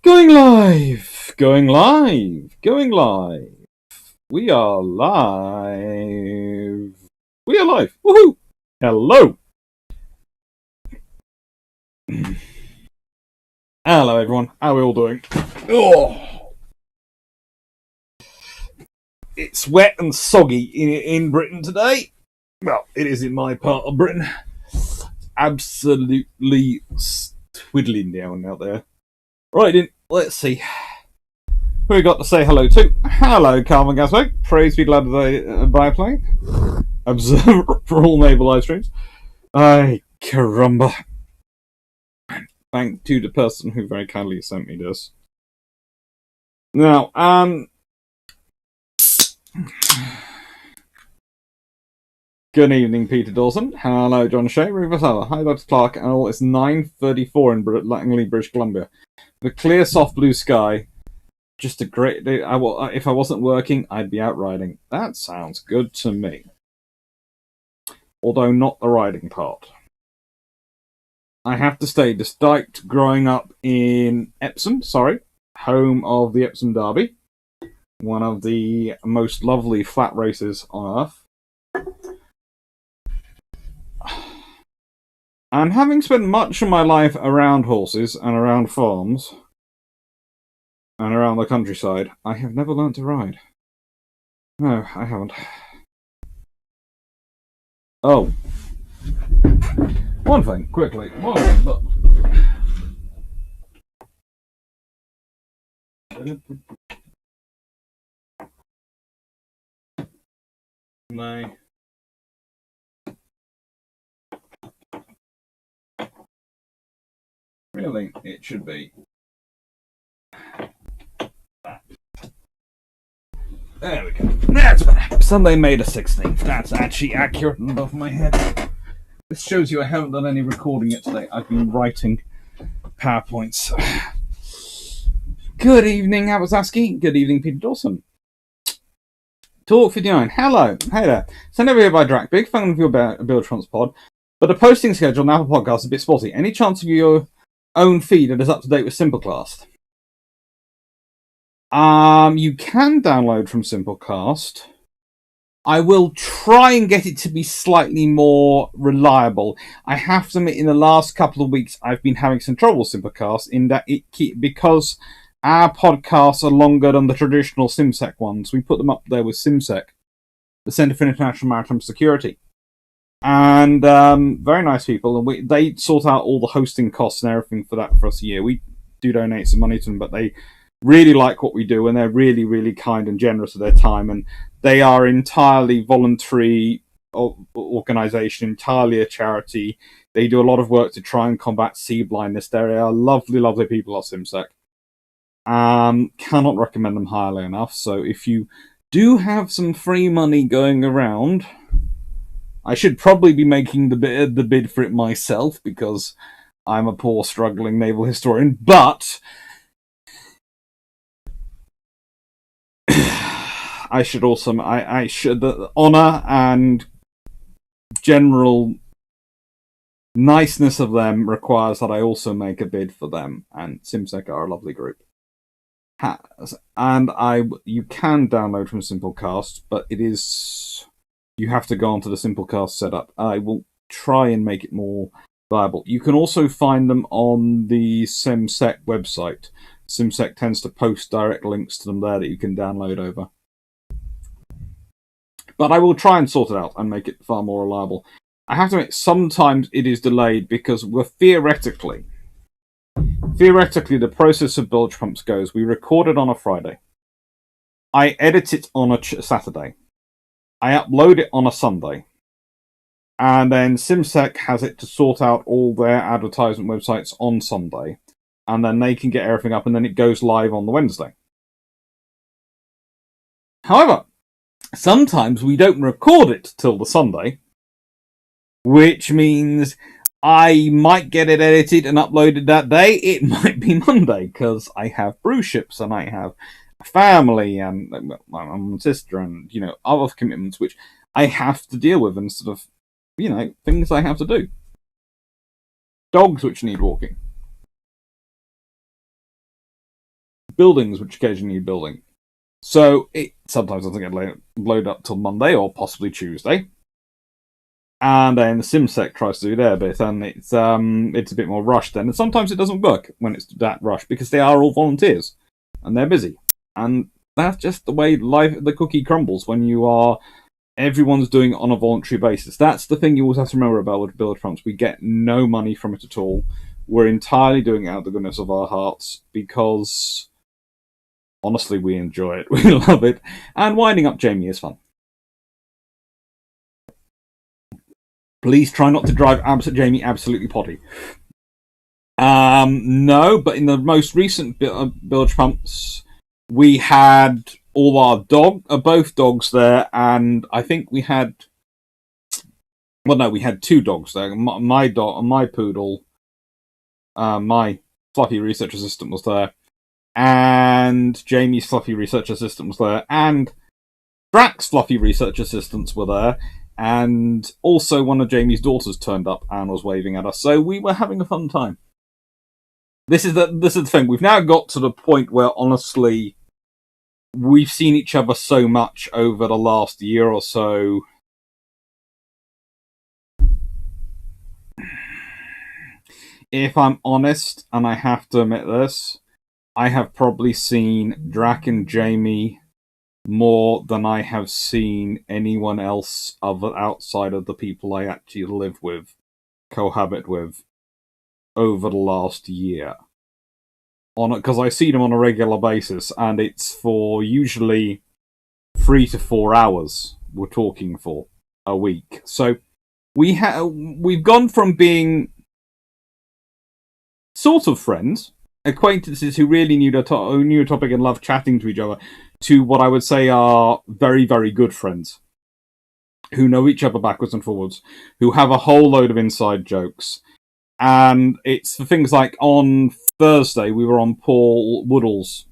Going live! Going live! Going live! We are live! We are live! Woohoo! Hello! Hello everyone, how are we all doing? Oh! It's wet and soggy in Britain today. Well, it is in my part of Britain. Absolutely twiddling down out there. Right then, let's see. Who we got to say hello to? Hello, Carmen Gasway. Praise be glad of biplane. Observer for all naval live streams. Ay, caramba. Thank to the person who very kindly sent me this. Now, good evening, Peter Dawson. Hello, John Shea. Rufus Heller. Hi, Dr. Clark. And all, it's 9:34 in Langley, British Columbia. The clear, soft blue sky. Just a great day. If I wasn't working, I'd be out riding. That sounds good to me. Although not the riding part. I have to say, despite growing up in Epsom, home of the Epsom Derby, one of the most lovely flat races on earth, and having spent much of my life around horses and around farms and around the countryside, I have never learnt to ride. No, I haven't. Oh. One thing, quickly. No. Really, it should be. There we go. That's better. Sunday, May the 16th. That's actually accurate and above my head. This shows you I haven't done any recording yet today. I've been writing PowerPoints. Good evening, Abasaski. Good evening, Peter Dawson. Talk 59. Hello. Hey there. Sent over here by Drac. Big fan of your Bilgepumps pod, but the posting schedule on Apple Podcasts is a bit spotty. Any chance of your own feed that is up to date with Simplecast? You can download from Simplecast. I will try and get it to be slightly more reliable. I have to admit, in the last couple of weeks, I've been having some trouble with Simplecast in that because our podcasts are longer than the traditional CIMSEC ones. We put them up there with CIMSEC, the Centre for International Maritime Security. And very nice people. And they sort out all the hosting costs and everything for that for us a year. We do donate some money to them, but they really like what we do, and they're really, really kind and generous with their time. And they are entirely voluntary organisation, entirely a charity. They do a lot of work to try and combat sea blindness. They are lovely, lovely people at CIMSEC. Cannot recommend them highly enough. So if you do have some free money going around, I should probably be making the bid for it myself because I'm a poor, struggling naval historian. But I should also, the honour and general niceness of them requires that I also make a bid for them, and CIMSEC are a lovely group. And you can download from Simplecast, but you have to go onto the Simplecast setup. I will try and make it more viable. You can also find them on the CIMSEC website. CIMSEC tends to post direct links to them there that you can download over. But I will try and sort it out and make it far more reliable. I have to admit, sometimes it is delayed because we're theoretically, the process of Bilgepumps goes, we record it on a Friday. I edit it on a Saturday. I upload it on a Sunday. And then CIMSEC has it to sort out all their advertisement websites on Sunday. And then they can get everything up, and then it goes live on the Wednesday. However, sometimes we don't record it till the Sunday, which means I might get it edited and uploaded that day. It might be Monday, because I have Bruships, and I have a family, and my sister, and, other commitments, which I have to deal with, and sort of, things I have to do. Dogs which need walking. buildings which occasionally need building. So it sometimes doesn't get loaded up till Monday or possibly Tuesday. And then the CIMSEC tries to do their bit, and it's a bit more rushed then. And sometimes it doesn't work when it's that rushed because they are all volunteers and they're busy. And that's just the way the cookie crumbles when everyone's doing it on a voluntary basis. That's the thing you always have to remember about with Bilgepumps. We get no money from it at all. We're entirely doing it out of the goodness of our hearts because, honestly, we enjoy it. We love it. And winding up Jamie is fun. Please try not to drive Jamie absolutely potty. No, but in the most recent Bilgepumps, we had all our both dogs there, and I think we had... Well, no, we had two dogs there. My dog, my poodle, my fluffy research assistant was there, and Jamie's fluffy research assistant was there, and Drax's fluffy research assistants were there, and also one of Jamie's daughters turned up and was waving at us, so we were having a fun time. This is the thing. We've now got to the point where, honestly, we've seen each other so much over the last year or so. If I'm honest, and I have to admit this, I have probably seen Drac and Jamie more than I have seen anyone else outside of the people I actually live with, cohabit with, over the last year. Because I see them on a regular basis, and it's for usually 3 to 4 hours we're talking for a week. So we've gone from being sort of friends, acquaintances who really knew a topic and loved chatting to each other, to what I would say are very, very good friends, who know each other backwards and forwards, who have a whole load of inside jokes. And it's for things like on Thursday, we were on Paul Woodall's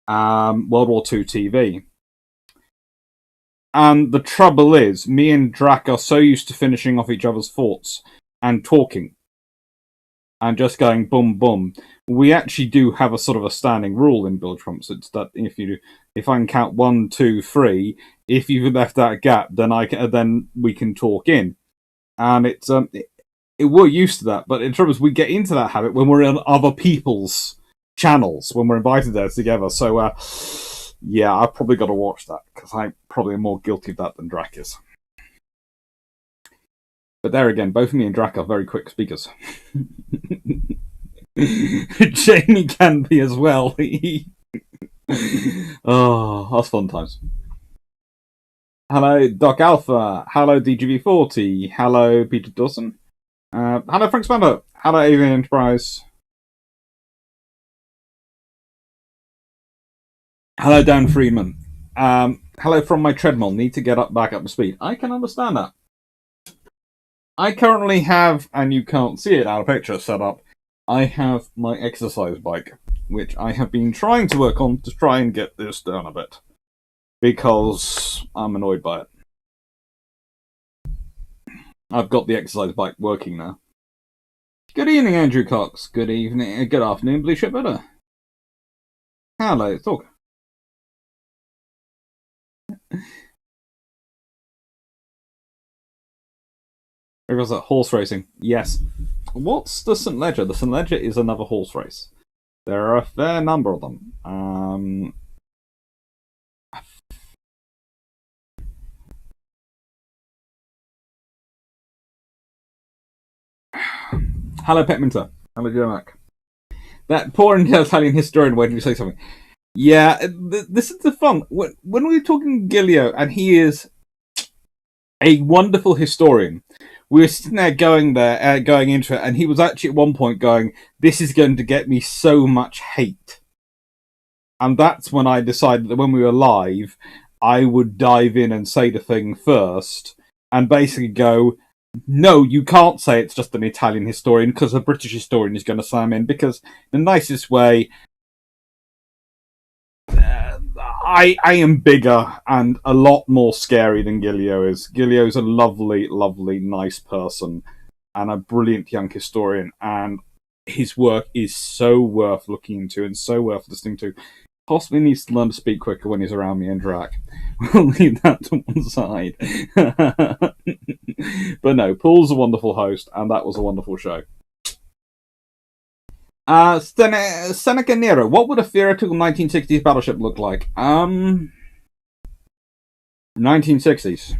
World War II TV. And the trouble is, me and Drac are so used to finishing off each other's thoughts and talking and just going boom, boom. We actually do have a sort of a standing rule in Bilgepumps. It's that if I can count 1, 2, 3, if you've left that gap, then we can talk in. And we're used to that, but in terms we get into that habit when we're on other people's channels, when we're invited there together. So, yeah, I've probably got to watch that, because I probably am more guilty of that than Drac is. But there again, both me and Drac are very quick speakers. Jamie can be as well. Oh, that's fun times. Hello, Doc Alpha. Hello, DGV40. Hello, Peter Dawson. Hello, Frank Spando. Hello, Avian Enterprise. Hello, Dan Friedman. Hello from my treadmill. Need to get back up to speed. I can understand that. I currently have, and you can't see it out of picture set up, I have my exercise bike, which I have been trying to work on to try and get this down a bit, because I'm annoyed by it. I've got the exercise bike working now. Good evening, Andrew Cox. Good evening, good afternoon, Blue Ship Better. Hello, talk. Where was that? Horse racing. Yes. What's the St. Ledger? The St. Ledger is another horse race. There are a fair number of them. Hello, Petminter. Hello, Joe Mac. That poor Italian historian waiting to say something. Yeah, this is the fun. When we were talking Giglio, and he is a wonderful historian, we were sitting there going into it, and he was actually at one point going, "This is going to get me so much hate." And that's when I decided that when we were live, I would dive in and say the thing first, and basically go, "No, you can't say it's just an Italian historian, because a British historian is going to slam in, because the nicest way, I am bigger and a lot more scary than Giglio is. Giglio's a lovely, lovely, nice person and a brilliant young historian, and his work is so worth looking into and so worth listening to. Possibly needs to learn to speak quicker when he's around me and Drac. We'll leave that to one side. But no, Paul's a wonderful host, and that was a wonderful show. Seneca Nero, what would a theoretical 1960s battleship look like? 1960s.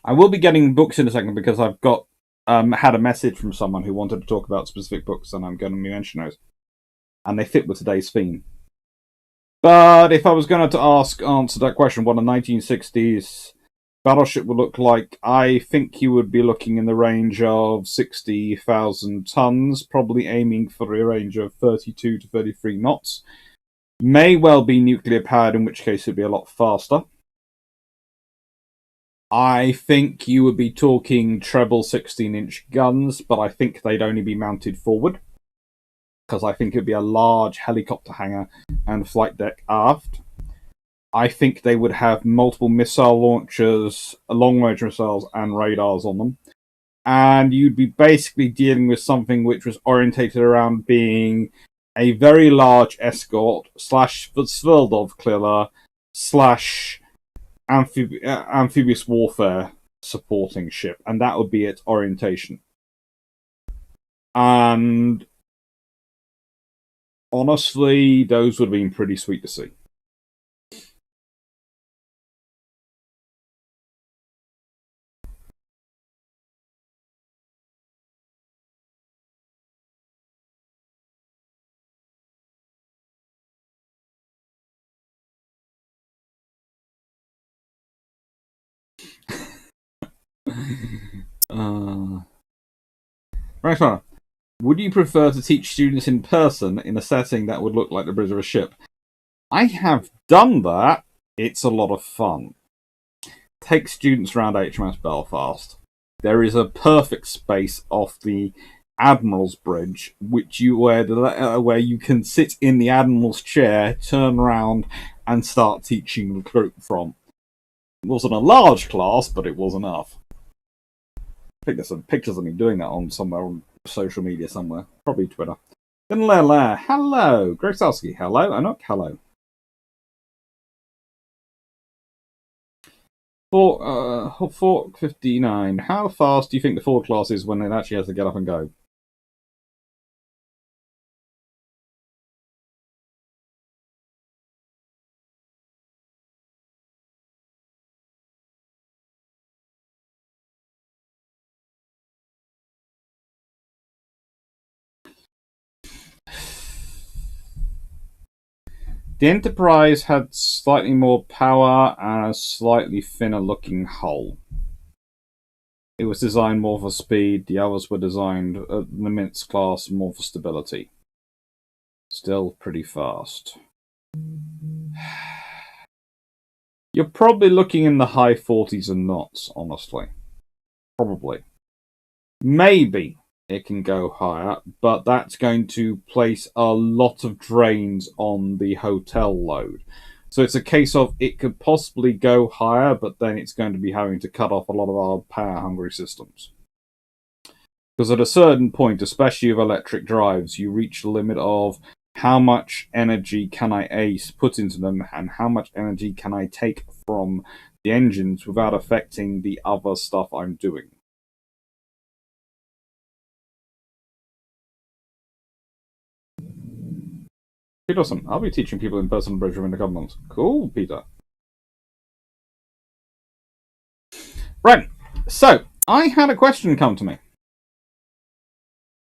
I will be getting books in a second because I've got had a message from someone who wanted to talk about specific books, and I'm going to mention those. And they fit with today's theme. But if I was going to answer that question, what a 1960s battleship would look like, I think you would be looking in the range of 60,000 tons, probably aiming for a range of 32 to 33 knots. May well be nuclear powered, in which case it'd be a lot faster. I think you would be talking treble 16-inch guns, but I think they'd only be mounted forward, because I think it'd be a large helicopter hangar and flight deck aft. I think they would have multiple missile launchers, long-range missiles, and radars on them. And you'd be basically dealing with something which was orientated around being a very large escort / Sverdlov killer / amphibious warfare supporting ship, and that would be its orientation. And honestly, those would have been pretty sweet to see. Right, fine. Would you prefer to teach students in person in a setting that would look like the bridge of a ship? I have done that. It's a lot of fun. Take students around HMS Belfast. There is a perfect space off the Admiral's Bridge, where you can sit in the Admiral's chair, turn around, and start teaching the group from. It wasn't a large class, but it was enough. I think there's some pictures of me doing that on social media somewhere. Probably Twitter. Hello. Grosowski, hello. Anuk, hello. Fork 59. How fast do you think the Ford class is when it actually has to get up and go? The Enterprise had slightly more power and a slightly thinner looking hull. It was designed more for speed, the others were designed, the Nimitz class, more for stability. Still pretty fast. You're probably looking in the high 40s and knots, honestly. Probably. Maybe it can go higher, but that's going to place a lot of drains on the hotel load. So it's a case of it could possibly go higher, but then it's going to be having to cut off a lot of our power-hungry systems. Because at a certain point, especially with electric drives, you reach the limit of how much energy can I put into them and how much energy can I take from the engines without affecting the other stuff I'm doing. Peterson, I'll be teaching people in person bridge in a couple months. Cool, Peter. Right, so I had a question come to me.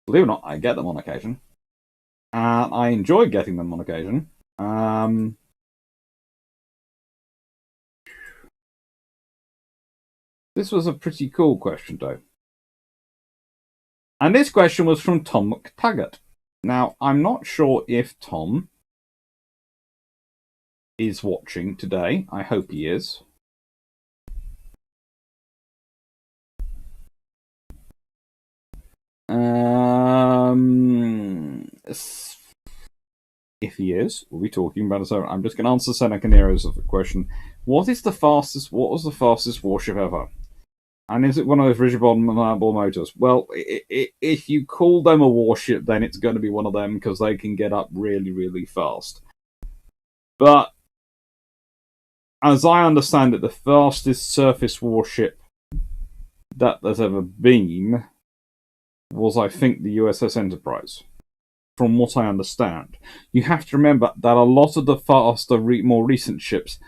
Believe it or not, I get them on occasion. And I enjoy getting them on occasion. This was a pretty cool question, though. And this question was from Tom McTaggart. Now, I'm not sure if Tom is watching today. I hope he is. If he is, we'll be talking about it. So I'm just going to answer Seneca Nero's question. What was the fastest warship ever? And is it one of those rigid-bottom motors? Well, if you call them a warship, then it's going to be one of them because they can get up really, really fast. But as I understand it, the fastest surface warship that there's ever been was, I think, the USS Enterprise. From what I understand, you have to remember that a lot of the faster, more recent ships,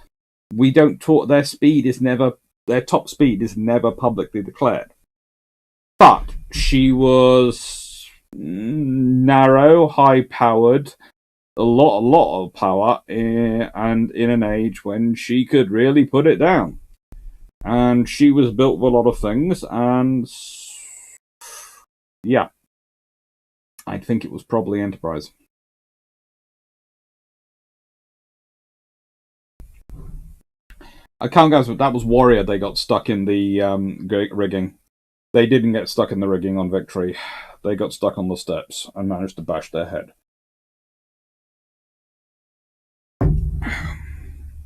we don't talk. Their top speed is never publicly declared. But she was narrow, high-powered, a lot of power, and in an age when she could really put it down. And she was built with a lot of things, and yeah, I think it was probably Enterprise. I can't guess, but that was Warrior. They got stuck in the rigging. They didn't get stuck in the rigging on Victory. They got stuck on the steps and managed to bash their head.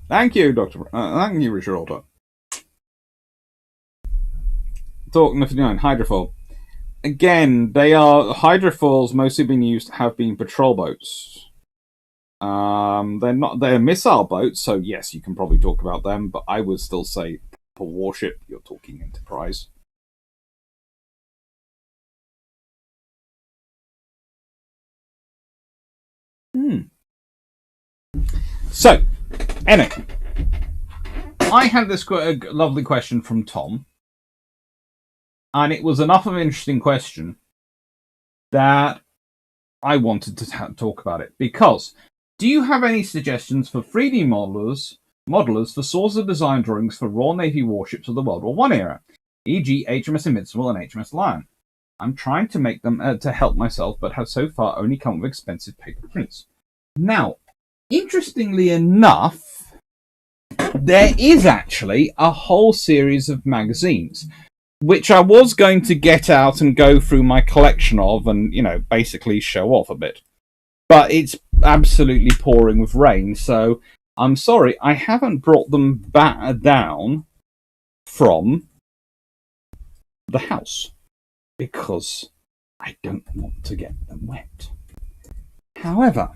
Thank you, Doctor. Thank you, Richard Alter. Talking of 59, Hydrofoil. Again, they are hydrofoils. Mostly been used have been patrol boats. They're missile boats, so yes, you can probably talk about them. But I would still say for warship, you're talking Enterprise. So, anyway, I had this lovely question from Tom, and it was enough of an interesting question that I wanted to talk about it. Because, do you have any suggestions for 3D modelers for sources of design drawings for Royal Navy warships of the World War I era, e.g. HMS Invincible and HMS Lion? I'm trying to make them to help myself, but have so far only come with expensive paper prints. Now, interestingly enough, there is actually a whole series of magazines, which I was going to get out and go through my collection of and, basically show off a bit. But it's absolutely pouring with rain, so I'm sorry, I haven't brought them back down from the house because I don't want to get them wet. However,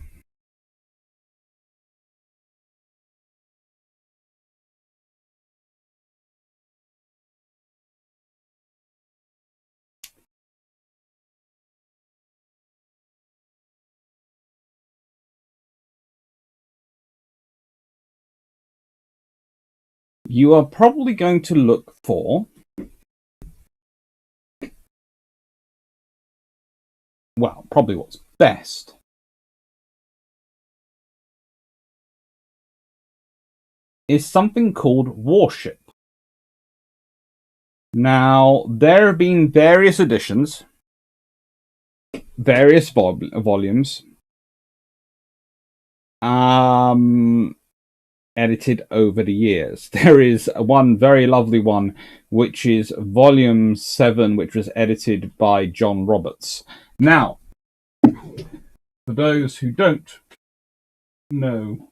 you are probably going to look for, well, probably what's best is something called Warship. Now, there have been various editions, various volumes, edited over the years. There is one very lovely one, which is Volume 7, which was edited by John Roberts. Now, for those who don't know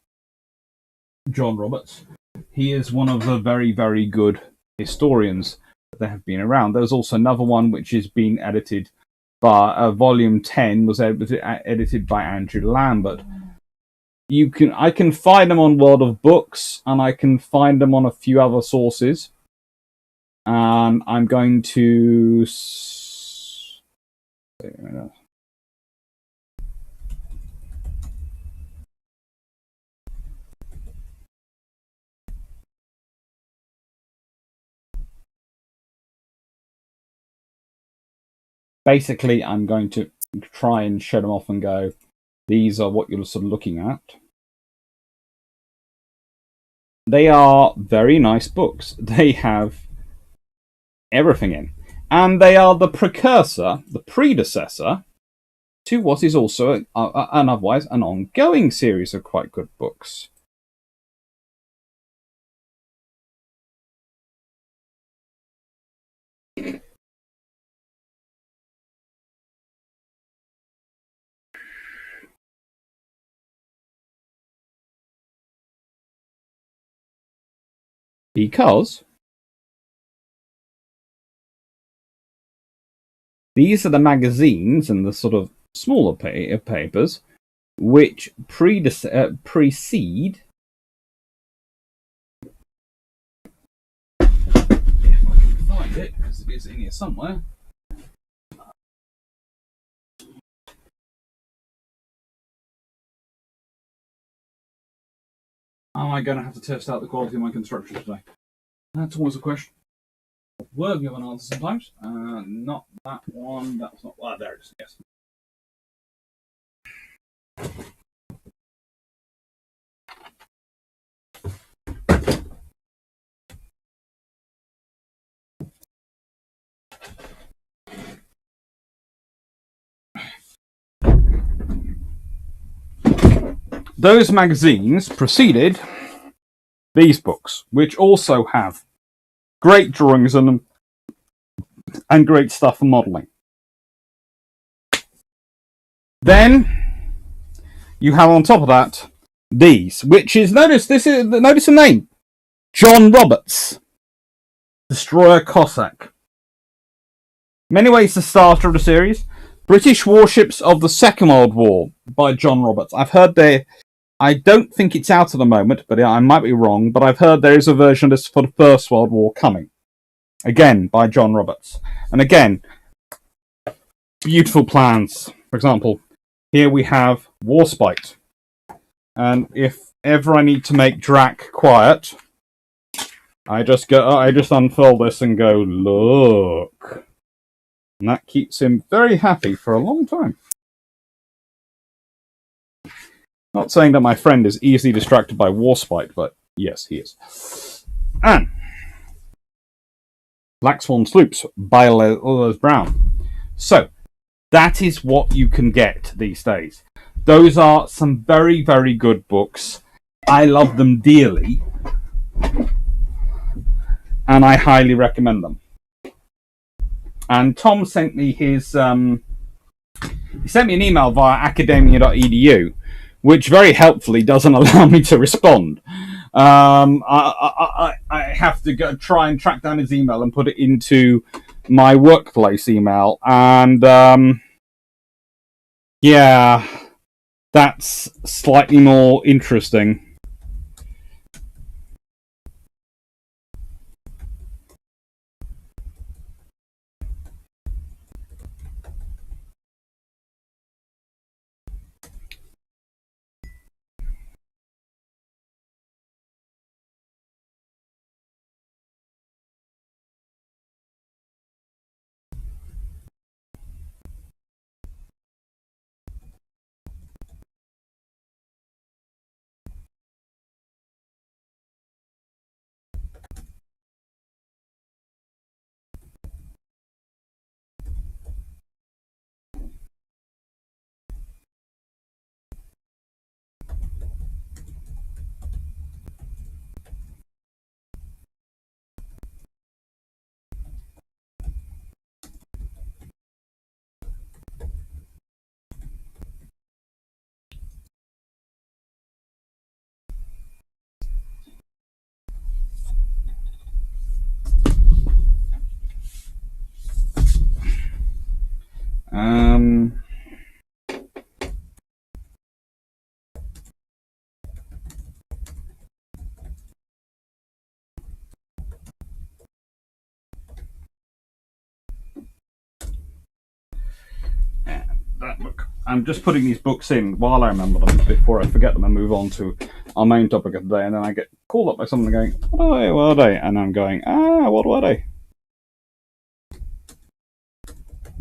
John Roberts, he is one of the very, very good historians that have been around. There's also another one which is being edited by Volume 10 was edited by Andrew Lambert. I can find them on World of Books, and I can find them on a few other sources. And I'm going to basically, I'm going to try and show them off and go, these are what you're sort of looking at. They are very nice books. They have everything in. And they are the predecessor, to what is also an otherwise an ongoing series of quite good books. Because These are the magazines and the sort of smaller papers which precede. If I can find it, because it is in here somewhere. Am I going to have to test out the quality of my construction today? That's always a question. Worthy of an answer sometimes. Not that one. That's not. Ah, there it is. Yes. Those magazines preceded these books, which also have great drawings in them and great stuff for modelling. Then you have on top of that these, which is notice the name, John Roberts, Destroyer Cossack. Many ways the starter of the series. British Warships of the Second World War by John Roberts. I've heard I don't think it's out at the moment, but I might be wrong, but I've heard there is a version of this for the First World War coming. Again, by John Roberts. And again, beautiful plans. For example, here we have Warspite. And if ever I need to make Drac quiet, I just unfold this and go, look. And that keeps him very happy for a long time. Not saying that my friend is easily distracted by Warspite, but yes, he is. And Black Swan Sloops by Les Brown. So, that is what you can get these days. Those are some very, very good books. I love them dearly. And I highly recommend them. And Tom sent me his... he sent me an email via academia.edu, which very helpfully doesn't allow me to respond. I have to go try and track down his email and put it into my workplace email. And yeah, that's slightly more interesting. That book. I'm just putting these books in while I remember them before I forget them and move on to our main topic of the day. And then I get called up by someone going, what are they? And I'm going, what were they?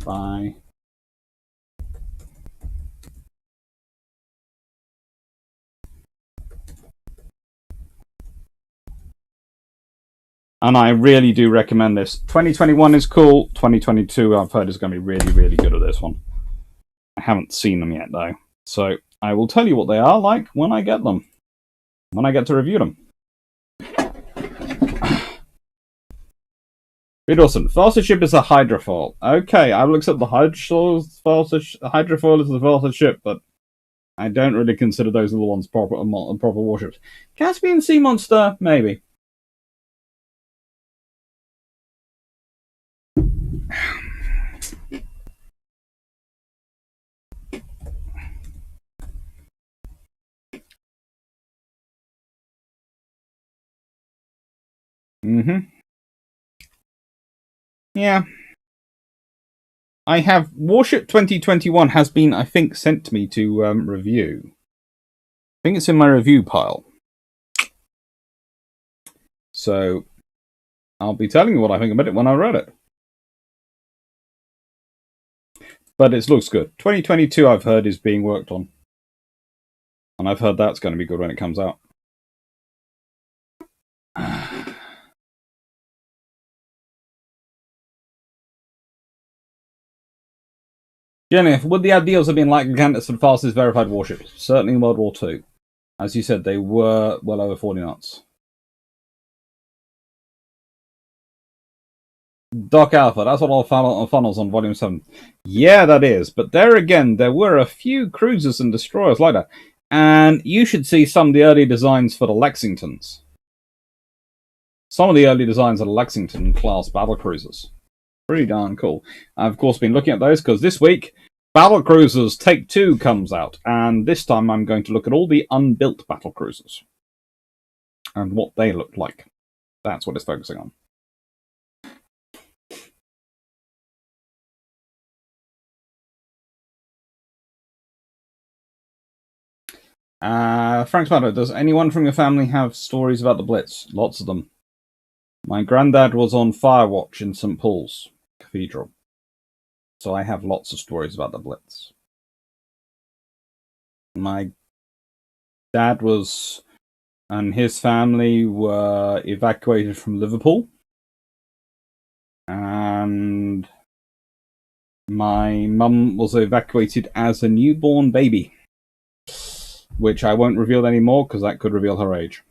Bye. And I really do recommend this. 2021 is cool. 2022, I've heard, is going to be really, really good at this one. I haven't seen them yet, though. So I will tell you what they are like when I get them. When I get to review them. Reed Awesome. Faster ship is a hydrofoil. Okay, I will accept the hydrofoil is the faster ship, but I don't really consider those are the ones proper warships. Caspian Sea Monster, maybe. Yeah. I have Warship 2021 has been, I think, sent to me to review. I think it's in my review pile. So I'll be telling you what I think about it when I read it. But it looks good. 2022, I've heard, is being worked on. And I've heard that's going to be good when it comes out. Jenny, would the ideals have been like Gigantus and fastest verified warships? Certainly in World War II. As you said, they were well over 40 knots. Doc Alpha, that's what all funnels on Volume 7. Yeah, that is. But there again, there were a few cruisers and destroyers like that. And you should see some of the early designs for the Lexingtons. Some of the early designs of the Lexington-class battlecruisers. Pretty darn cool. I've, of course, been looking at those because this week, Battlecruisers Take 2 comes out. And this time I'm going to look at all the unbuilt battlecruisers. And what they look like. That's what it's focusing on. Frank Sparrow, does anyone from your family have stories about the Blitz? Lots of them. My granddad was on fire watch in St. Paul's Cathedral. So I have lots of stories about the Blitz. My dad was, and his family were evacuated from Liverpool. And my mum was evacuated as a newborn baby. Which I won't reveal anymore because that could reveal her age.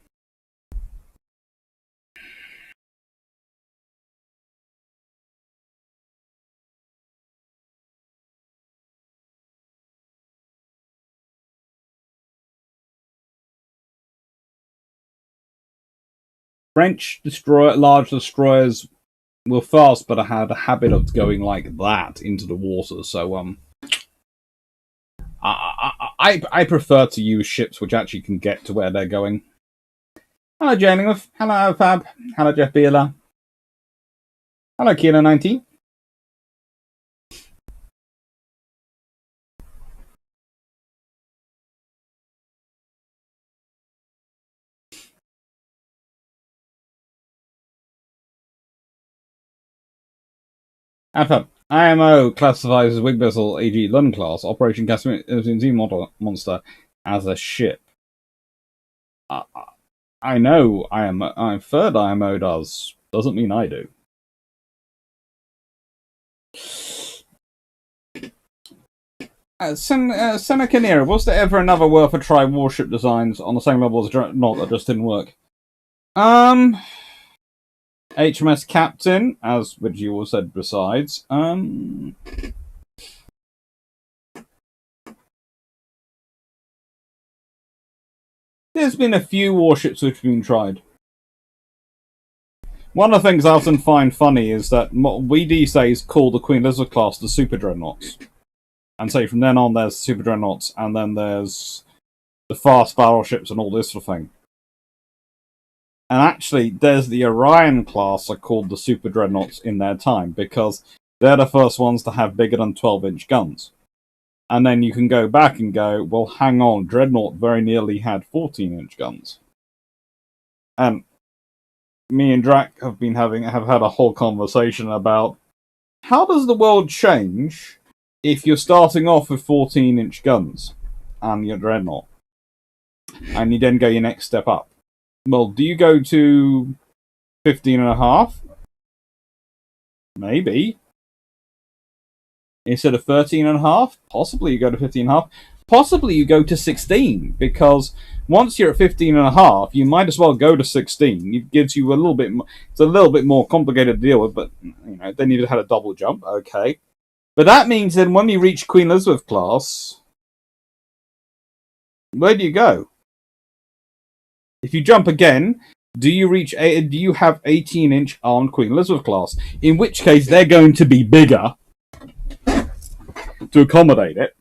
French large destroyers were fast, but I had a habit of going like that into the water. So I prefer to use ships which actually can get to where they're going. Hello, Jane. Hello, Fab. Hello, Jeff Beeler. Hello, Kilo 90. Fab. IMO classifies as Wig Vessel AG London class Operation Casimir Monster as a ship. I know I've heard IMO does. Doesn't mean I do. Seneca Nero, was there ever another worth a try warship designs on the same level as Dreadnought that just didn't work? HMS Captain, as which you all said besides. There's been a few warships which have been tried. One of the things I often find funny is that we these days call the Queen Elizabeth class the Super Dreadnoughts. And say from then on there's Super Dreadnoughts, and then there's the fast battleships and all this sort of thing. And actually, there's the Orion class are called the Super Dreadnoughts in their time, because they're the first ones to have bigger than 12-inch guns. And then you can go back and go, well, hang on, Dreadnought very nearly had 14-inch guns. And me and Drac have had a whole conversation about how does the world change if you're starting off with 14-inch guns and your Dreadnought, and you then go your next step up. Well, do you go to 15.5? Maybe. Instead of 13.5? Possibly you go to 15.5. Possibly you go to 16, because once you're at 15.5, you might as well go to 16. It gives you a little bit more, it's a little bit more complicated to deal with, but then you'd have had a double jump, okay. But that means then when you reach Queen Elizabeth class, where do you go? If you jump again, do you have 18-inch armed Queen Elizabeth class? In which case, they're going to be bigger to accommodate it.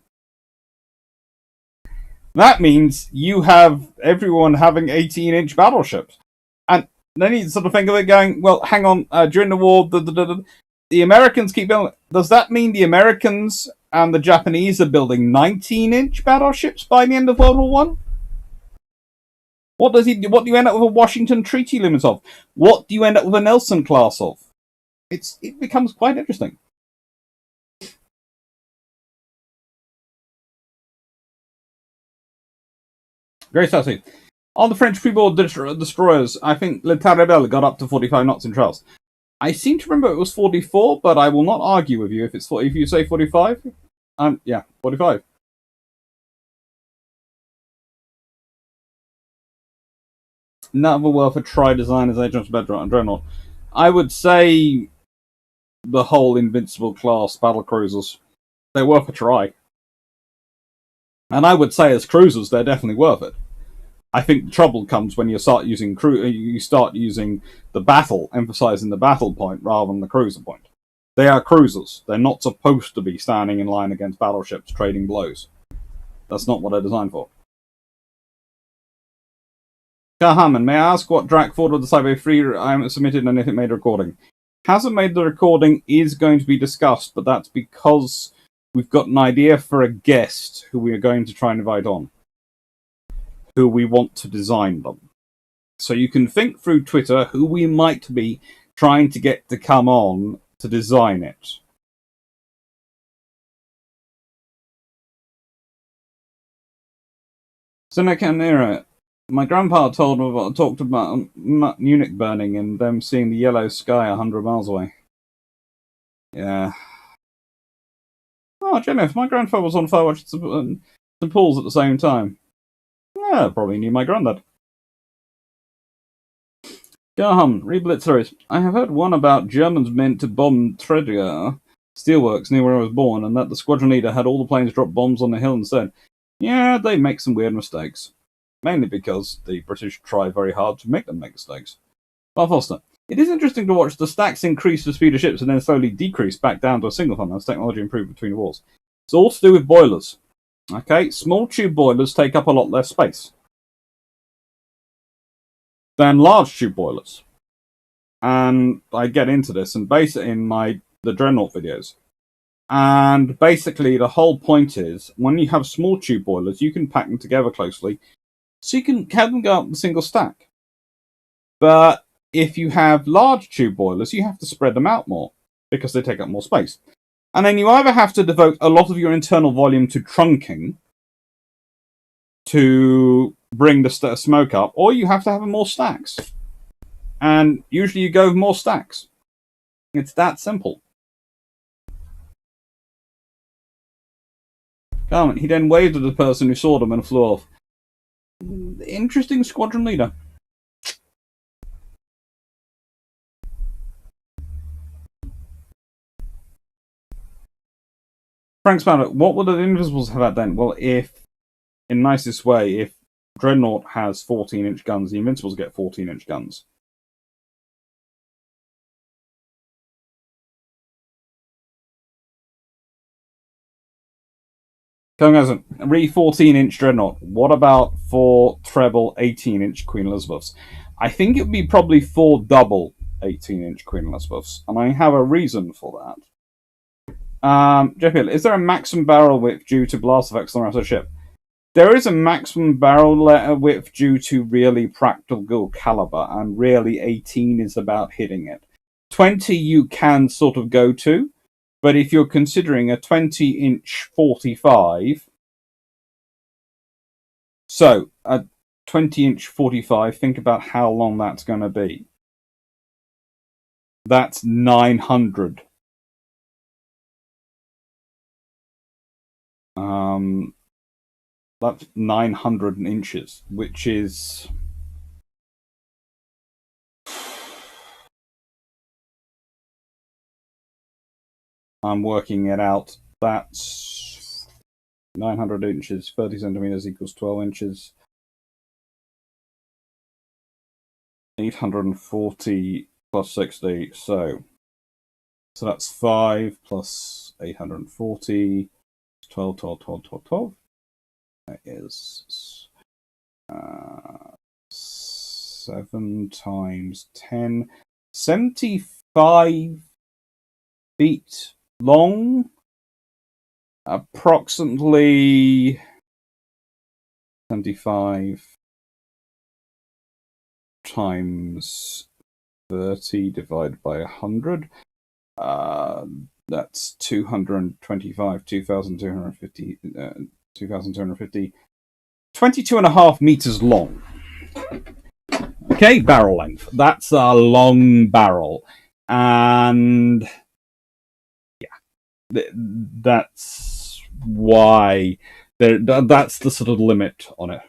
That means you have everyone having 18-inch battleships. And then you sort of think of it going, well, hang on, during the war, the Americans keep building. Does that mean the Americans and the Japanese are building 19-inch battleships by the end of World War One? What do you end up with a Washington Treaty limit of? What do you end up with a Nelson class of? It becomes quite interesting. Great Sassy. On the French freeboard destroyers, I think Le Tarabelle got up to 45 knots in trials. I seem to remember it was 44, but I will not argue with you if you say 45. Yeah, 45. Never worth a try design as HMS Dreadnought. I would say the whole Invincible class battle cruisers, they're worth a try. And I would say as cruisers, they're definitely worth it. I think the trouble comes when you start using the battle, emphasizing the battle point rather than the cruiser point. They are cruisers. They're not supposed to be standing in line against battleships trading blows. That's not what they're designed for. Carhaman, may I ask what Drac thought of the Cyber 3 I submitted and if it made a recording? Hasn't made the recording, is going to be discussed, but that's because we've got an idea for a guest who we are going to try and invite on, who we want to design them. So you can think through Twitter who we might be trying to get to come on to design it. Seneca, my grandpa talked about Munich burning and them seeing the yellow sky 100 miles away. Yeah. Oh, Jennifer, my grandfather was on fire watching some pools at the same time. Yeah, probably knew my granddad. Garham, Reblitzeries. I have heard one about Germans meant to bomb Tredegar Steelworks near where I was born, and that the squadron leader had all the planes drop bombs on the hill instead. Yeah, they make some weird mistakes. Mainly because the British try very hard to make them make mistakes. Well, Foster, it is interesting to watch the stacks increase the speed of ships and then slowly decrease back down to a single funnel as technology improved between the wars. It's all to do with boilers. Okay, small tube boilers take up a lot less space than large tube boilers. And I get into this and base it in the Dreadnought videos. And basically the whole point is, when you have small tube boilers, you can pack them together closely, so you can have them go up in a single stack. But if you have large tube boilers, you have to spread them out more, because they take up more space. And then you either have to devote a lot of your internal volume to trunking, to bring the smoke up, or you have to have more stacks. And usually you go with more stacks. It's that simple. Carmen, he then waved at the person who saw them and flew off. Interesting squadron leader. Frank Spanner, what would the Invisibles have had then? Well, in nicest way, if Dreadnought has 14-inch guns, the Invincibles get 14-inch guns. Coming re 14-inch Dreadnought. What about 4 treble 18-inch Queen Elizabeths? I think it would be probably 4 double 18-inch Queen Elizabeths, and I have a reason for that. Jeff, is there a maximum barrel width due to blast effects on the rest of the ship? There is a maximum barrel width due to really practical caliber, and really 18 is about hitting it. 20 you can sort of go to, but if you're considering a 20-inch 45, so a 20-inch 45, think about how long that's going to be. That's 900. That's 900 inches, which is... I'm working it out. That's 900 inches, 30 centimeters equals 12 inches. 840 plus 60, so that's 5 plus 840, 12, 12, 12, 12, 12. That is 7 times 10. 75 feet long. Approximately 75 times 30 divided by 100. That's 225, 2,250, 2,250. 22.5 meters long. Okay, barrel length. That's a long barrel. And yeah, that's why that's the sort of limit on it.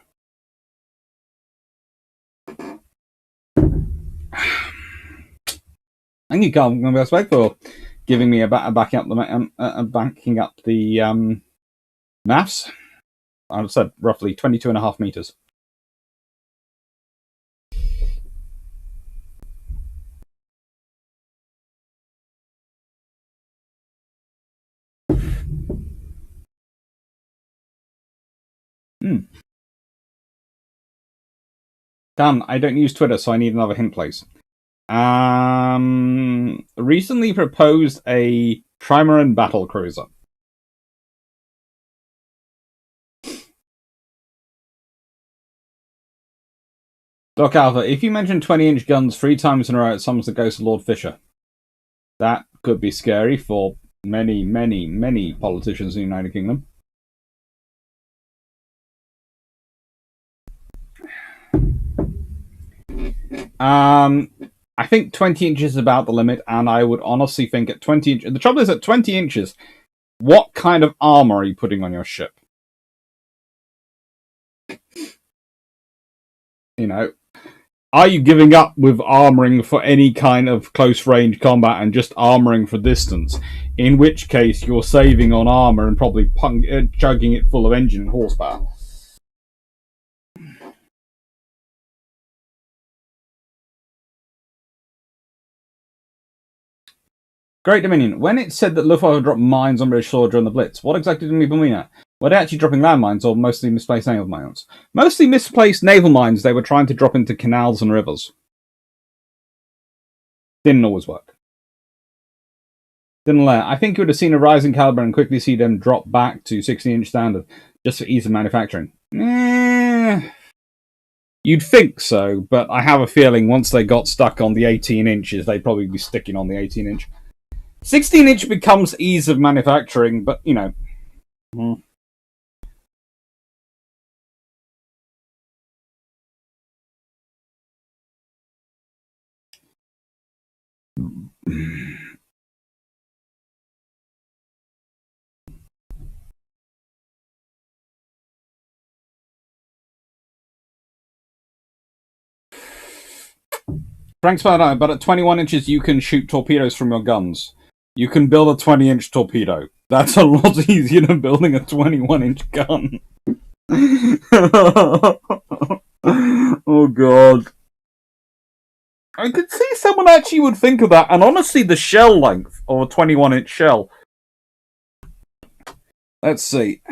Thank you, Carl, for giving me backing up the maths. I've said roughly 22.5 meters. Damn, I don't use Twitter, so I need another hint, please. Recently proposed a trimaran battle cruiser. Doc Alpha, if you mention 20-inch guns 3 times in a row, it summons the ghost of Lord Fisher. That could be scary for many, many, many politicians in the United Kingdom. I think 20 inches is about the limit, and I would honestly think at 20 inches... The trouble is, at 20 inches, what kind of armor are you putting on your ship? You know, are you giving up with armoring for any kind of close-range combat and just armoring for distance? In which case, you're saving on armor and probably chugging it full of engine and horsepower. Great Dominion. When it said that Luftwaffe dropped mines on British soil during the Blitz, what exactly did people mean that? Were they actually dropping landmines or mostly misplaced naval mines? Mostly misplaced naval mines they were trying to drop into canals and rivers. Didn't always work. Didn't let. I think you would have seen a rise in caliber and quickly see them drop back to 16-inch standard just for ease of manufacturing. You'd think so, but I have a feeling once they got stuck on the 18 inches, they'd probably be sticking on the 18-inch. 16-inch becomes ease of manufacturing, but, you know. Frank's Paradise, but at 21 inches you can shoot torpedoes from your guns. You can build a 20-inch torpedo. That's a lot easier than building a 21-inch gun. Oh, God. I could see someone actually would think of that, and honestly, the shell length of a 21-inch shell. Let's see.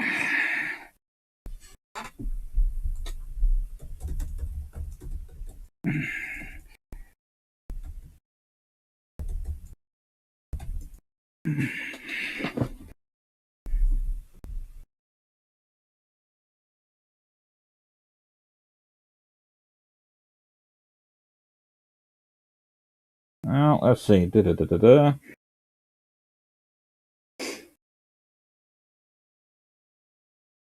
Well, let's see.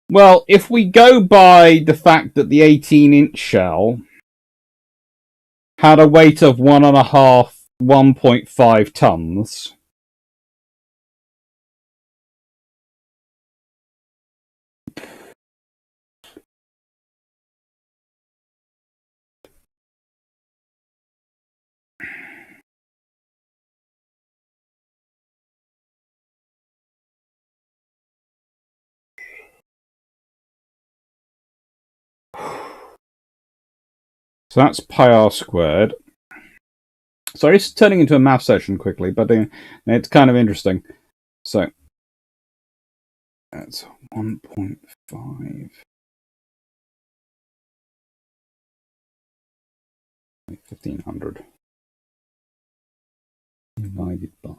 Well, if we go by the fact that the 18-inch shell had a weight of 1.5 tons. So that's pi r squared. Sorry, it's turning into a math session quickly, but it's kind of interesting. So that's 1.5. 1500 divided by...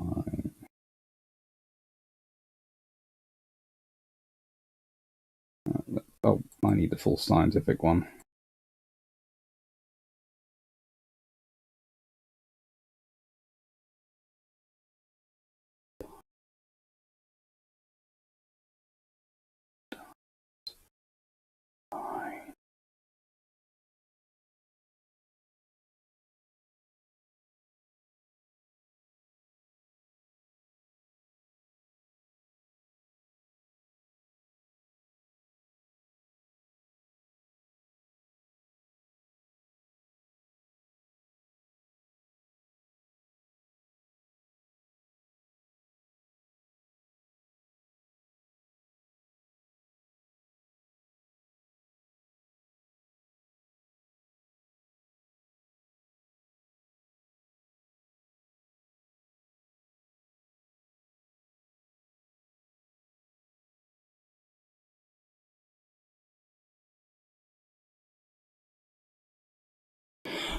oh, I need the full scientific one.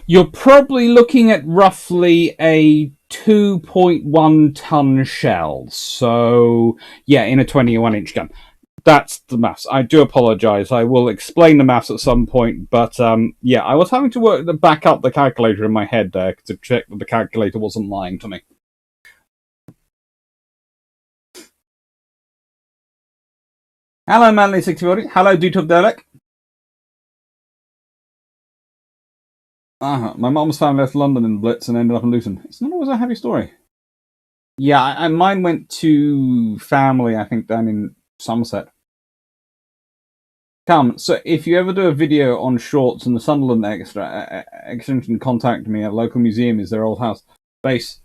You're probably looking at roughly a 2.1 ton shell. So, yeah, in a 21-inch gun. That's the maths. I do apologise. I will explain the maths at some point. But, yeah, I was having to back up the calculator in my head there to check that the calculator wasn't lying to me. Hello, Manly6040. Hello, Dutop Derek. My mom's family left London in the Blitz and ended up in Luton. It's not always a happy story. Yeah, mine went to family, I think, down in Somerset. Come, so if you ever do a video on shorts and the Sunderland extension, contact me at local museum is their old house. Base.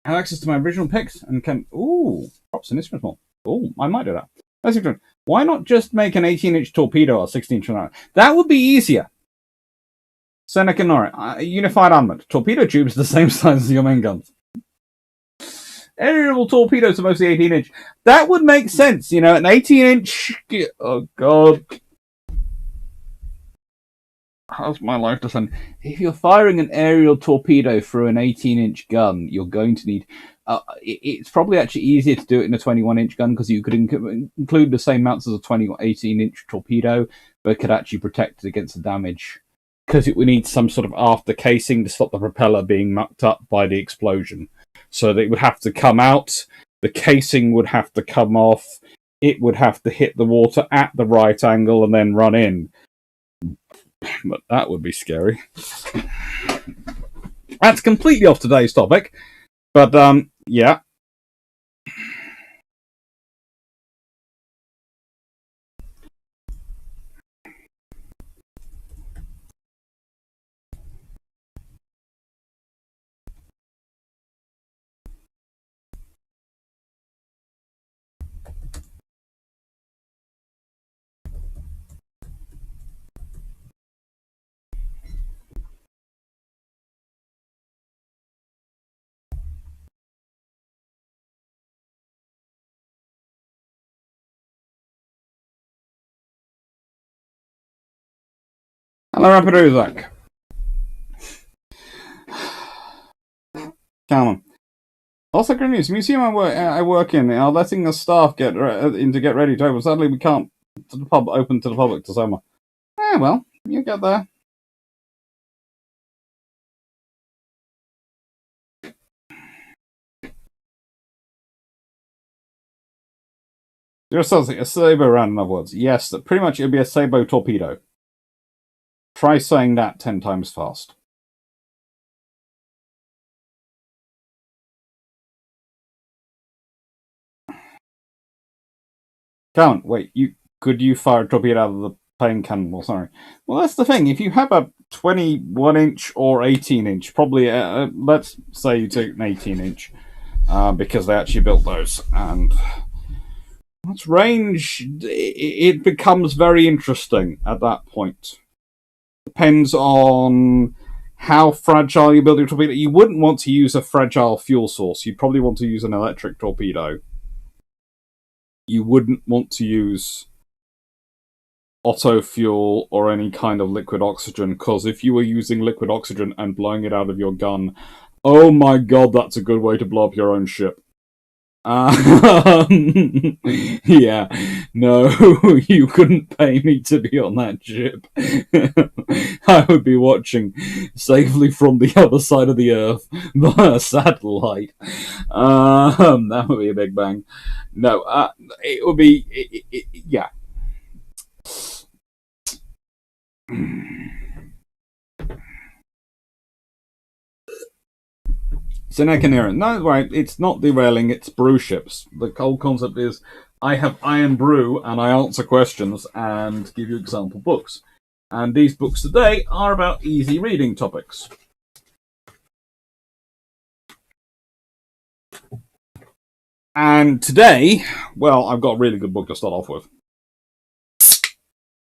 Have access to my original pics and can... Ooh, props and instruments more. Ooh, I might do that. That's interesting. Why not just make an 18-inch torpedo or 16-inch? That would be easier. Seneca Norrie, unified armament. Torpedo tubes are the same size as your main guns. Aerial torpedoes are mostly 18-inch. That would make sense, you know, an 18-inch... Oh, God. How's my life descend? If you're firing an aerial torpedo through an 18-inch gun, you're going to need... it's probably actually easier to do it in a 21-inch gun because you could include the same mounts as a 18-inch torpedo, but could actually protect it against the damage. Because it would need some sort of after casing to stop the propeller being mucked up by the explosion. So that it would have to come out, the casing would have to come off, it would have to hit the water at the right angle and then run in. But that would be scary. That's completely off today's topic. But, yeah. Hello, Rapid Uzak. Come on. Also, good news. Museum I work in are letting the staff get ready to open. Sadly, we can't open to the public till summer. Well, you get there. You're a Sabo round, in other words. Yes, pretty much it'll be a Sabo torpedo. Try saying that 10 times fast. Can't wait. Could you fire a torpedo out of the plane cannon? Well, sorry. Well, that's the thing. If you have a 21-inch or 18-inch, probably let's say you take an 18-inch, because they actually built those, and that's range. It becomes very interesting at that point. Depends on how fragile you build your torpedo. You wouldn't want to use a fragile fuel source. You'd probably want to use an electric torpedo. You wouldn't want to use auto fuel or any kind of liquid oxygen, because if you were using liquid oxygen and blowing it out of your gun, oh my god, that's a good way to blow up your own ship. Yeah, no, you couldn't pay me to be on that ship. I would be watching safely from the other side of the Earth via satellite. That would be a big bang. No, it would be, yeah. It's an Econerin. No, right, it's not derailing, it's Bruships. The whole concept is I am Bru and I answer questions and give you example books. And these books today are about easy reading topics. And today, well, I've got a really good book to start off with.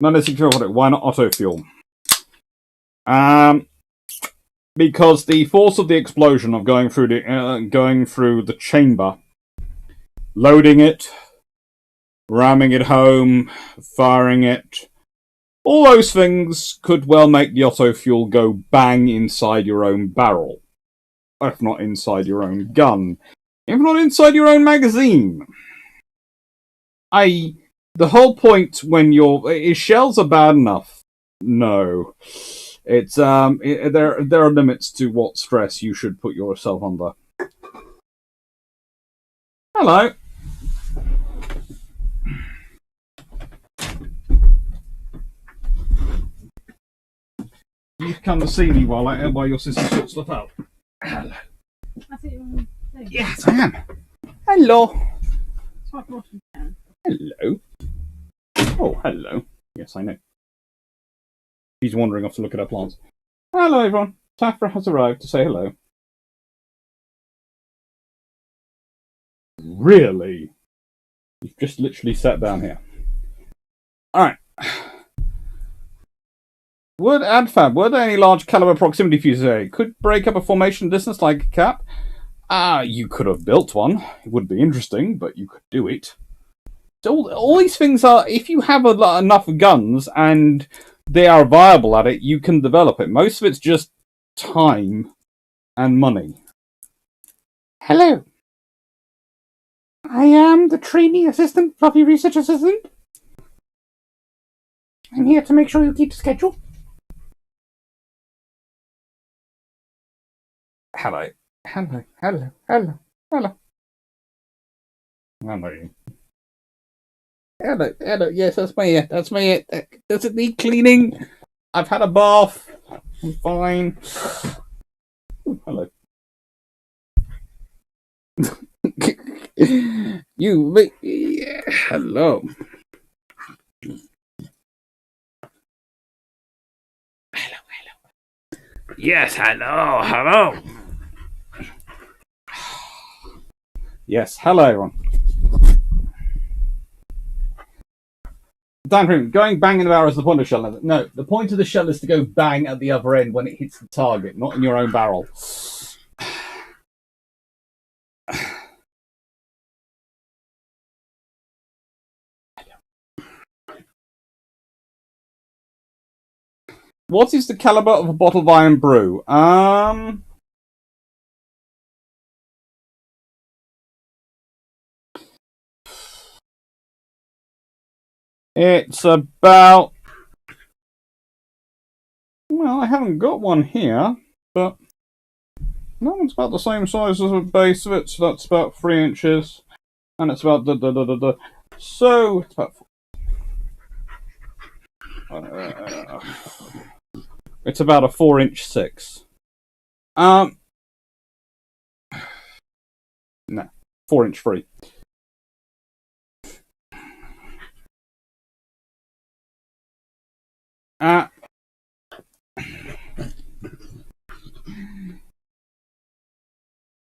Why not auto fuel? Because the force of the explosion of going through the chamber, loading it, ramming it home, firing it, all those things could well make the auto fuel go bang inside your own barrel, if not inside your own gun, if not inside your own magazine. The whole point when shells are bad enough. No. It's there are limits to what stress you should put yourself under. Hello. You've come to see me while your sister sorts stuff out. Hello. I think you're saying. Yes, I am. Hello. Hello. Oh, hello. Yes, I know. She's wandering off to look at her plants. Hello, everyone. Tafra has arrived to say hello. Really? You've just literally sat down here. Alright. Would any large caliber proximity fuses could break up a formation distance like a cap? You could have built one. It would be interesting, but you could do it. So all these things are, if you have enough guns and they are viable at it, you can develop it. Most of it's just time and money. Hello. I am the trainee assistant, fluffy research assistant. I'm here to make sure you keep the schedule. Hello. Hello. Hello. Hello. Hello. Hello. Hello, yes, that's me. Does it need cleaning? I've had a bath. I'm fine. Ooh, hello. Hello. Hello. Yes, hello. Yes, hello, everyone. Dan, going bang in the barrel is the point of shell. No, the point of the shell is to go bang at the other end when it hits the target, not in your own barrel. What is the caliber of a bottle of iron brew? It's about... Well, I haven't got one here, but that one's about the same size as the base of it, so that's about 3 inches. And it's about... So, it's about... it's about a 4-inch 6. No, 4-inch 3.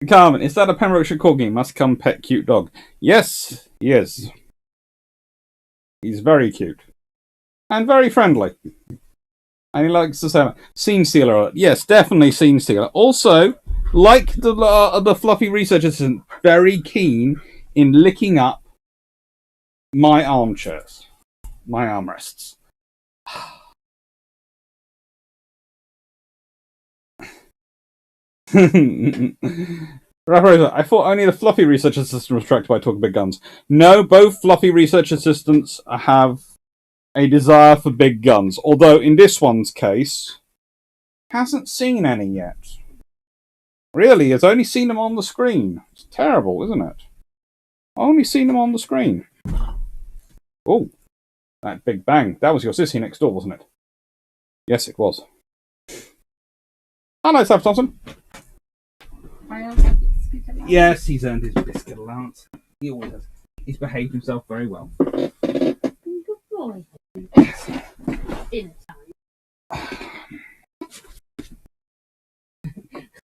Carmen, is that a Pembrokeshire Corgi? Must come pet cute dog. Yes, he is. He's very cute. And very friendly. And he likes to say, scene stealer. Yes, definitely scene stealer. Also, like the fluffy research assistant, very keen in licking up my armchairs. My armrests. Rapper, I thought only the fluffy research assistant was attracted by talking big guns. No, both fluffy research assistants have a desire for big guns. Although in this one's case, hasn't seen any yet. Really, has only seen them on the screen. It's terrible, isn't it? Only seen them on the screen. Oh, that big bang. That was your sissy next door, wasn't it? Yes, it was. Hello, Sab Thompson. Yes, he's earned his biscuit allowance. He always has. He's behaved himself very well. Good boy. In time.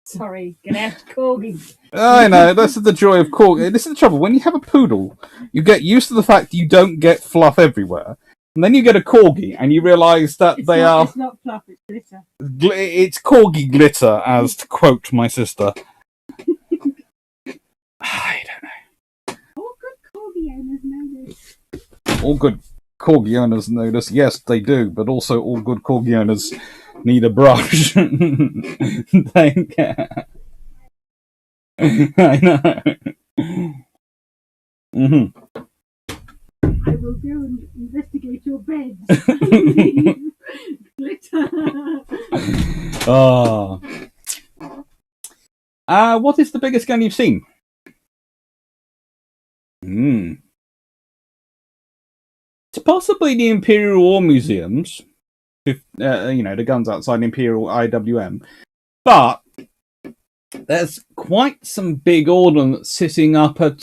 Sorry, get out corgis. I know, this is the joy of corgi. This is the trouble. When you have a poodle, you get used to the fact that you don't get fluff everywhere. And then you get a corgi, and you realise that It's not fluff, it's glitter. It's corgi glitter, as to quote my sister. I don't know. All good corgi owners know this. All good corgi owners know this. Yes, they do, but also all good corgi owners need a brush. They care. I know. I will go and investigate your beds. Glitter. Oh. What is the biggest gun you've seen? It's possibly the Imperial War Museums. The guns outside Imperial IWM. But there's quite some big ordnance sitting up at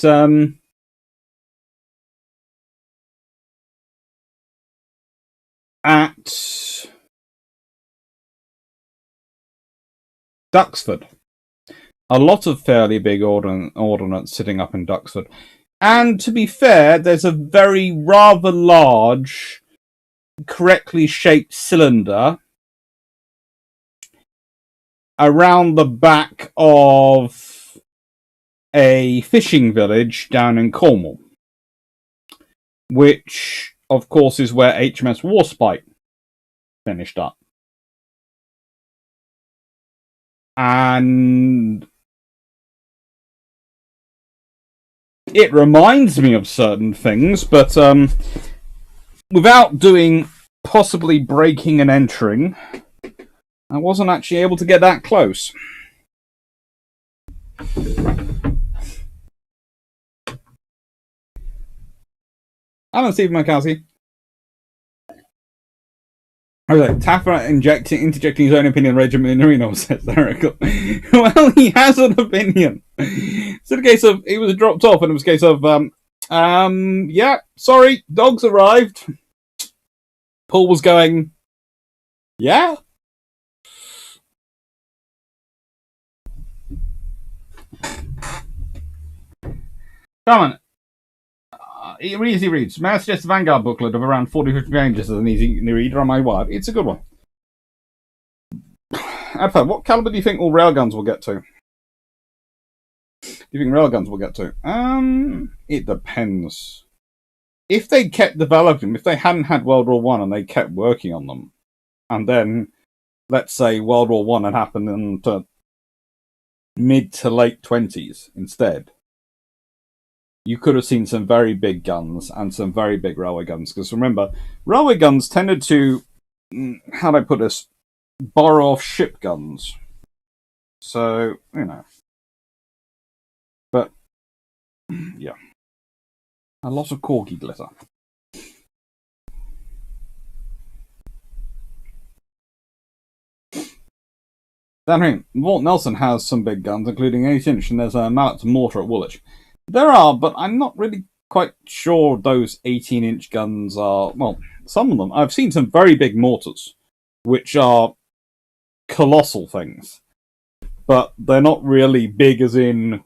Duxford. A lot of fairly big ordnance sitting up in Duxford. And to be fair, there's a very rather large, correctly shaped cylinder around the back of a fishing village down in Cornwall, which, of course, is where HMS Warspite finished up. And it reminds me of certain things, but without doing possibly breaking and entering, I wasn't actually able to get that close. Alan Stephen McCarthy. Okay, Taffer interjecting his own opinion on Regiment Marino says hysterical. Well, he has an opinion. It's a case of he was dropped off, and it was a case of yeah, sorry, dogs arrived. Paul was going, yeah. Come on. He reads. May I suggest a Vanguard booklet of around 40-50 pages as an easy read on my wire? It's a good one. Adfa, what caliber do you think all railguns will get to? It depends. If they kept developing, if they hadn't had World War One and they kept working on them, and then, let's say, World War One had happened into mid to late 20s instead, you could have seen some very big guns and some very big railway guns. Because remember, railway guns tended to, how do I put this, borrow off ship guns. So, But, yeah. A lot of corgi glitter. Then Walt Nelson has some big guns, including 8-inch, and there's a Mallet mortar at Woolwich. There are, but I'm not really quite sure those 18-inch guns are... Well, some of them. I've seen some very big mortars, which are colossal things. But they're not really big as in...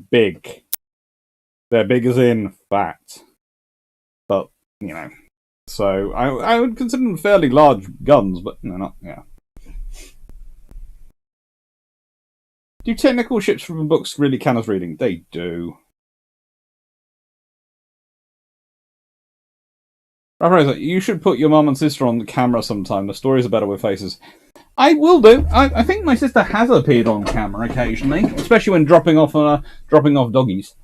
big. They're big as in fat. But, So, I would consider them fairly large guns, but not... Yeah. Do technical ships from books really count as reading? They do. You should put your mum and sister on the camera sometime. The stories are better with faces. I will do. I think my sister has appeared on camera occasionally, especially when dropping off doggies.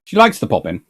She likes to pop in.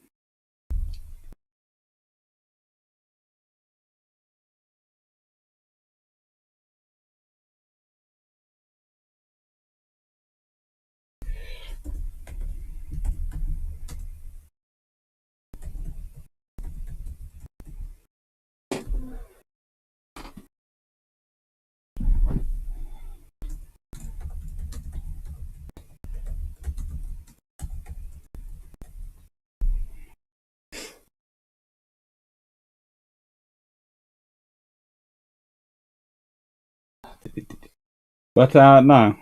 But no,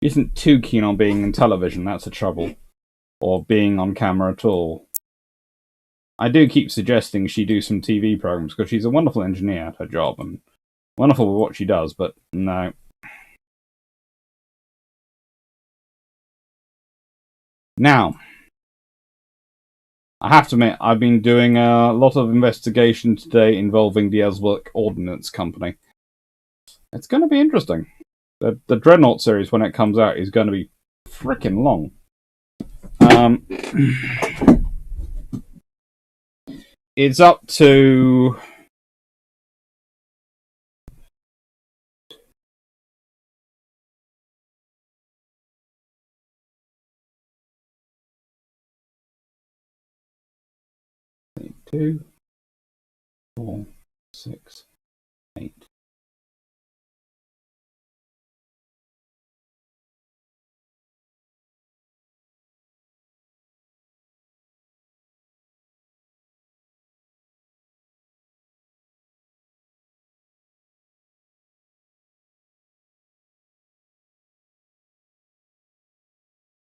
she isn't too keen on being in television. That's the trouble, or being on camera at all. I do keep suggesting she do some TV programs because she's a wonderful engineer at her job and wonderful with what she does. But no. Now, I have to admit, I've been doing a lot of investigation today involving the Ellsworth Ordnance Company. It's going to be interesting. The Dreadnought series, when it comes out, is going to be freaking long. It's up to... Two, 4, 6, 8.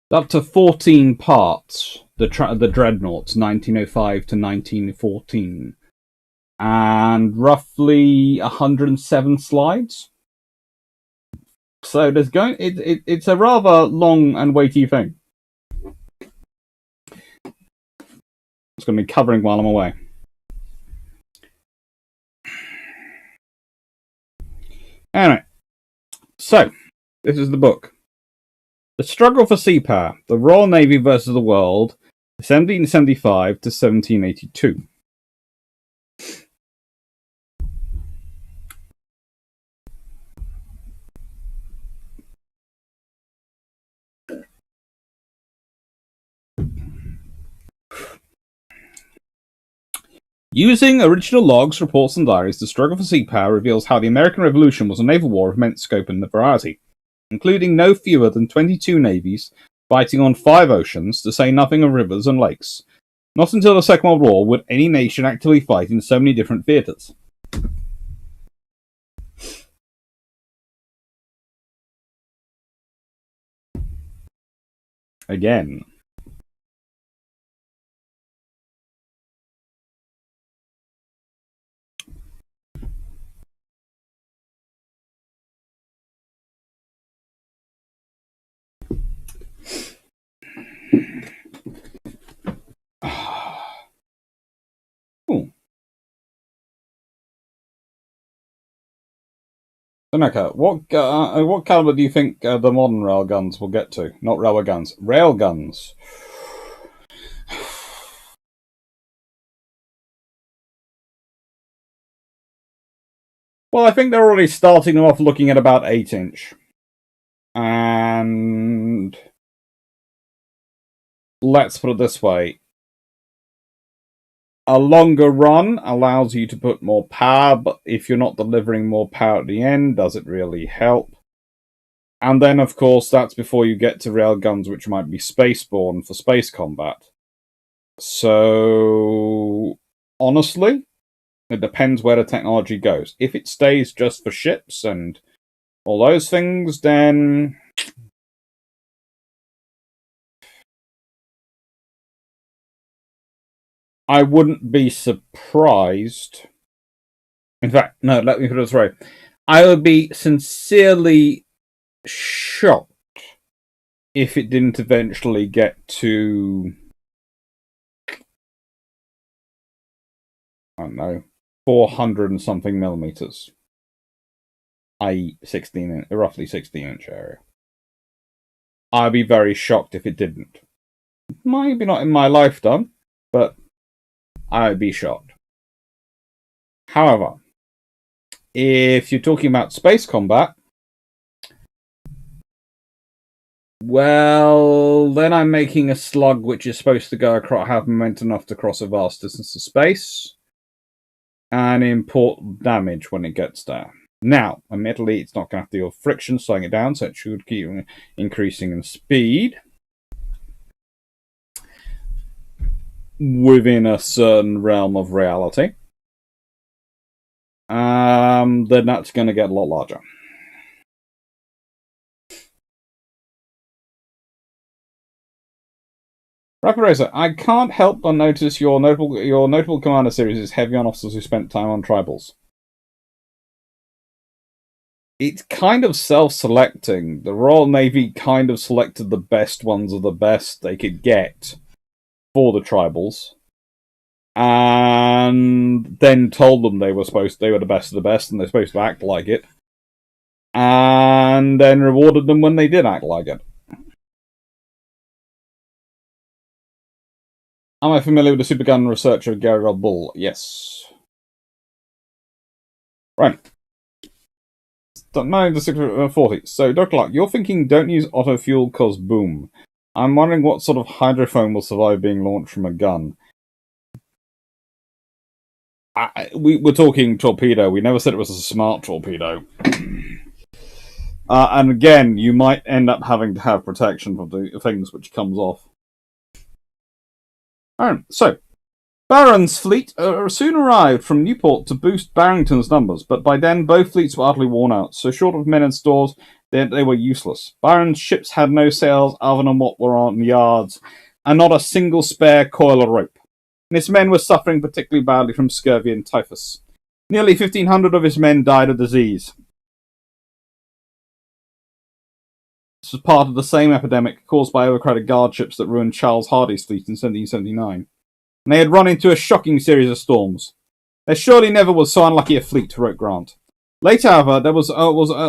Up to 14 parts. The Dreadnoughts, 1905 to 1914, and roughly 107 slides. So there's it's a rather long and weighty thing. It's going to be covering while I'm away. Anyway, so this is the book. The Struggle for Sea Power, the Royal Navy versus the World, 1775 to 1782. Using original logs, reports, and diaries, the Struggle for Sea Power reveals how the American Revolution was a naval war of immense scope and variety, including no fewer than 22 navies fighting on 5 oceans, to say nothing of rivers and lakes. Not until the Second World War would any nation actively fight in so many different theatres. Again. Cool. Tanaka, what caliber do you think the modern rail guns will get to? Not railway guns. Rail guns. Well, I think they're already starting off looking at about 8-inch. And let's put it this way. A longer run allows you to put more power, but if you're not delivering more power at the end, does it really help? And then, of course, that's before you get to railguns, which might be spaceborne for space combat. So, honestly, it depends where the technology goes. If it stays just for ships and all those things, then I wouldn't be surprised. In fact, no, let me put it this way. I would be sincerely shocked if it didn't eventually get to I don't know, 400 and something millimeters, i.e., roughly 16-inch area. I'd be very shocked if it didn't. Maybe not in my lifetime, but I'd be shocked. However, if you're talking about space combat, well, then I'm making a slug which is supposed to have momentum enough to cross a vast distance of space and import damage when it gets there. Now, admittedly, it's not going to have to deal with friction, slowing it down, so it should keep increasing in speed within a certain realm of reality. Then that's going to get a lot larger. Rapid Racer, I can't help but notice your notable commander series is heavy on officers who spent time on tribals. It's kind of self-selecting. The Royal Navy kind of selected the best ones of the best they could get for the tribals, and then told them they were the best of the best, and they're supposed to act like it, and then rewarded them when they did act like it. Am I familiar with the supergun researcher Gary Bull? Yes. Right. 9 to 640. So, Dr. Luck, you're thinking don't use auto fuel cause boom. I'm wondering what sort of hydrofoam will survive being launched from a gun. We're talking torpedo. We never said it was a smart torpedo. And again, you might end up having to have protection for the things which comes off. Alright, so Barron's fleet soon arrived from Newport to boost Barrington's numbers, but by then both fleets were utterly worn out, so short of men and stores, they were useless. Barron's ships had no sails other than what were on the yards, and not a single spare coil or rope. And his men were suffering particularly badly from scurvy and typhus. Nearly 1,500 of his men died of disease. This was part of the same epidemic caused by overcrowded guard ships that ruined Charles Hardy's fleet in 1779. And they had run into a shocking series of storms. There surely never was so unlucky a fleet, wrote Grant. Later, however,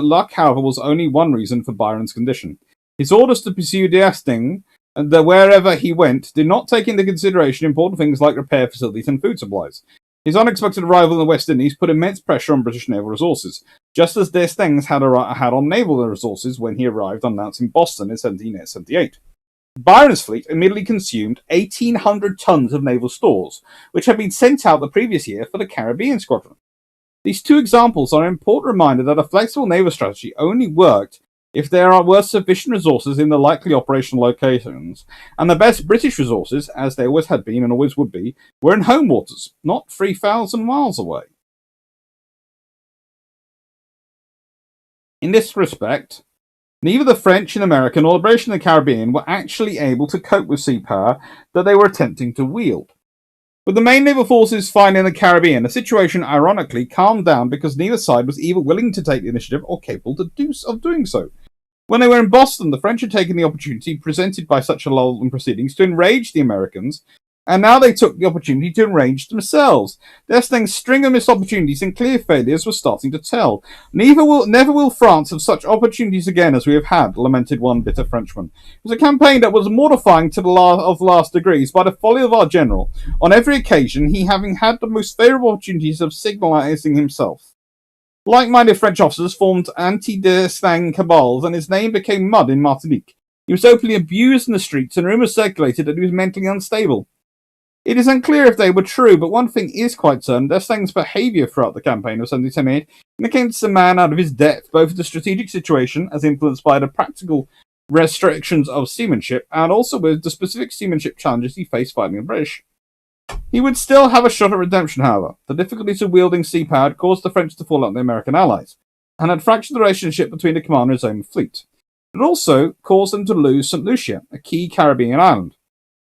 luck was only one reason for Byron's condition. His orders to pursue D'Estaing, wherever he went, did not take into consideration important things like repair facilities and food supplies. His unexpected arrival in the West Indies put immense pressure on British naval resources, just as D'Estaing had on naval resources when he arrived unannounced in Boston in 1778. Byron's fleet immediately consumed 1,800 tons of naval stores, which had been sent out the previous year for the Caribbean Squadron. These two examples are an important reminder that a flexible naval strategy only worked if there were sufficient resources in the likely operational locations, and the best British resources, as they always had been and always would be, were in home waters, not 3,000 miles away. In this respect, neither the French in America nor the British in the Caribbean were actually able to cope with sea power that they were attempting to wield. With the main naval forces fighting in the Caribbean, the situation ironically calmed down because neither side was either willing to take the initiative or capable of doing so. When they were in Boston, the French had taken the opportunity presented by such a lull in proceedings to enrage the Americans, and now they took the opportunity to enrage themselves. D'Estaing's string of missed opportunities and clear failures were starting to tell. Never will France have such opportunities again as we have had, lamented one bitter Frenchman. It was a campaign that was mortifying to the last degrees by the folly of our general, on every occasion he having had the most favourable opportunities of signalising himself. Like-minded French officers formed anti-D'Estaing cabals, and his name became mud in Martinique. He was openly abused in the streets, and rumours circulated that he was mentally unstable. It is unclear if they were true, but one thing is quite certain: D'Estaing's behaviour throughout the campaign of 1778 indicates a man out of his depth, both the strategic situation, as influenced by the practical restrictions of seamanship, and also with the specific seamanship challenges he faced fighting the British. He would still have a shot at redemption, however. The difficulties of wielding sea power had caused the French to fall out with the American allies, and had fractured the relationship between the commander and his own fleet. It also caused them to lose St. Lucia, a key Caribbean island.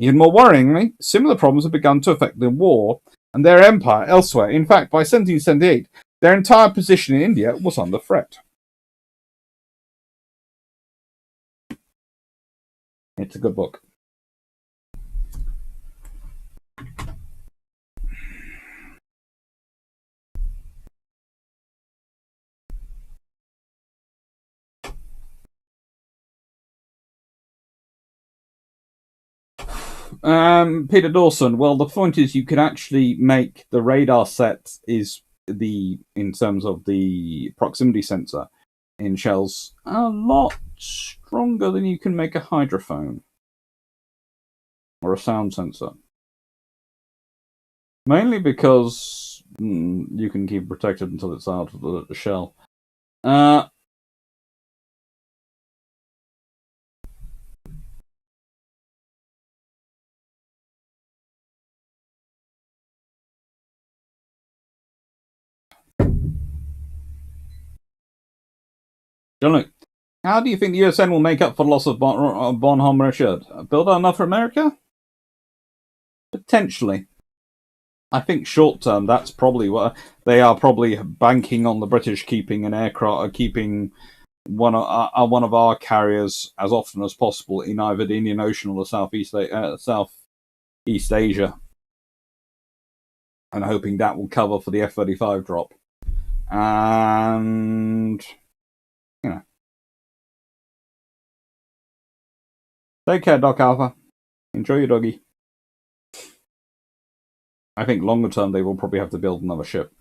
Even more worryingly, similar problems had begun to affect the war and their empire elsewhere. In fact, by 1778, their entire position in India was under threat. It's a good book. Peter Dawson. Well, the point is, you could actually make the radar set in terms of the proximity sensor in shells a lot stronger than you can make a hydrophone or a sound sensor. Mainly because you can keep it protected until it's out of the shell. John, how do you think the USN will make up for the loss of Bonhomme-Richard? Build enough for America? Potentially. I think short term, that's probably what they are probably banking on the British keeping an aircraft, keeping one of our carriers as often as possible in either the Indian Ocean or the Southeast Asia, and hoping that will cover for the F-35 drop. And take care, Doc Alpha. Enjoy your doggy. I think longer term they will probably have to build another ship.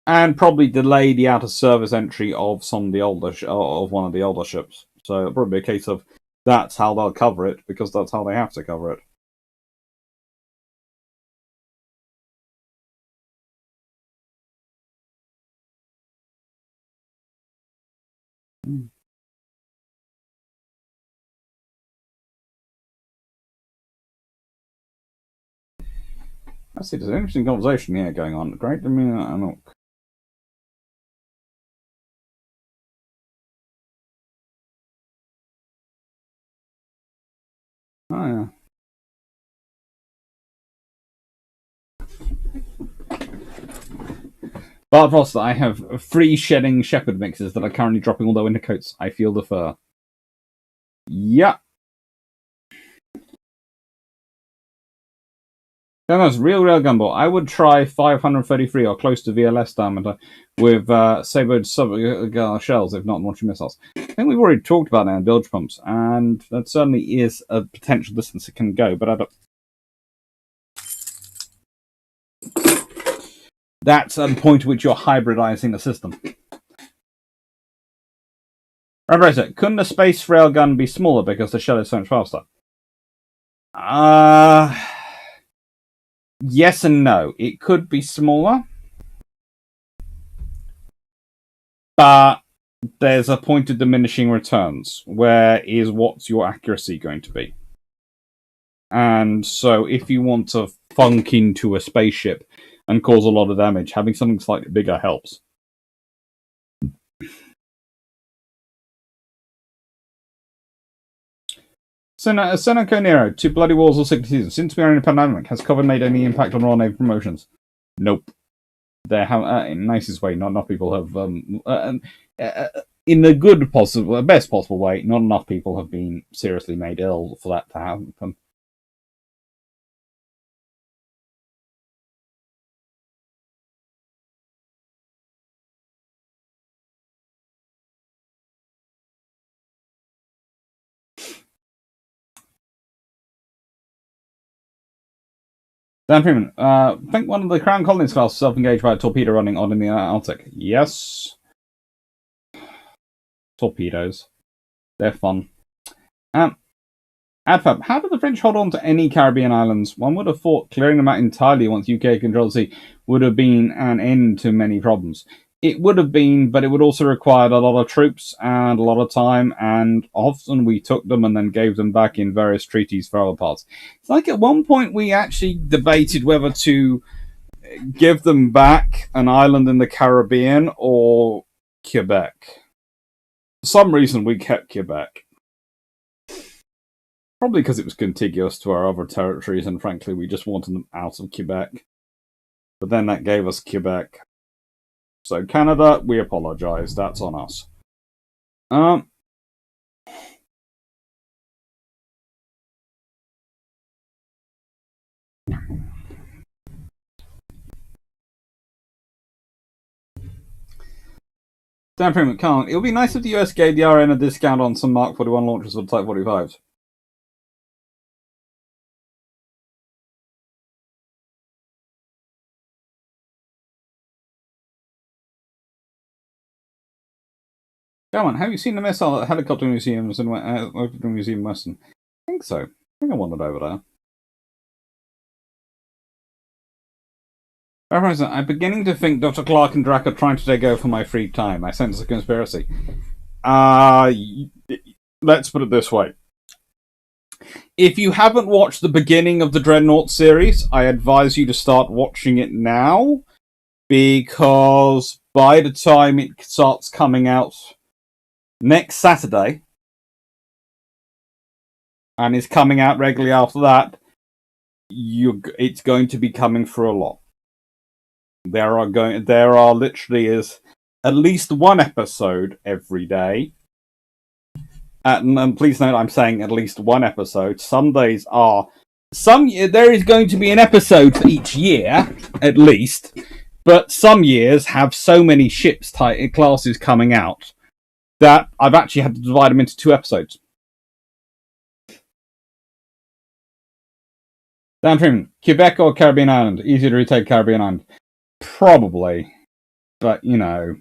And probably delay the out of service entry of one of the older ships. So it'll probably be a case of that's how they'll cover it, because that's how they have to cover it. I see, there's an interesting conversation here going on. Great, I mean, I'm not. Oh, yeah. Bart Frost, I have 3 shedding shepherd mixes that are currently dropping all their winter coats. I feel the fur. Yeah. Then there's real gunboat. I would try 533 or close to VLS diameter with sabred shells, if not launching missiles. I think we've already talked about that in Bilgepumps, and that certainly is a potential distance it can go, but I don't. That's a point at which you're hybridizing the system. Right, couldn't a space railgun be smaller because the shell is so much faster? Yes and no. It could be smaller, but there's a point of diminishing returns. Where is what's your accuracy going to be? And so if you want to funk into a spaceship and cause a lot of damage, having something slightly bigger helps. Seneca Nero, 2 bloody wars or 6 seasons. Since we are in a pandemic, has COVID made any impact on Royal Navy promotions? Nope. They have, in the nicest way, not enough people have, in the best possible way, not enough people have been seriously made ill for that to happen. Dan Freeman, think one of the Crown Colonies class self-engaged by a torpedo running on in the Arctic. Yes. Torpedoes. They're fun. Adfab, how did the French hold on to any Caribbean islands? One would have thought clearing them out entirely once UK controlled the sea would have been an end to many problems. It would have been, but it would also require a lot of troops and a lot of time, and often we took them and then gave them back in various treaties for other parts. It's like at one point we actually debated whether to give them back an island in the Caribbean or Quebec. For some reason we kept Quebec. Probably because it was contiguous to our other territories, and frankly we just wanted them out of Quebec. But then that gave us Quebec. So Canada, we apologise. That's on us. Damn Premium can't. It would be nice if the US gave the RN a discount on some Mark 41 launchers for Type 45s. Come on, have you seen the missile at helicopter museums in Museum Western? I think so. I think I wandered over there. I'm beginning to think Dr. Clark and Drac are trying to take over my free time. I sense a conspiracy. Let's put it this way. If you haven't watched the beginning of the Dreadnought series, I advise you to start watching it now, because by the time it starts coming out next Saturday, and is coming out regularly after that, it's going to be coming for a lot. There are literally is at least one episode every day. And please note, I'm saying at least one episode. Some days are there is going to be an episode for each year, at least. But some years have so many ships classes coming out that I've actually had to divide them into 2 episodes. Dan Freeman, Quebec or Caribbean Island? Easier to retake Caribbean Island. Probably. But, you know.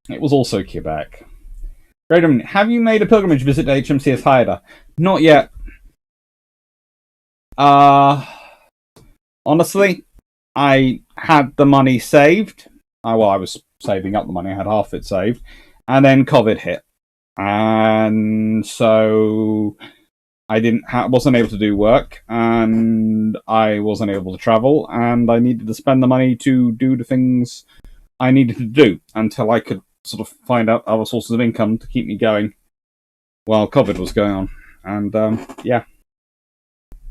It was also Quebec. Great, have you made a pilgrimage visit to HMCS Haida? Not yet. Honestly, I had the money saved. I was saving up the money. I had half it saved. And then COVID hit. And so I wasn't able to do work. And I wasn't able to travel. And I needed to spend the money to do the things I needed to do until I could sort of find out other sources of income to keep me going while COVID was going on. And, yeah.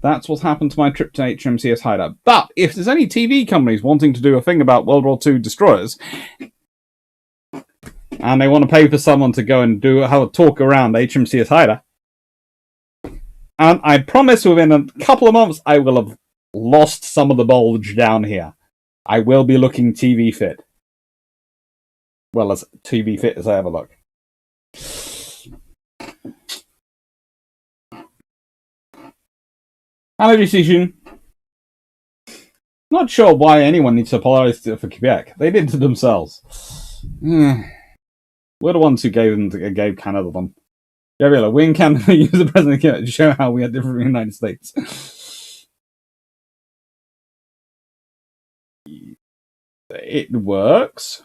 That's what happened to my trip to HMCS Haida. But if there's any TV companies wanting to do a thing about World War II destroyers, and they want to pay for someone to go and have a talk around HMCS Haida, and I promise within a couple of months I will have lost some of the bulge down here. I will be looking TV fit. Well, as TV fit as I ever look. Hello, decision. Not sure why anyone needs to apologise for Quebec. They did it to themselves. We're the ones who gave Canada them. Gabriella, we in Canada use the president to show how we are different from the United States. It works.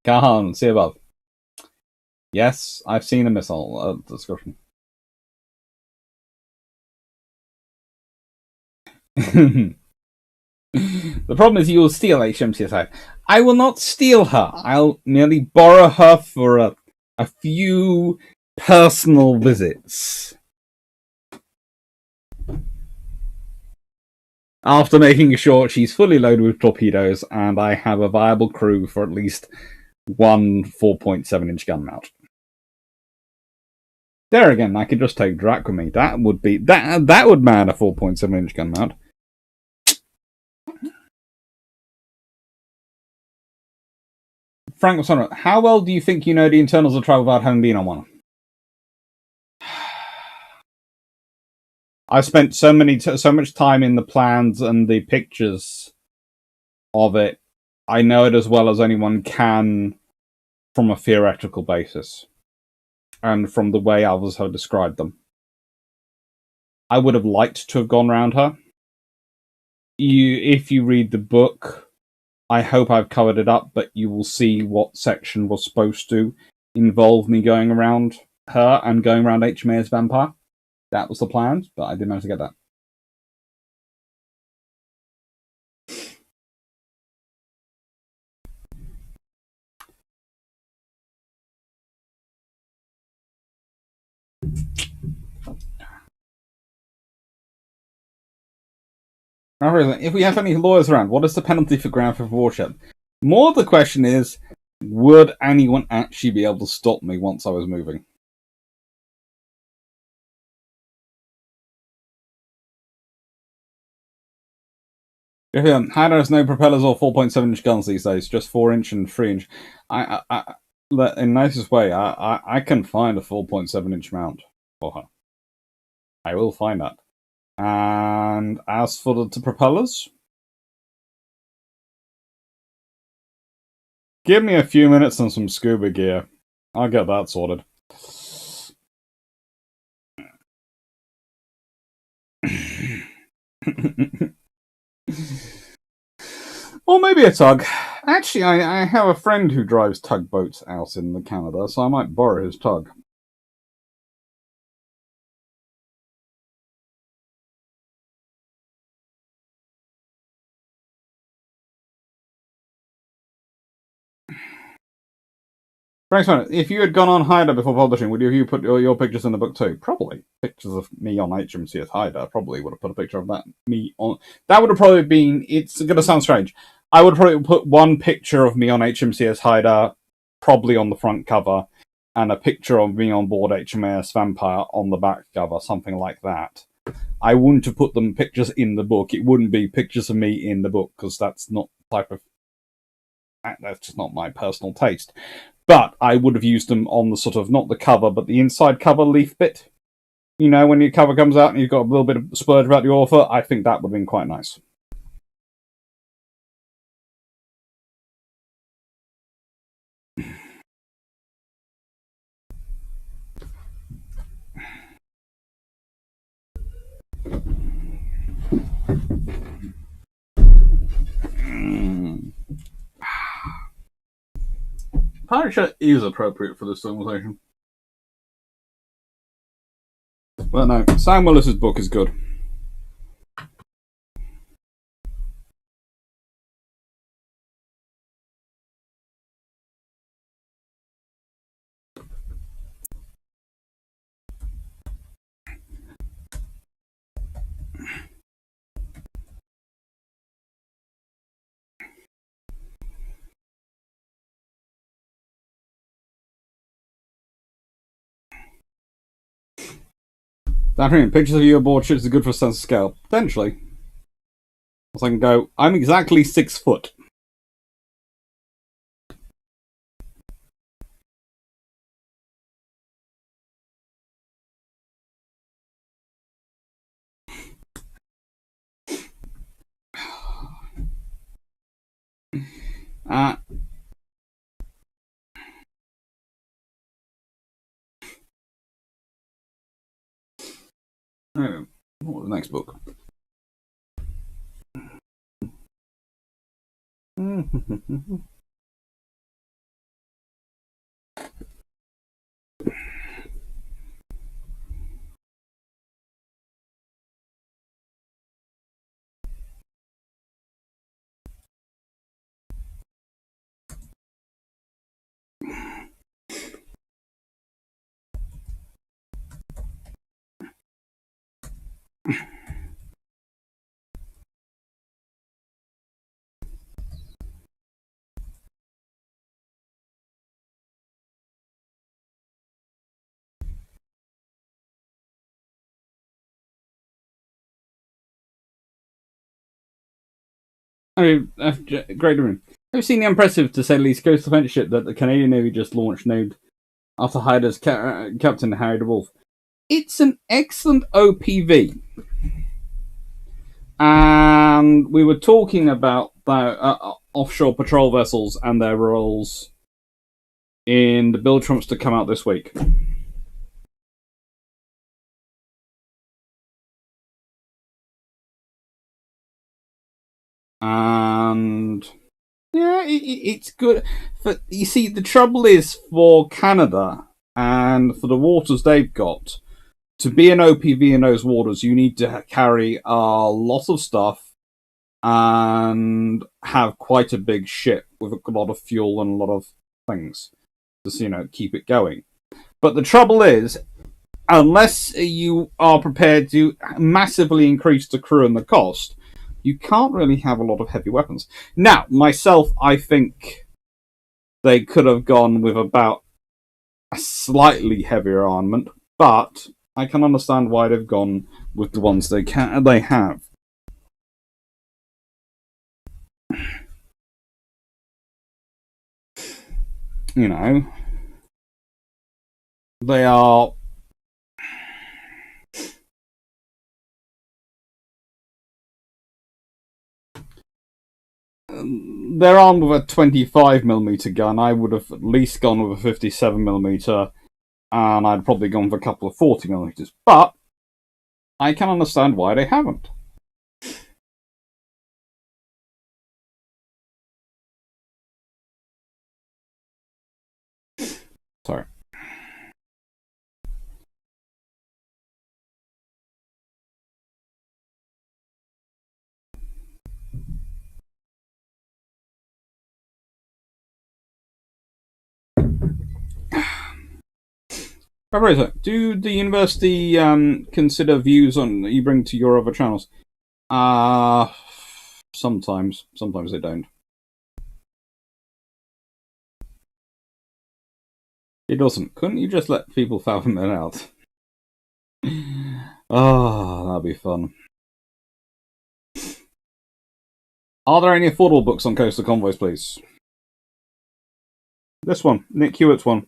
Kahan, see above. Yes, I've seen a missile description. The problem is you will steal HMCS Haida. I will not steal her. I'll merely borrow her for a few personal visits. After making sure she's fully loaded with torpedoes and I have a viable crew for at least one 4.7-inch gun mount. There again, I could just take Drac with me. That would man a 4.7-inch gun mount. Frank Masonra, how well do you think you know the internals of travel without having been on one? I've spent so much time in the plans and the pictures of it. I know it as well as anyone can from a theoretical basis and from the way others have described them. I would have liked to have gone around her. If you read the book, I hope I've covered it up, but you will see what section was supposed to involve me going around her and going around HMAS Vampire. That was the plan, but I didn't manage to get that. If we have any lawyers around, what is the penalty for ground for warship? More the question is, would anyone actually be able to stop me once I was moving? Haida has no propellers or 4.7-inch guns these days, just 4-inch and 3-inch. In nicest way, I can find a 4.7-inch mount for her. I will find that. And as for the propellers, give me a few minutes and some scuba gear. I'll get that sorted. Or maybe a tug. Actually, I have a friend who drives tugboats out in Canada, so I might borrow his tug. Thanks, man. If you had gone on Haida before publishing, would you put your pictures in the book too? Probably. Pictures of me on HMCS Haida. Probably would have put a picture of that. Me on. That would have probably been. It's going to sound strange. I would probably put one picture of me on HMCS Haida, probably on the front cover, and a picture of me on board HMS Vampire on the back cover, something like that. I wouldn't have put them pictures in the book. It wouldn't be pictures of me in the book, because that's not the type of. That's just not my personal taste. But I would have used them on the sort of, not the cover, but the inside cover leaf bit. You know, when your cover comes out and you've got a little bit of splurge about the author, I think that would have been quite nice. Pirate shirt is appropriate for this civilization. But no, Sam Willis's book is good. Pictures of you aboard ships are good for a sense of scale. Potentially. So I can go, I'm exactly 6 foot. What was the next book? Great room. Have you seen the impressive, to say the least, coastal defense ship that the Canadian Navy just launched, named after Haida's Captain Harry DeWolf? It's an excellent OPV. And we were talking about the offshore patrol vessels and their roles in the Bilgepumps to come out this week. And yeah, it's good. But you see, the trouble is for Canada and for the waters they've got, to be an OPV in those waters, you need to carry a lot of stuff and have quite a big ship with a lot of fuel and a lot of things to, keep it going. But the trouble is, unless you are prepared to massively increase the crew and the cost, you can't really have a lot of heavy weapons. Now, myself, I think they could have gone with about a slightly heavier armament, but I can understand why they've gone with the ones they have. You know, they are. They're armed with a 25mm gun. I would have at least gone with a 57mm, and I'd probably gone with a couple of 40mm. But I can understand why they haven't. Sorry. Do the university consider views on that you bring to your other channels? Sometimes. Sometimes they don't. It doesn't. Couldn't you just let people fathom it out? Oh, that'd be fun. Are there any affordable books on coastal convoys, please? This one, Nick Hewit's one.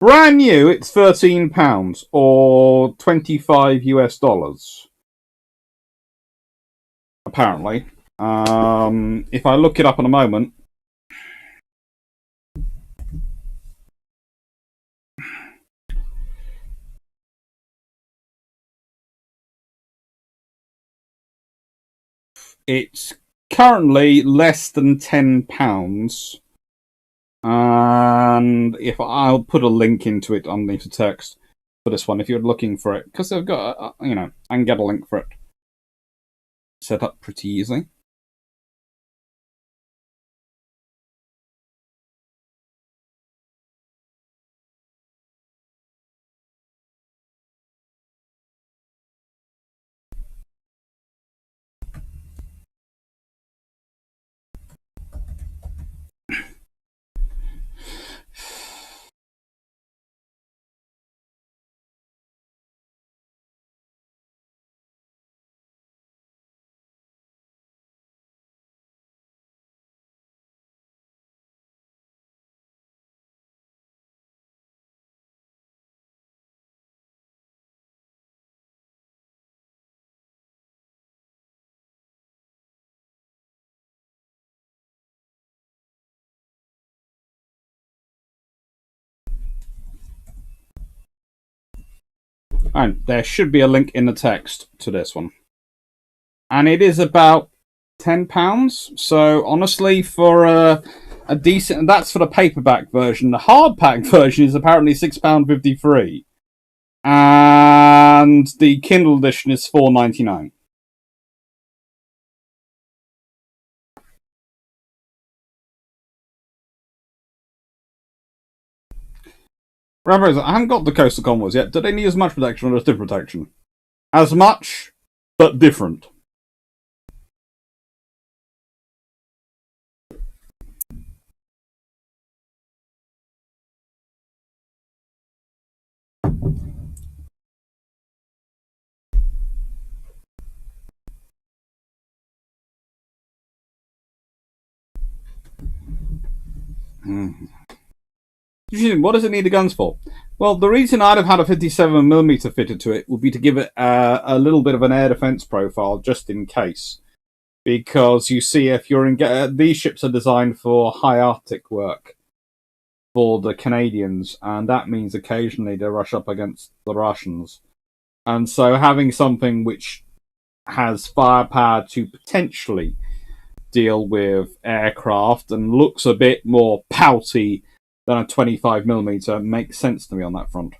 Brand new, it's £13 or $25 US. Apparently. If I look it up in a moment. It's currently less than £10. And if I'll put a link into it underneath the text for this one if you're looking for it, because they've got, I can get a link for it set up pretty easily. And there should be a link in the text to this one. And it is about £10. So honestly, for a decent, that's for the paperback version. The hardback version is apparently £6.53, and the Kindle edition is £4.99. Remember, I haven't got the coastal convoys yet. Do they need as much protection or as different protection? As much, but different. What does it need the guns for? Well, the reason I'd have had a 57mm fitted to it would be to give it a little bit of an air defense profile, just in case. Because you see, if you're in these ships are designed for high Arctic work for the Canadians, and that means occasionally they rush up against the Russians. And so having something which has firepower to potentially deal with aircraft and looks a bit more pouty than a 25mm makes sense to me on that front.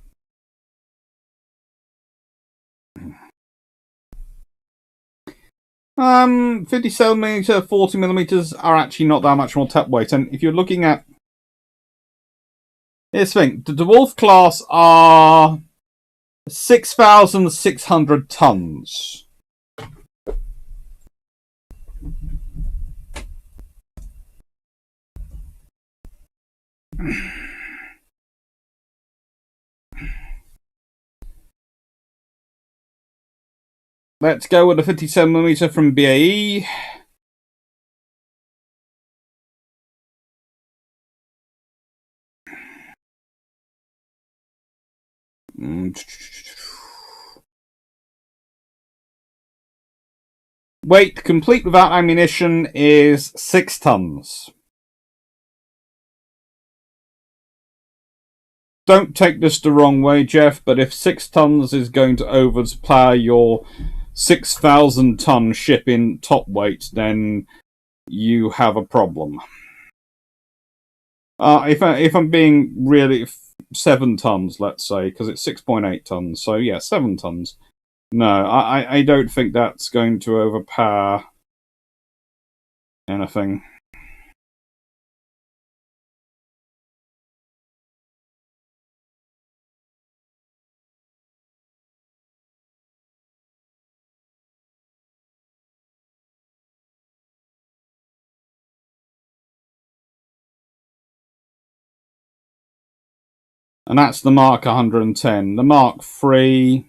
Um, 57mm, 40mm are actually not that much more tap weight, and if you're looking at, here's the thing, the Dwarf class are 6,600 tons. Let's go with a 57mm from BAE. Weight complete without ammunition is 6 tons. Don't take this the wrong way, Jeff, but if 6 tons is going to overpower your 6,000-ton ship in top weight, then you have a problem. If I'm being really 7 tons, let's say, because it's 6.8 tons, so yeah, 7 tons. No, I don't think that's going to overpower anything. And that's the Mark 110. The Mark III,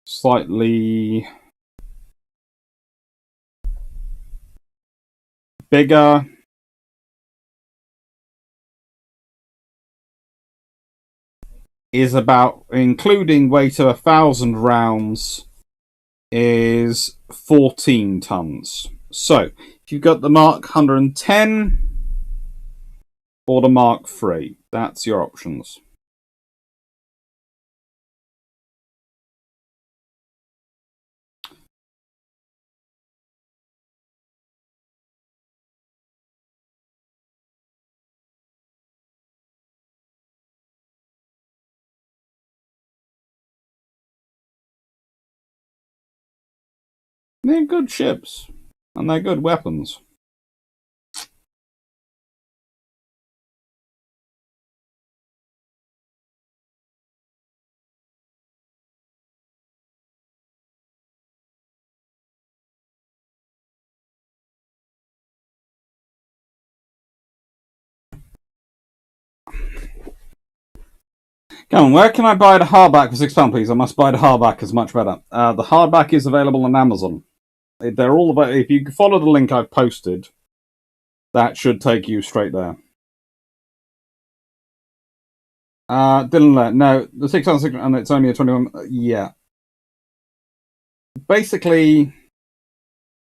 slightly bigger. Is about, including weight of 1,000 rounds, is 14 tons. So, if you've got the Mark 110 or the Mark III, that's your options. They're good ships, and they're good weapons. Come on, where can I buy the hardback for £6, please? I must buy the hardback, is much better. The hardback is available on Amazon. They're all about. If you follow the link I've posted, that should take you straight there. Dylan, no, the 6 and it's only a 21. Yeah. Basically,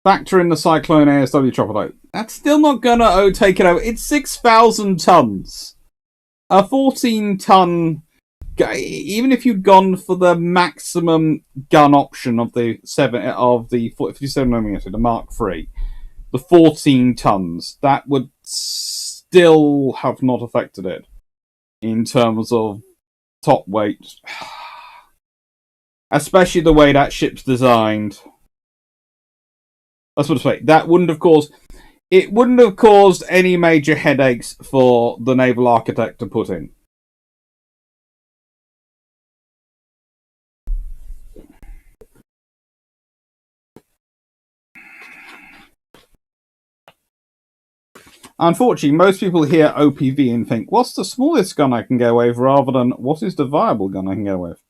factor in the Cyclone ASW chopper though. That's still not gonna take it over. It's 6,000 tons. A 14-ton. Even if you'd gone for the maximum gun option of the 57mm, the Mark III, the 14 tons, that would still have not affected it in terms of top weight, especially the way that ship's designed. That's what I say. That wouldn't have caused. It wouldn't have caused any major headaches for the naval architect to put in. Unfortunately, most people hear OPV and think, what's the smallest gun I can get away with, rather than what is the viable gun I can get away with.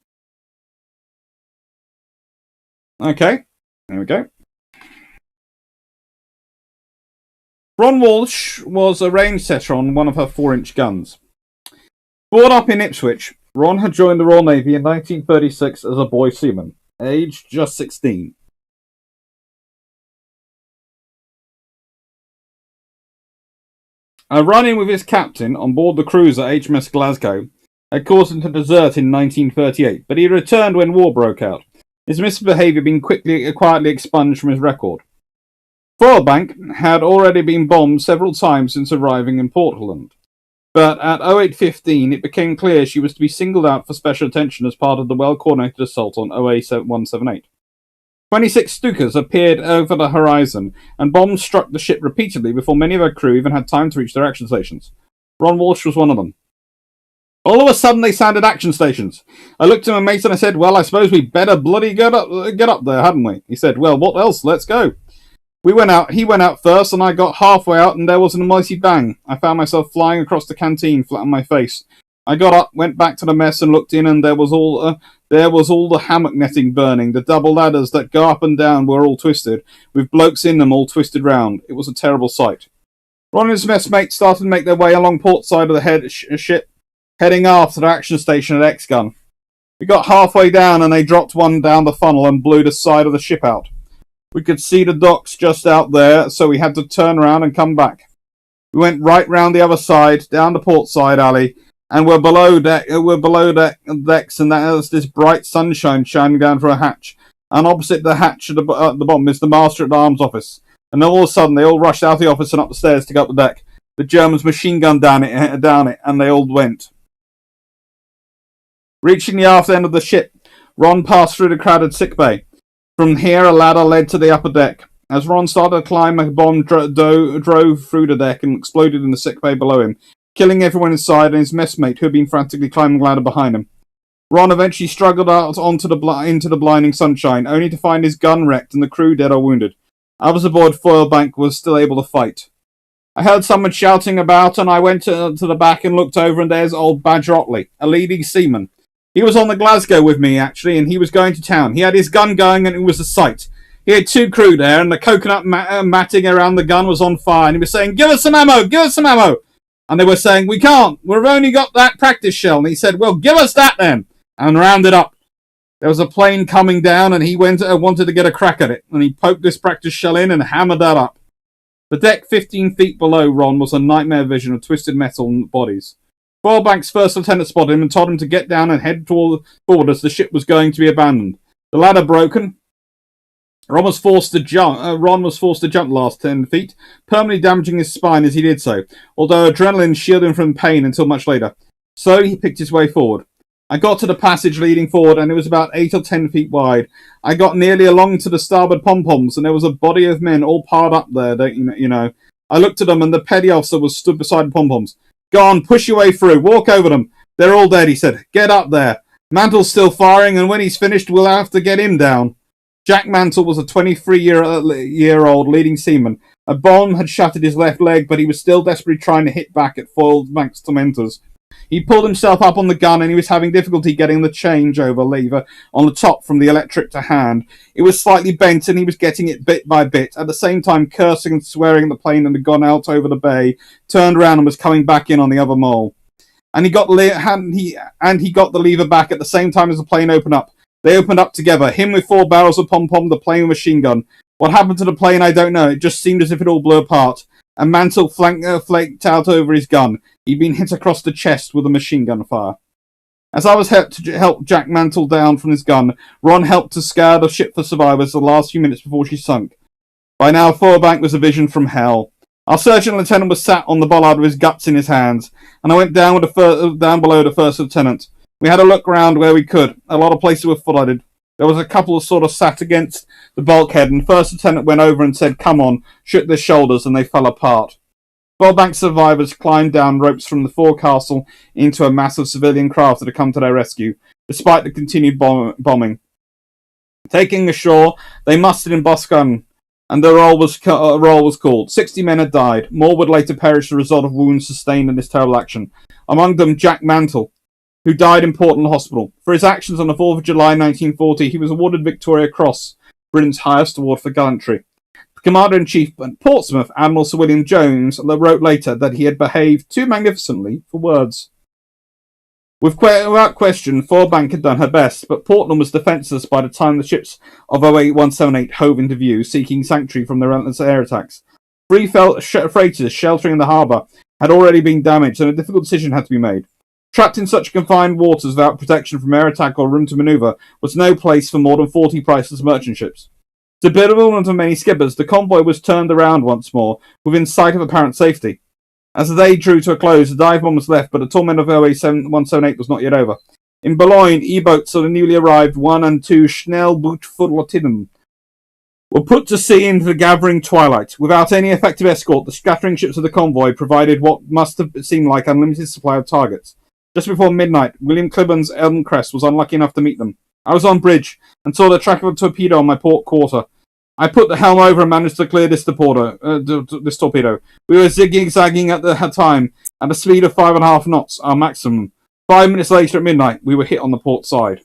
Okay, there we go. Ron Walsh was a range setter on one of her 4-inch guns. Brought up in Ipswich, Ron had joined the Royal Navy in 1936 as a boy seaman, aged just 16. A run-in with his captain on board the cruiser HMS Glasgow had caused him to desert in 1938, but he returned when war broke out, his misbehaviour being quietly expunged from his record. Foylebank had already been bombed several times since arriving in Portland, but at 0815 it became clear she was to be singled out for special attention as part of the well-coordinated assault on OA-178. 26 Stukas appeared over the horizon, and bombs struck the ship repeatedly before many of her crew even had time to reach their action stations. Ron Walsh was one of them. All of a sudden they sounded action stations. I looked at my mate and I said, well, I suppose we better bloody get up there, hadn't we? He said, well, what else? Let's go. He went out first, and I got halfway out, and there was a mighty bang. I found myself flying across the canteen, flat on my face. I got up, went back to the mess, and looked in, and there was all the hammock netting burning. The double ladders that go up and down were all twisted, with blokes in them all twisted round. It was a terrible sight. Ron and his messmates started to make their way along port side of the ship, heading aft to the action station at X-Gun. We got halfway down, and they dropped one down the funnel and blew the side of the ship out. We could see the docks just out there, so we had to turn around and come back. We went right round the other side, down the port side alley, and we're below decks, and there's this bright sunshine shining down from a hatch. And opposite the hatch at the bottom is the Master at Arms office. And all of a sudden, they all rushed out of the office and up the stairs to go up the deck. The Germans machine gunned down it, and they all went. Reaching the aft end of the ship, Ron passed through the crowded sick bay. From here, a ladder led to the upper deck. As Ron started to climb, a bomb drove through the deck and exploded in the sick bay below him, killing everyone inside and his messmate, who had been frantically climbing the ladder behind him. Ron eventually struggled out into the blinding sunshine, only to find his gun wrecked and the crew dead or wounded. Others aboard Foilbank were still able to fight. I heard someone shouting about, and I went to the back and looked over, and there's old Badger Otley, a leading seaman. He was on the Glasgow with me, actually, and he was going to town. He had his gun going, and it was a sight. He had two crew there, and the coconut matting around the gun was on fire, and he was saying, "Give us some ammo! Give us some ammo!" And they were saying, "We can't. We've only got that practice shell." And he said, "Well, give us that then!" And rounded up. There was a plane coming down, and he wanted to get a crack at it, and he poked this practice shell in and hammered that up. The deck 15 feet below Ron was a nightmare vision of twisted metal bodies. Foilbank's first lieutenant spotted him and told him to get down and head forward as the ship was going to be abandoned. The ladder broken. Ron was forced to jump the last 10 feet, permanently damaging his spine as he did so, although adrenaline shielded him from pain until much later. So he picked his way forward. I got to the passage leading forward, and it was about 8 or 10 feet wide. I got nearly along to the starboard pom-poms, and there was a body of men all piled up there, you know. I looked at them, and the petty officer was stood beside the pom-poms. "Go on, push your way through, walk over them. They're all dead," he said. "Get up there. Mantle's still firing, and when he's finished, we'll have to get him down." Jack Mantle was a 23-year-old leading seaman. A bomb had shattered his left leg, but he was still desperately trying to hit back at Foilbank's tormentors. He pulled himself up on the gun, and he was having difficulty getting the changeover lever on the top from the electric to hand. It was slightly bent, and he was getting it bit by bit, at the same time cursing and swearing at the plane that had gone out over the bay, turned around and was coming back in on the other mole. And he got the lever back at the same time as the plane opened up. They opened up together, him with 4 barrels of pom-pom, the plane with a machine gun. What happened to the plane, I don't know. It just seemed as if it all blew apart. And Mantle flaked out over his gun. He'd been hit across the chest with a machine gun fire. As I was helped to help Jack Mantle down from his gun, Ron helped to scour the ship for survivors the last few minutes before she sunk. By now, Foilbank was a vision from hell. Our sergeant lieutenant was sat on the bollard with his guts in his hands, and I went down below the first lieutenant. We had a look round where we could. A lot of places were flooded. There was a couple of sort of sat against the bulkhead, and the first lieutenant went over and said, "Come on," shook their shoulders, and they fell apart. Foilbank survivors climbed down ropes from the forecastle into a mass of civilian craft that had come to their rescue, despite the continued bombing. Taking ashore, they mustered in Boscan, and the roll was called. 60 men had died. More would later perish as a result of wounds sustained in this terrible action. Among them, Jack Mantle, who died in Portland Hospital. For his actions on the 4th of July 1940, he was awarded Victoria Cross, Britain's highest award for gallantry. The Commander-in-Chief at Portsmouth, Admiral Sir William Jones, wrote later that he had behaved too magnificently for words. Without question, Foilbank had done her best, but Portland was defenceless by the time the ships of 08178 hove into view, seeking sanctuary from the relentless air attacks. 3 freighters sheltering the harbour had already been damaged, and a difficult decision had to be made. Trapped in such confined waters without protection from air attack or room to manoeuvre was no place for more than 40 priceless merchant ships. To bewilderment of many skippers, the convoy was turned around once more, within sight of apparent safety. As the day drew to a close, the dive bomb was left, but the torment of 08178 was not yet over. In Boulogne, E-boats of the newly arrived 1 and 2 Schnellbootflotillen were put to sea into the gathering twilight. Without any effective escort, the scattering ships of the convoy provided what must have seemed like unlimited supply of targets. Just before midnight, William Clibborn's Elmcrest was unlucky enough to meet them. I was on bridge, and saw the track of a torpedo on my port quarter. I put the helm over and managed to clear this torpedo. We were zigzagging at the time at a speed of 5.5 knots, our maximum. 5 minutes later at midnight, we were hit on the port side.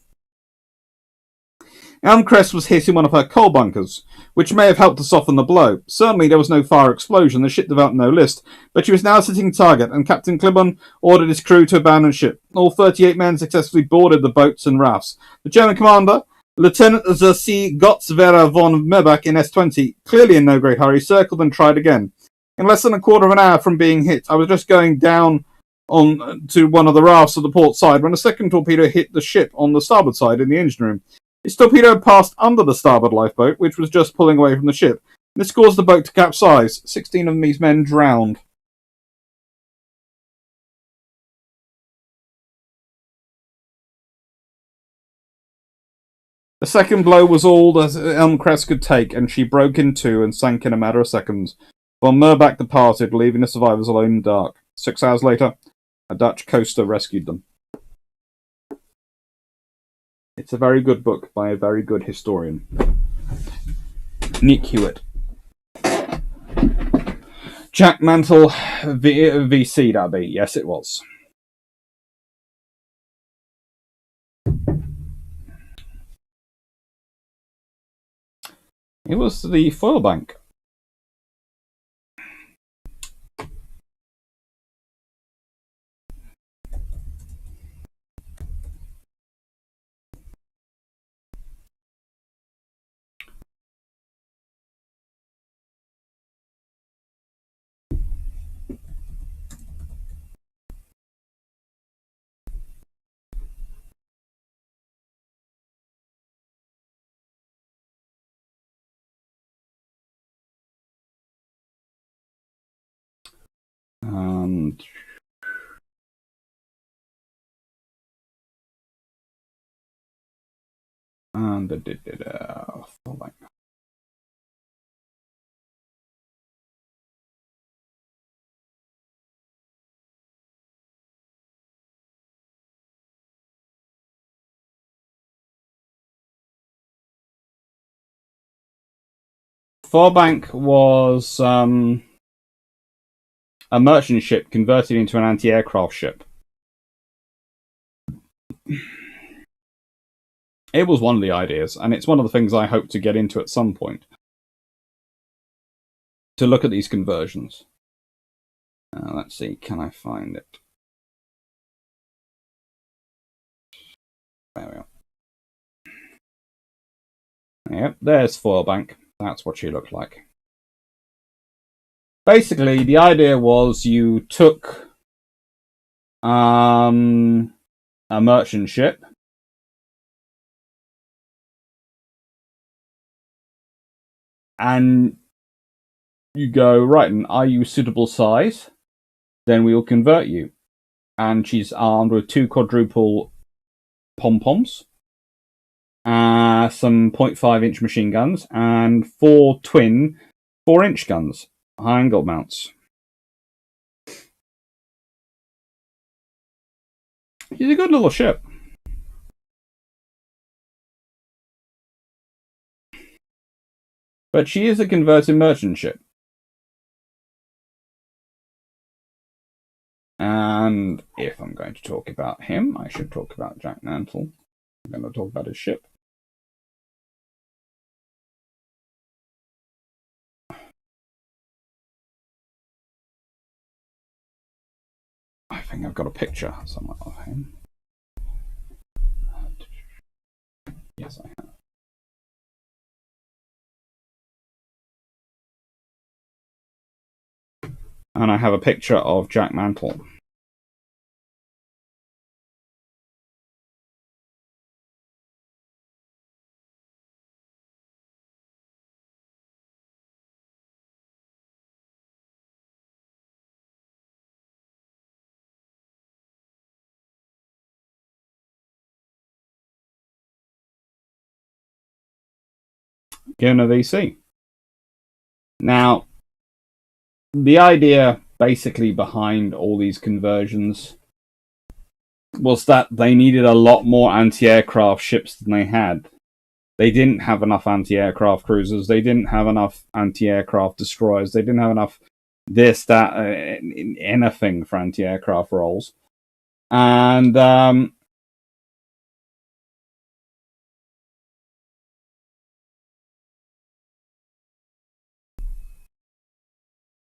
Elmcrest was hit in one of her coal bunkers, which may have helped to soften the blow. Certainly there was no fire explosion, the ship developed no list, but she was now sitting target, and Captain Clibborn ordered his crew to abandon ship. All 38 men successfully boarded the boats and rafts. The German commander, Lieutenant Z. Gottswehrer von Merbach in S-20, clearly in no great hurry, circled and tried again. In less than a quarter of an hour from being hit, I was just going down on to one of the rafts at the port side when a second torpedo hit the ship on the starboard side in the engine room. Its torpedo passed under the starboard lifeboat, which was just pulling away from the ship. This caused the boat to capsize. 16 of these men drowned. The second blow was all that Elmcrest could take, and she broke in two and sank in a matter of seconds. Von Merbach departed, leaving the survivors alone in the dark. 6 hours later, a Dutch coaster rescued them. It's a very good book by a very good historian. Nick Hewit. Jack Mantle VC, that'd be. Yes, it was. It was the foil bank. Foil bank. Foil bank was a merchant ship converted into an anti-aircraft ship. It was one of the ideas, and it's one of the things I hope to get into at some point. To look at these conversions. Let's see, can I find it? There we are. Yep, there's foil bank. That's what she looked like. Basically, the idea was you took a merchant ship, and you go, right, and are you suitable size? Then we will convert you. And she's armed with 2 quadruple pom-poms, some 0.5-inch machine guns, and 4 twin 4-inch guns, high angle mounts. She's a good little ship. But she is a converted merchant ship. And if I'm going to talk about him, I should talk about Jack Mantle. I'm going to talk about his ship. I think I've got a picture somewhere of him. Yes, I have. And I have a picture of Jack Mantle. Given a VC. Now, the idea basically behind all these conversions was that they needed a lot more anti-aircraft ships than they had. They didn't have enough anti-aircraft cruisers. They didn't have enough anti-aircraft destroyers. They didn't have enough this, that, anything for anti-aircraft roles. And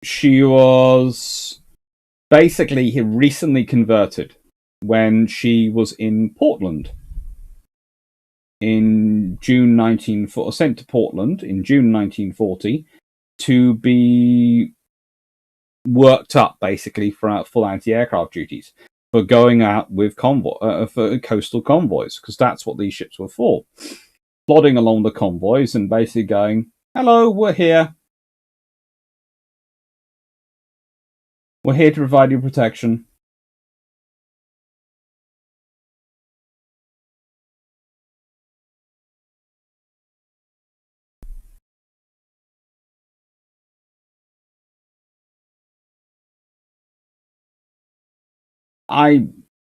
she was basically recently converted when she was in Portland in June 1940, sent to Portland in June 1940 to be worked up basically for full anti-aircraft duties, for going out with for coastal convoys, because that's what these ships were for. Plodding along the convoys and basically going, hello, we're here. We're here to provide you protection.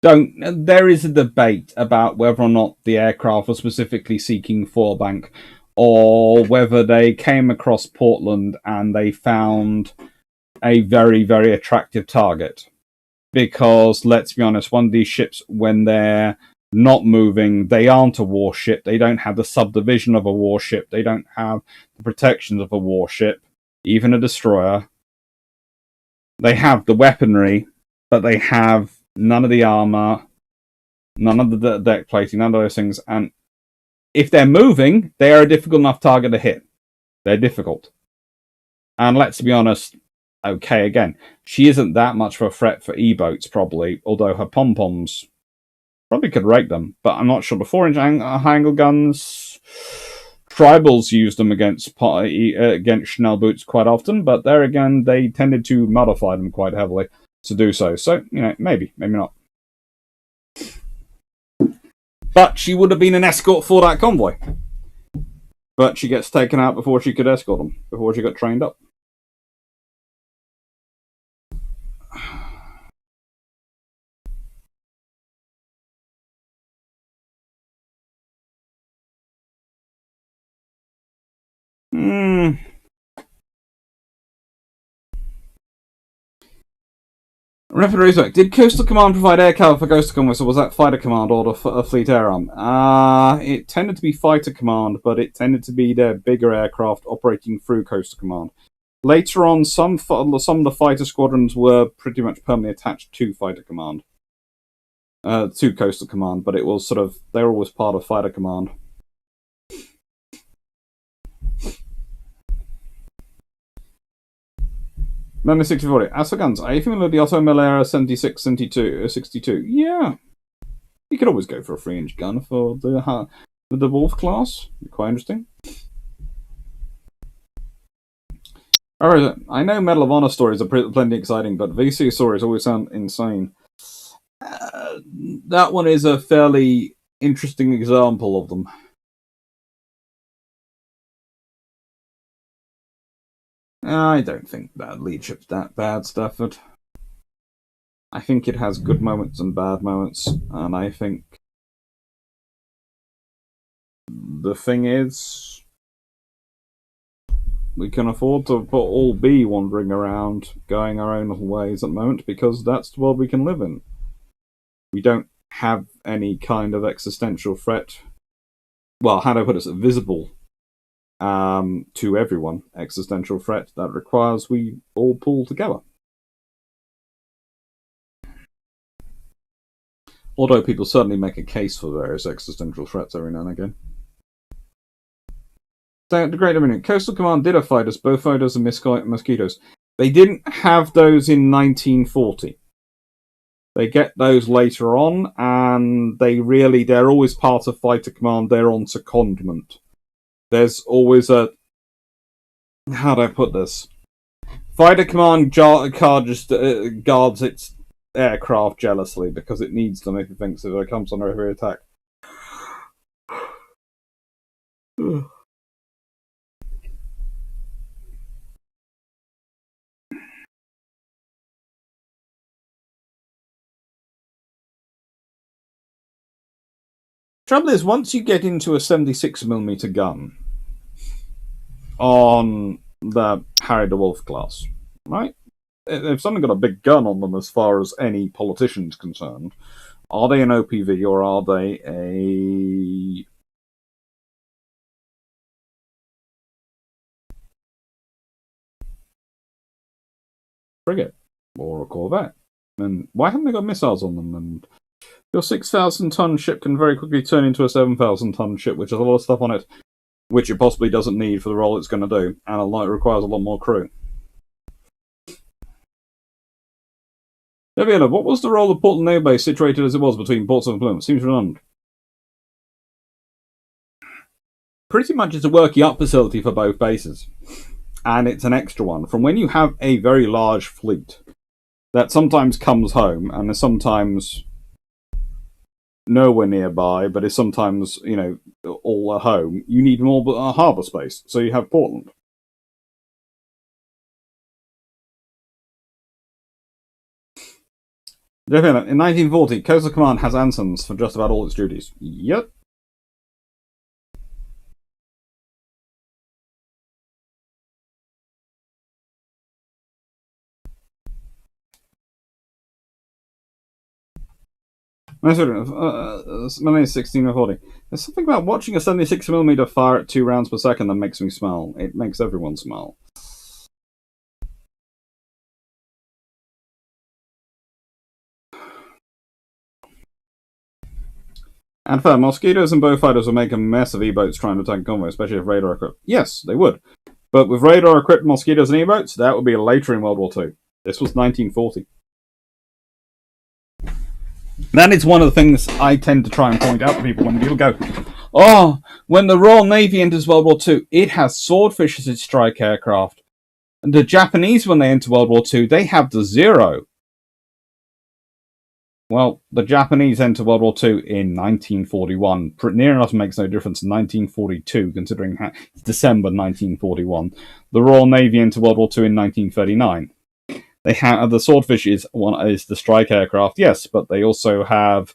There is a debate about whether or not the aircraft was specifically seeking forebank, or whether they came across Portland and they found a very, very attractive target. Because, let's be honest, one of these ships, when they're not moving, they aren't a warship. They don't have the subdivision of a warship. They don't have the protections of a warship, even a destroyer. They have the weaponry, but they have none of the armor, none of the deck plating, none of those things. And if they're moving, they are a difficult enough target to hit. They're difficult. And let's be honest, okay, again, she isn't that much of a threat for E-boats, probably, although her pom-poms probably could rake them, but I'm not sure. The 4-inch high-angle guns, tribals used them against Schnell boots quite often, but there again, they tended to modify them quite heavily to do so. So, maybe not. But she would have been an escort for that convoy. But she gets taken out before she could escort them, before she got trained up. Rapid Razorback. Did Coastal Command provide air cover for Coastal Convoys, or was that Fighter Command or the Fleet Air Arm? It tended to be Fighter Command, but it tended to be their bigger aircraft operating through Coastal Command. Later on, some of the fighter squadrons were pretty much permanently attached to Fighter Command, to Coastal Command, but it was they were always part of Fighter Command. Number 64. As for guns, are you familiar with the Otto Malera 76, 62? Yeah. You could always go for a 3-inch gun for the Wolf class. Quite interesting. Alright, I know Medal of Honor stories are plenty exciting, but VC stories always sound insane. That one is a fairly interesting example of them. I don't think that leadership's that bad, Stafford. I think it has good moments and bad moments, and I think the thing is, we can afford to all be wandering around, going our own little ways at the moment, because that's the world we can live in. We don't have any kind of existential threat. Well, how do I put it? Visible to everyone existential threat that requires we all pull together. Although people certainly make a case for various existential threats every now and again. The Great Dominion. Coastal Command did have fighters, both fighters and mosquitoes. They didn't have those in 1940. They get those later on, and they're always part of Fighter Command. They're on secondment. There's always a... How do I put this? Fighter Command guards its aircraft jealously because it needs them if it thinks if it comes under heavy attack. Trouble is, once you get into a 76mm gun on the Harry de Wolf class, right? If someone got a big gun on them as far as any politician's concerned, are they an OPV or are they a frigate or a corvette? And why haven't they got missiles on them? And your 6,000-ton ship can very quickly turn into a 7,000-ton ship, which has a lot of stuff on it, which it possibly doesn't need for the role it's going to do, and it requires a lot more crew. Neviana, what was the role of Portland Naval Base situated as it was between Portsmouth and Plymouth? Seems redundant. Pretty much it's a working up facility for both bases. And it's an extra one. From when you have a very large fleet that sometimes comes home and is sometimes nowhere nearby, but is sometimes, all at home, you need more harbour space. So you have Portland. In 1940, Coastal Command has ensigns for just about all its duties. Yep. My name is 1640. There's something about watching a 76mm fire at 2 rounds per second that makes me smile. It makes everyone smile. And fair, mosquitoes and bowfighters would make a mess of E-boats trying to attack Convoy, especially if radar equipped. Yes, they would. But with radar equipped mosquitoes and E-boats, that would be later in World War II. This was 1940. That is one of the things I tend to try and point out to people when people go, oh, when the Royal Navy enters World War II, it has Swordfish as its strike aircraft. And the Japanese, when they enter World War II, they have the Zero. Well, the Japanese enter World War II in 1941. Near enough makes no difference in 1942, considering it's December 1941. The Royal Navy enter World War II in 1939. They have the Swordfish is the strike aircraft, yes, but they also have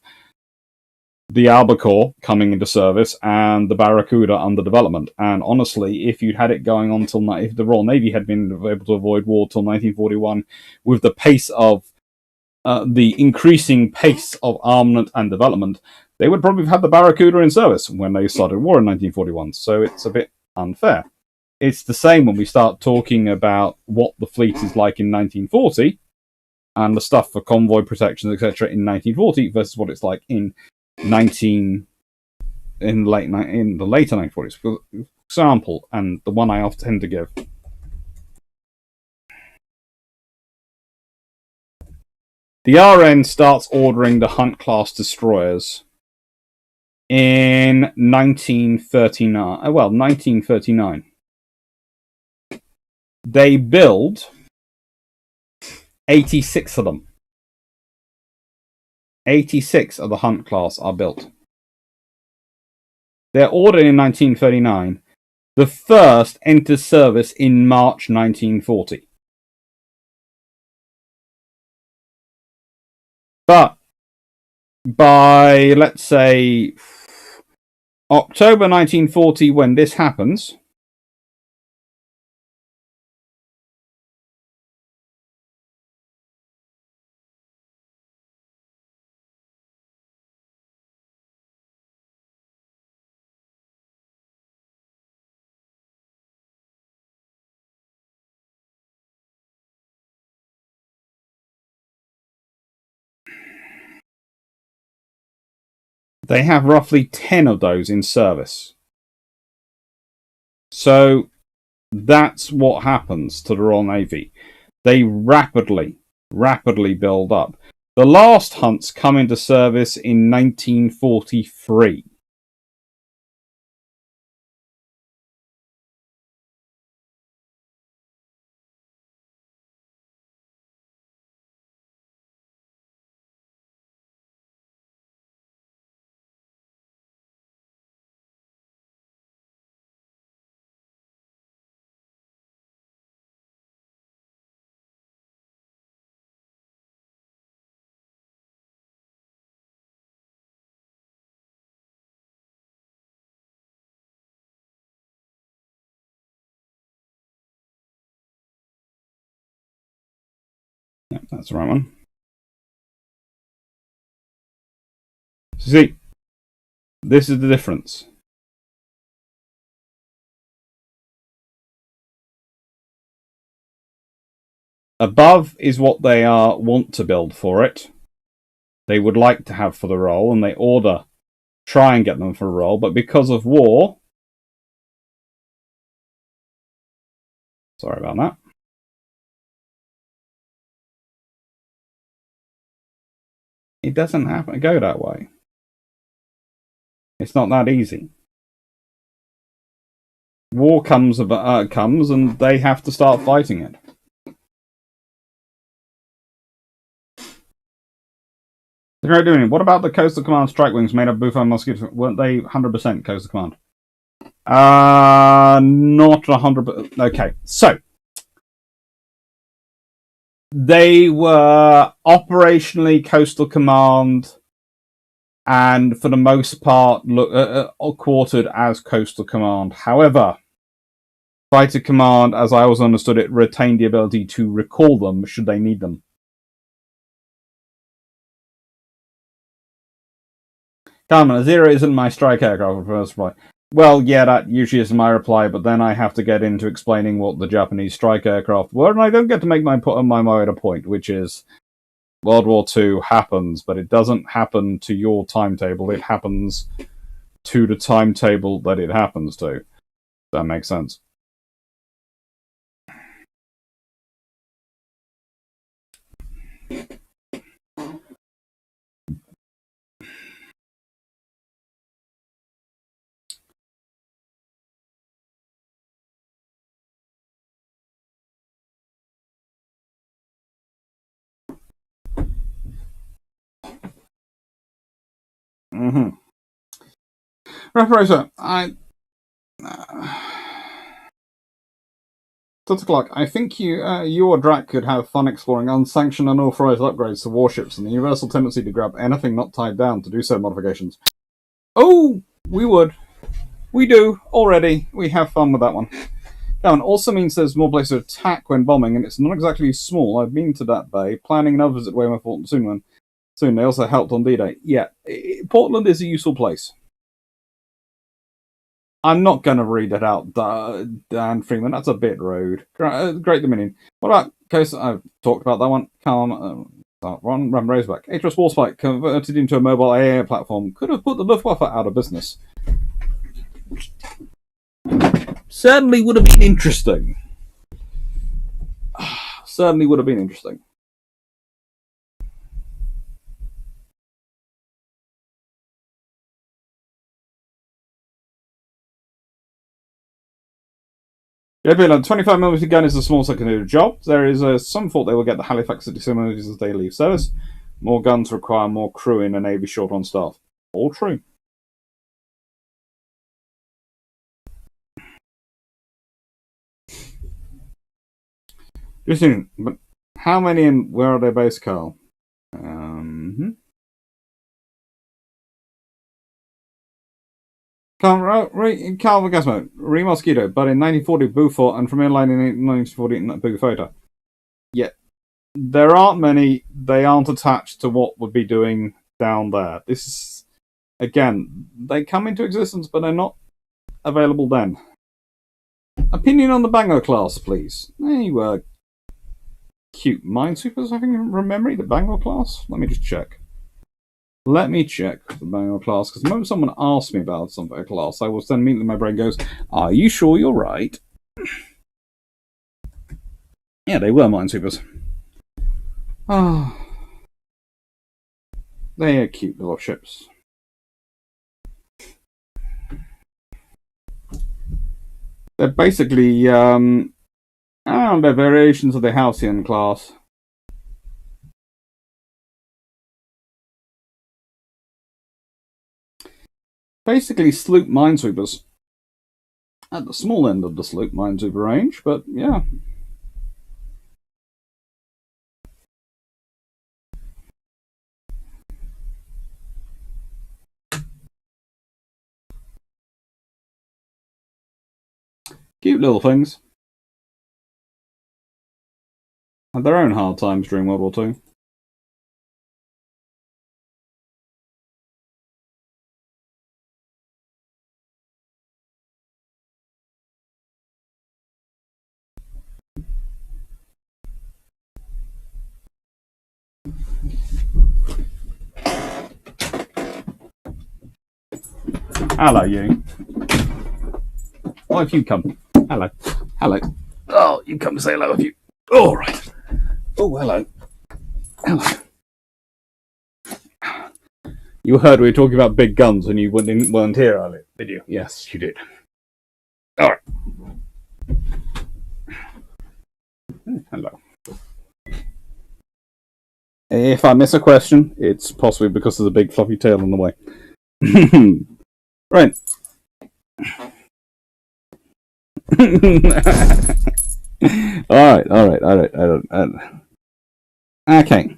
the Albacore coming into service and the Barracuda under development. And honestly, if you'd had it going on if the Royal Navy had been able to avoid war till 1941, with the pace of the increasing pace of armament and development, they would probably have had the Barracuda in service when they started war in 1941. So it's a bit unfair. It's the same when we start talking about what the fleet is like in 1940 and the stuff for convoy protection, etc., in 1940 versus what it's like in the later 1940s. For example, and the one I often tend to give. The RN starts ordering the Hunt-class destroyers in 1939. 1939. They build 86 of them. 86 of the Hunt class are built. They're ordered in 1939. The first enters service in March 1940. But by, let's say, October 1940, when this happens, they have roughly 10 of those in service. So that's what happens to the Royal Navy. They rapidly build up. The last Hunts come into service in 1943. That's the right one. See, this is the difference. Above is what they want to build for it. They would like to have for the role, and they try and get them for a role, but because of war, sorry about that, it doesn't happen to go that way. It's not that easy. War comes and they have to start fighting it. What about the Coastal Command strike wings made of Bufo Mosquitoes? Weren't they 100% Coastal Command? Not 100%. Okay, so they were operationally Coastal Command, and for the most part, quartered as Coastal Command. However, Fighter Command, as I always understood it, retained the ability to recall them should they need them. Carmen, a Zero isn't my strike aircraft, first reply. Well, yeah, that usually is my reply, but then I have to get into explaining what the Japanese strike aircraft were, and I don't get to make my point, which is World War II happens, but it doesn't happen to your timetable. It happens to the timetable that it happens to. That makes sense. Referosa, Clark, I think you or Drac could have fun exploring unsanctioned and unauthorized upgrades to warships and the universal tendency to grab anything not tied down to do said modifications. Oh, we would. We do, already. We have fun with that one. That also means there's more places to attack when bombing, and it's not exactly small. I've been to that bay, planning another visit way more important soon. They also helped on D-Day. Yeah, Portland is a useful place. I'm not going to read it out, Dan Freeman. That's a bit rude. Great Dominion. What about Coast? I've talked about that one. Ron Roseback. HMS Warspite converted into a mobile AA platform could have put the Luftwaffe out of business. Certainly would have been interesting. Certainly would have been interesting. Yeah, 25mm gun is a small secondary job. There is some thought they will get the Halifax 60mm as they leave service. More guns require more crew in a Navy short on staff. All true. Listen, but how many and where are they based, Carl? Carl Gasmo, Mosquito, but in 1940 Beaufort and from inline in 1940 Bugafota. Yeah, there aren't many. They aren't attached to what would be doing down there. This is, again, they come into existence, but they're not available then. Opinion on the Bangor class, please. They were cute minesweepers, I think, from memory. The Bangor class? Let me just check. Let me check the Bangor class, because the moment someone asks me about some class, I will then immediately my brain goes, are you sure you're right? Yeah, they were minesweepers. Oh, they are cute little ships. They're basically, they're variations of the Halcyon class. Basically, sloop minesweepers. At the small end of the sloop minesweeper range, but yeah. Cute little things. had their own hard times during World War II. Hello, you. Why have you come? Hello. Hello. Oh, you come to say hello, have you? All right. Oh, hello. Hello. You heard we were talking about big guns and you weren't here earlier, did you? Yes, you did. All right. Hello. If I miss a question, it's possibly because there's a big fluffy tail on the way. Right. All right. Okay.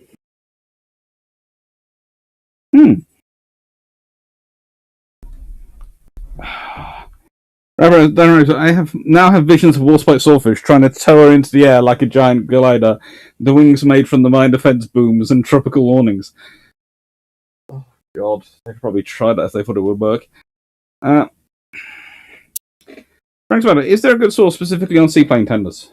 I now have visions of Warspite Swordfish trying to tower into the air like a giant glider, the wings made from the mine defense booms and tropical warnings. Oh, God. They could probably try that if they thought it would work. Frank's matter, is there a good source specifically on seaplane tenders?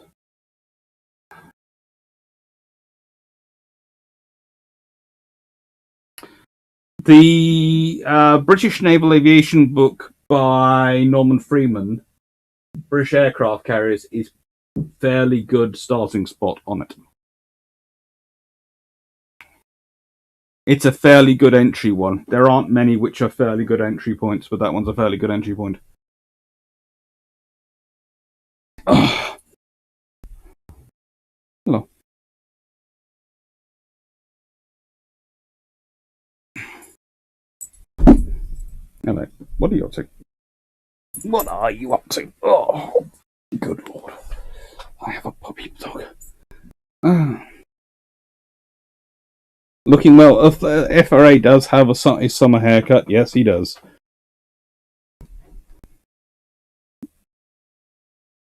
The British Naval Aviation book by Norman Freeman, British Aircraft Carriers, is fairly good starting spot on it. It's a fairly good entry one. There aren't many which are fairly good entry points, but that one's a fairly good entry point. Oh. Hello. Hello. What are you up to? What are you up to? Oh, good lord. I have a puppy dog. Looking well. FRA does have a summer haircut. Yes, he does.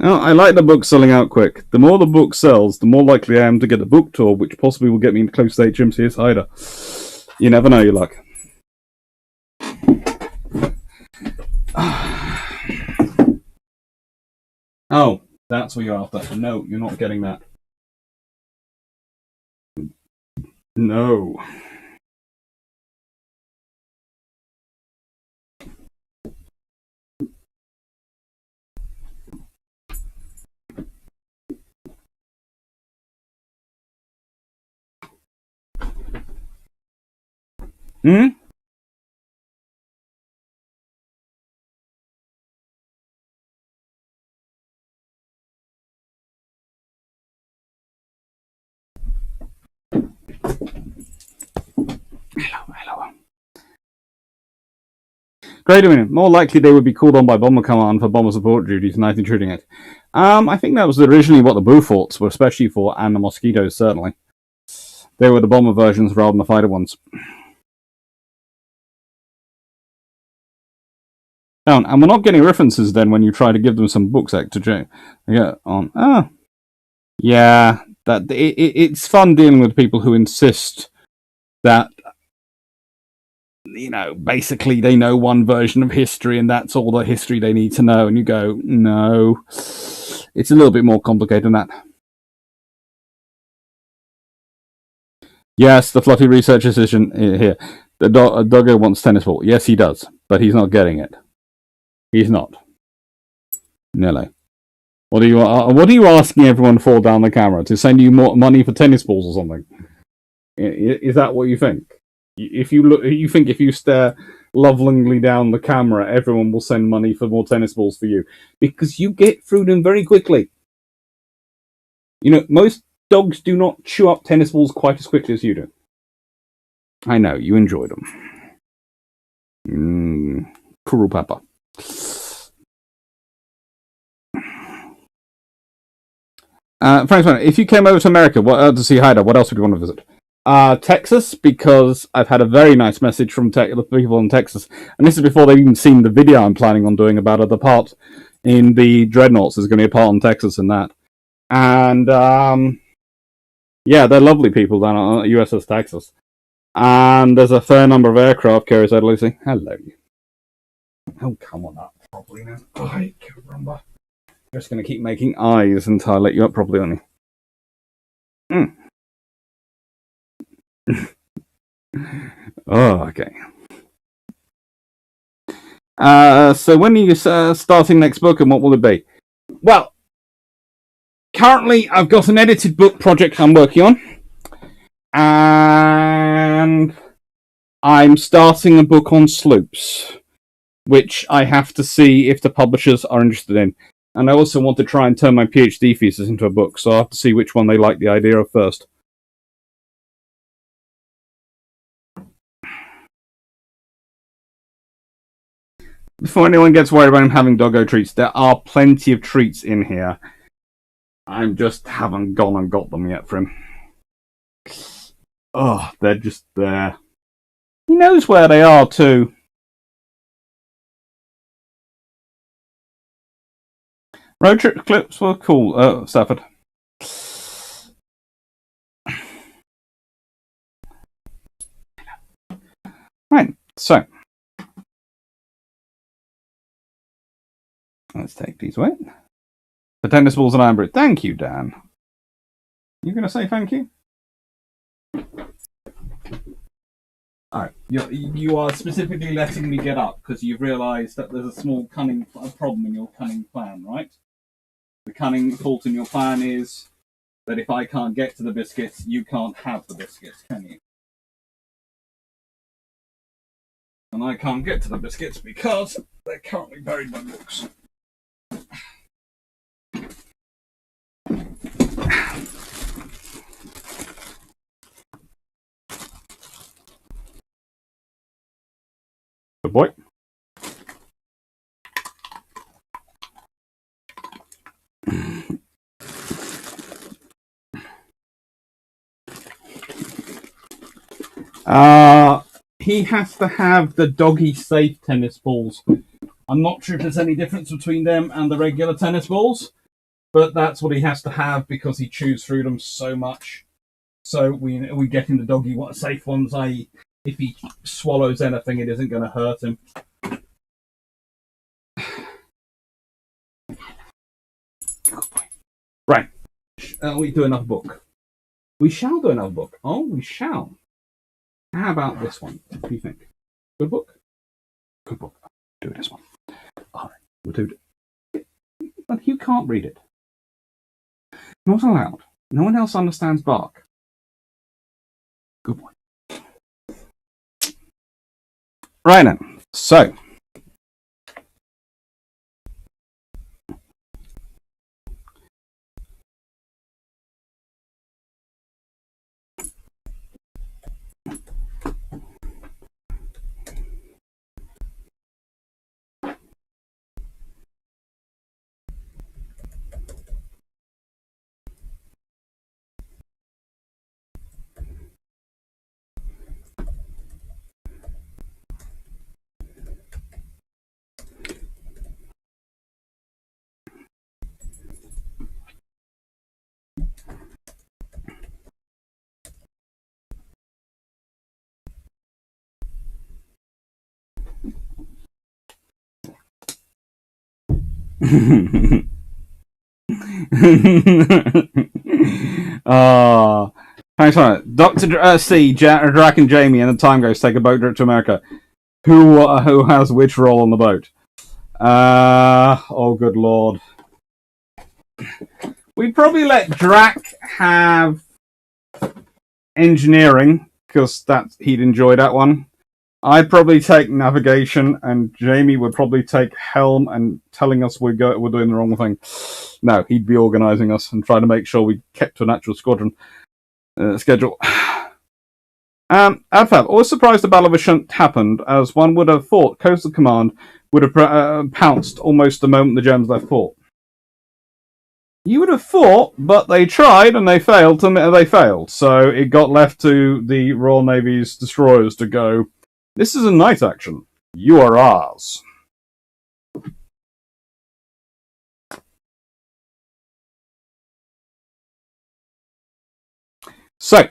Oh, I like the book selling out quick. The more the book sells, the more likely I am to get a book tour, which possibly will get me close to HMCS Haida. You never know your luck. Oh, that's what you're after. No, you're not getting that. No. Hmm? Hello. Great minute. More likely they would be called on by Bomber Command for bomber support duties, night intruding it. I think that was originally what the Beauforts were especially for, and the Mosquitoes, certainly. They were the bomber versions rather than the fighter ones. And we're not getting references then when you try to give them some books to get on. Yeah, it's fun dealing with people who insist that, you know, basically they know one version of history and that's all the history they need to know. And you go, no, it's a little bit more complicated than that. Yes, the fluffy research decision here. The doggo wants tennis ball. Yes, he does, but he's not getting it. He's not. Nelly. What are you asking everyone for down the camera? To send you more money for tennis balls or something? Is that what you think? If you stare lovingly down the camera, everyone will send money for more tennis balls for you because you get through them very quickly. You know, most dogs do not chew up tennis balls quite as quickly as you do. I know you enjoy them. Kuru Papa. Frank's if you came over to America to see Haida, what else would you want to visit? Texas, because I've had a very nice message from the people in Texas, and this is before they've even seen the video I'm planning on doing about the part in the Dreadnoughts. There's going to be a part on Texas in that, and Yeah, they're lovely people down on USS Texas. And there's a fair number of aircraft carriers out, Lucy. Hello. Oh, come on up properly now. I can't remember. You're just going to keep making eyes until I let you up properly, aren't you? Oh, okay. So when are you starting next book, and what will it be? Well, currently I've got an edited book project I'm working on, and I'm starting a book on sloops, which I have to see if the publishers are interested in. And I also want to try and turn my PhD thesis into a book, so I'll have to see which one they like the idea of first. Before anyone gets worried about him having doggo treats, there are plenty of treats in here. I just haven't gone and got them yet for him. Oh, they're just there. He knows where they are, too. Road trip clips were cool, Stafford. Right, so. Let's take these away. The tennis balls and Lambert. Thank you, Dan. You going to say thank you? Alright, you are specifically letting me get up because you've realised that there's a small cunning problem in your cunning plan, right? The cunning fault in your plan is that if I can't get to the biscuits, you can't have the biscuits, can you? And I can't get to the biscuits because they're currently buried by books. Good boy. He has to have the doggy safe tennis balls. I'm not sure if there's any difference between them and the regular tennis balls, but that's what he has to have because he chews through them so much. So we get him the doggy safe ones, i.e. if he swallows anything, it isn't going to hurt him. Right. We do another book. We shall do another book. Oh, we shall. How about this one? What do you think? Good book? Good book. Do this one. All right. We'll do it. But you can't read it. Not allowed. No one else understands bark. Good boy. Right then. So. Thanks for that. Dr. C, Drac and Jamie and the Time Ghost take a boat trip to America. Who has which role on the boat? Oh, good lord. We'd probably let Drac have engineering, because he'd enjoy that one. I'd probably take navigation, and Jamie would probably take helm and telling us we're doing the wrong thing. No, he'd be organising us and trying to make sure we kept to an actual squadron schedule. Adfab, always surprised the Battle of Ashunt happened, as one would have thought Coastal Command would have pounced almost the moment the Germans left port. You would have thought, but they tried and they failed. So it got left to the Royal Navy's destroyers to go, this is a night action. You are ours. So,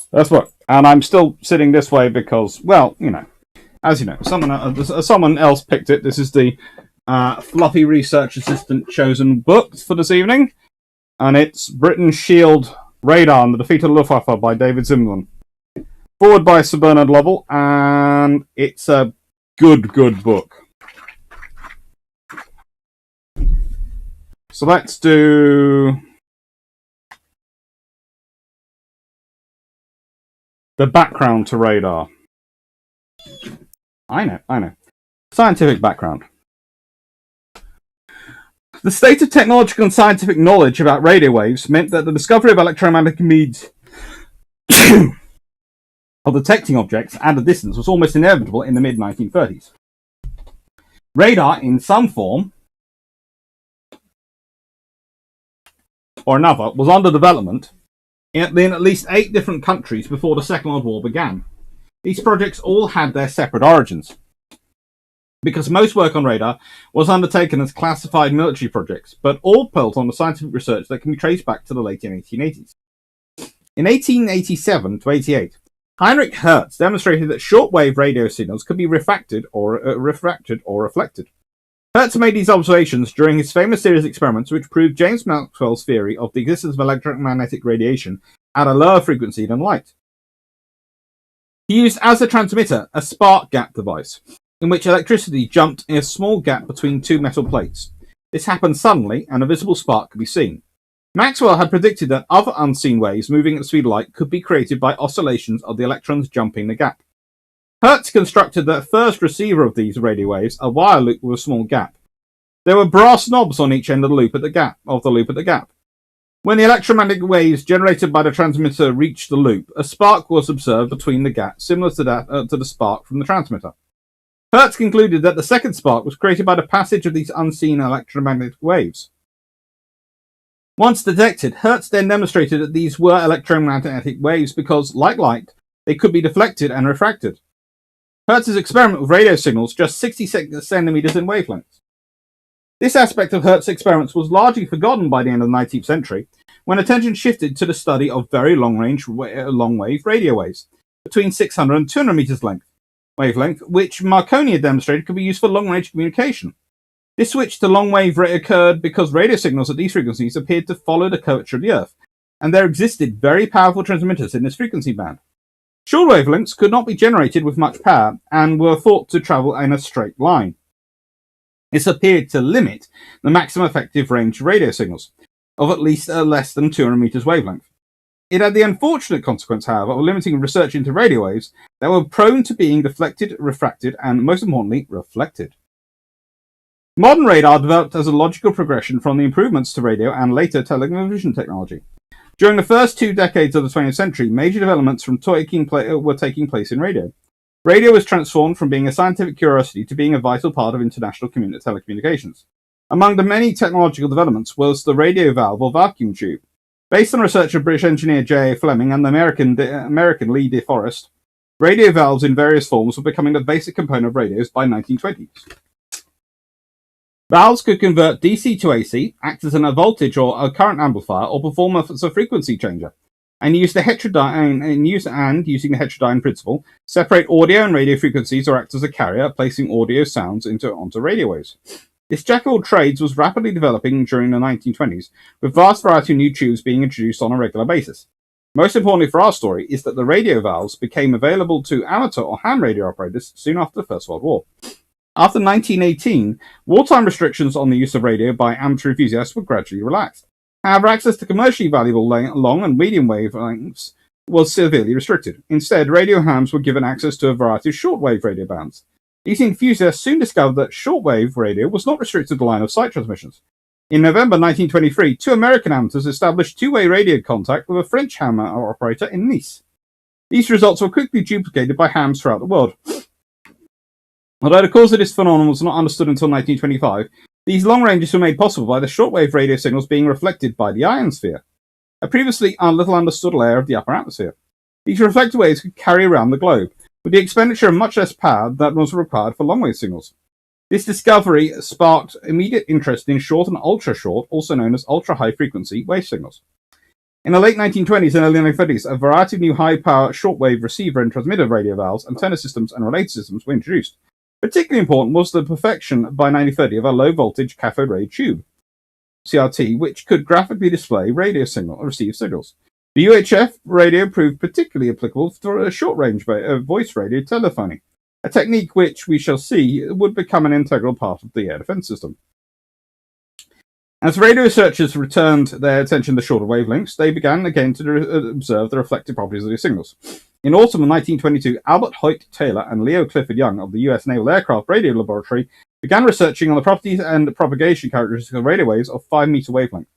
that's what. And I'm still sitting this way because, well, you know, as you know, someone else picked it. This is the fluffy research assistant chosen book for this evening. And it's Britain's Shield Radar and the Defeat of the Luftwaffe by David Zimmerman. Forward by Sir Bernard Lovell, and it's a good book. So let's do the background to radar. I know. Scientific background. The state of technological and scientific knowledge about radio waves meant that the discovery of electromagnetic means of detecting objects at a distance was almost inevitable in the mid-1930s. Radar, in some form or another, was under development in at least 8 different countries before the Second World War began. These projects all had their separate origins, because most work on radar was undertaken as classified military projects, but all built on the scientific research that can be traced back to the late 1880s. In 1887 to 88, Heinrich Hertz demonstrated that shortwave radio signals could be refracted or reflected. Hertz made these observations during his famous series of experiments which proved James Maxwell's theory of the existence of electromagnetic radiation at a lower frequency than light. He used as a transmitter a spark gap device, in which electricity jumped in a small gap between 2 metal plates. This happened suddenly, and a visible spark could be seen. Maxwell had predicted that other unseen waves moving at the speed of light could be created by oscillations of the electrons jumping the gap. Hertz constructed the first receiver of these radio waves, a wire loop with a small gap. There were brass knobs on each end of the loop at the gap. When the electromagnetic waves generated by the transmitter reached the loop, a spark was observed between the gaps, similar to the spark from the transmitter. Hertz concluded that the second spark was created by the passage of these unseen electromagnetic waves. Once detected, Hertz then demonstrated that these were electromagnetic waves because, like light, they could be deflected and refracted. Hertz's experiment with radio signals just 60 centimeters in wavelength. This aspect of Hertz's experiments was largely forgotten by the end of the 19th century, when attention shifted to the study of very long-wave radio waves, between 600 and 200 meters wavelength, which Marconi had demonstrated could be used for long-range communication. This switch to long-wave occurred because radio signals at these frequencies appeared to follow the curvature of the Earth, and there existed very powerful transmitters in this frequency band. Short wavelengths could not be generated with much power and were thought to travel in a straight line. This appeared to limit the maximum effective range of radio signals, of at least less than 200 meters wavelength. It had the unfortunate consequence, however, of limiting research into radio waves that were prone to being deflected, refracted, and, most importantly, reflected. Modern radar developed as a logical progression from the improvements to radio and later television technology. During the first 2 decades of the 20th century, major developments were taking place in radio. Radio was transformed from being a scientific curiosity to being a vital part of international telecommunications. Among the many technological developments was the radio valve or vacuum tube. Based on research of British engineer J.A. Fleming and the American Lee De Forest, radio valves in various forms were becoming the basic component of radios by 1920s. Valves could convert DC to AC, act as a voltage or a current amplifier, or perform as a frequency changer, and using the heterodyne principle, separate audio and radio frequencies or act as a carrier, placing audio sounds onto radio waves. This jack of all trades was rapidly developing during the 1920s, with vast variety of new tubes being introduced on a regular basis. Most importantly for our story is that the radio valves became available to amateur or ham radio operators soon after the First World War. After 1918, wartime restrictions on the use of radio by amateur enthusiasts were gradually relaxed. However, access to commercially valuable long and medium wavelengths was severely restricted. Instead, radio hams were given access to a variety of shortwave radio bands. These enthusiasts soon discovered that shortwave radio was not restricted to line-of-sight transmissions. In November 1923, 2 American amateurs established two-way radio contact with a French ham operator in Nice. These results were quickly duplicated by hams throughout the world. Although the cause of this phenomenon was not understood until 1925, these long ranges were made possible by the shortwave radio signals being reflected by the ionosphere, a previously little understood layer of the upper atmosphere. These reflected waves could carry around the globe, with the expenditure of much less power than was required for long-wave signals. This discovery sparked immediate interest in short and ultra-short, also known as ultra-high frequency, wave signals. In the late 1920s and early 1930s, a variety of new high-power shortwave receiver and transmitter radio valves, antenna systems, and related systems were introduced. Particularly important was the perfection by 1930 of a low-voltage cathode ray tube, CRT, which could graphically display radio signal or receive signals. The UHF radio proved particularly applicable for short-range voice radio telephony, a technique which, we shall see, would become an integral part of the air defense system. As radio researchers returned their attention to shorter wavelengths, they began again to observe the reflective properties of these signals. In autumn of 1922, Albert Hoyt Taylor and Leo Clifford Young of the U.S. Naval Aircraft Radio Laboratory began researching on the properties and propagation characteristics of radio waves of 5-meter wavelength.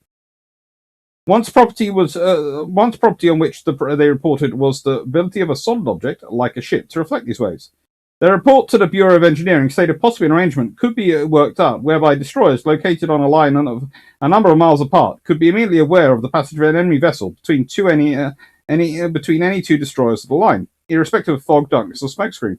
One property on which they reported was the ability of a solid object, like a ship, to reflect these waves. Their report to the Bureau of Engineering stated possibly an arrangement could be worked out whereby destroyers located on a line of a number of miles apart could be immediately aware of the passage of an enemy vessel between any two destroyers of the line, irrespective of fog, darkness, or smokescreen.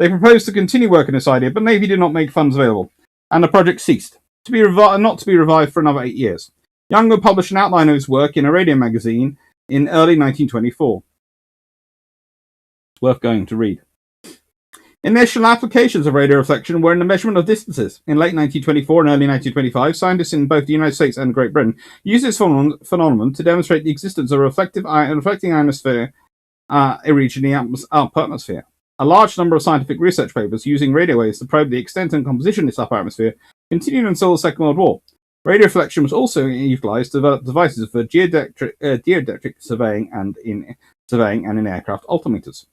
They proposed to continue work on this idea, but Navy did not make funds available, and the project ceased, not to be revived for another 8 years. Young would publish an outline of his work in a radio magazine in early 1924. It's worth going to read. Initial applications of radio reflection were in the measurement of distances. In late 1924 and early 1925, scientists in both the United States and Great Britain used this phenomenon to demonstrate the existence of a reflecting ionosphere region in the upper atmosphere. A large number of scientific research papers using radio waves to probe the extent and composition of this upper atmosphere continued until the Second World War. Radio reflection was also utilized to develop devices for geodesic surveying and in aircraft altimeters.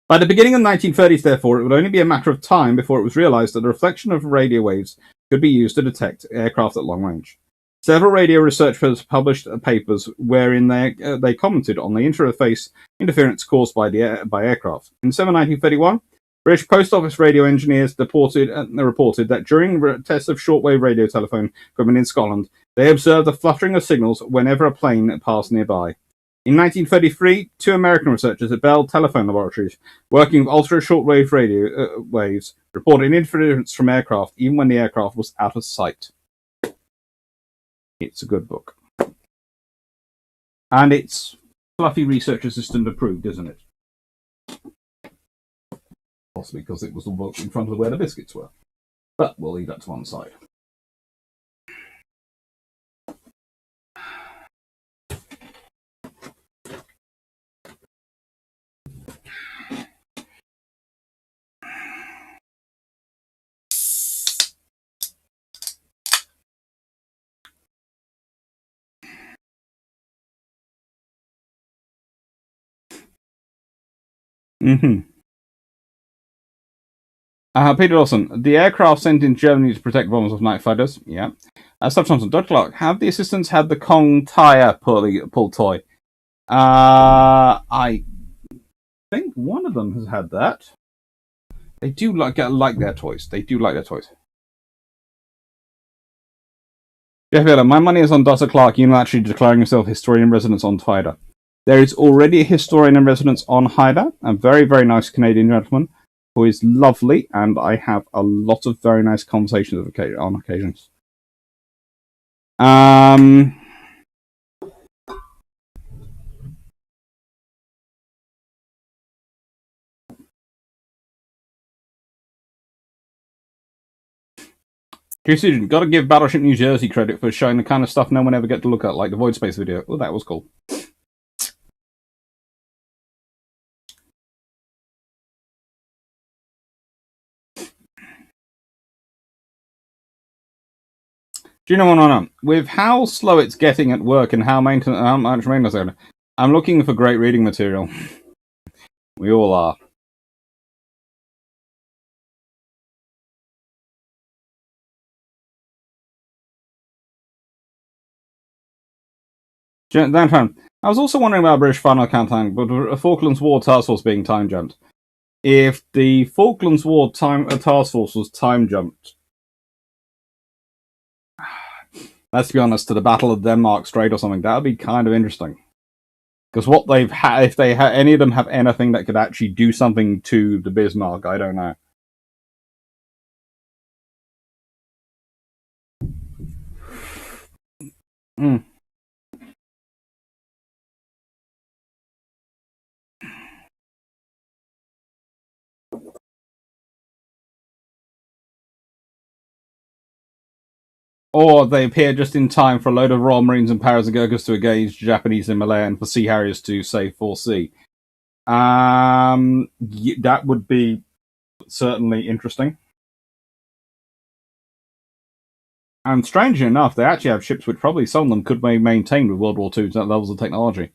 By the beginning of the 1930s, therefore, it would only be a matter of time before it was realized that the reflection of radio waves could be used to detect aircraft at long range. Several radio researchers published papers wherein they commented on the interface interference caused by aircraft. In December 1931, British Post Office radio engineers reported that during tests of shortwave radio telephone equipment in Scotland, they observed a fluttering of signals whenever a plane passed nearby. In 1933, 2 American researchers at Bell Telephone Laboratories, working with ultra-shortwave radio waves, reported interference from aircraft even when the aircraft was out of sight. It's a good book. And it's fluffy research assistant approved, isn't it? Possibly because it was the book in front of where the biscuits were. But we'll leave that to one side. Peter Lawson, the aircraft sent in Germany to protect bombers of night fighters. Yeah. Stuff Thompson, Dr. Clark, have the assistants had the Kong tire pull toy? I think one of them has had that. They do like their toys. They do like their toys. Jeff Miller, my money is on Dr. Clark unilaterally declaring himself historian in residence on Haida. There is already a historian in residence on Haida, a very, very nice Canadian gentleman who is lovely, and I have a lot of very nice conversations on occasions. True student, gotta give Battleship New Jersey credit for showing the kind of stuff no one ever get to look at, like the Void Space video. Oh, that was cool. Do you know what I know? With how slow it's getting at work and how much maintenance there, I'm looking for great reading material. We all are. Dan, I was also wondering about British final countdown, but a Falklands War Task Force being time jumped. If the Falklands War Task Force was time jumped, let's be honest, to the Battle of Denmark Strait or something, that would be kind of interesting. Because what they've had, if they any of them have anything that could actually do something to the Bismarck, I don't know. Or they appear just in time for a load of Royal Marines and Parasagurkas to engage Japanese in Malaya and for Sea Harriers to save 4C. That would be certainly interesting. And strangely enough, they actually have ships which probably some of them could be maintained with World War II levels of technology.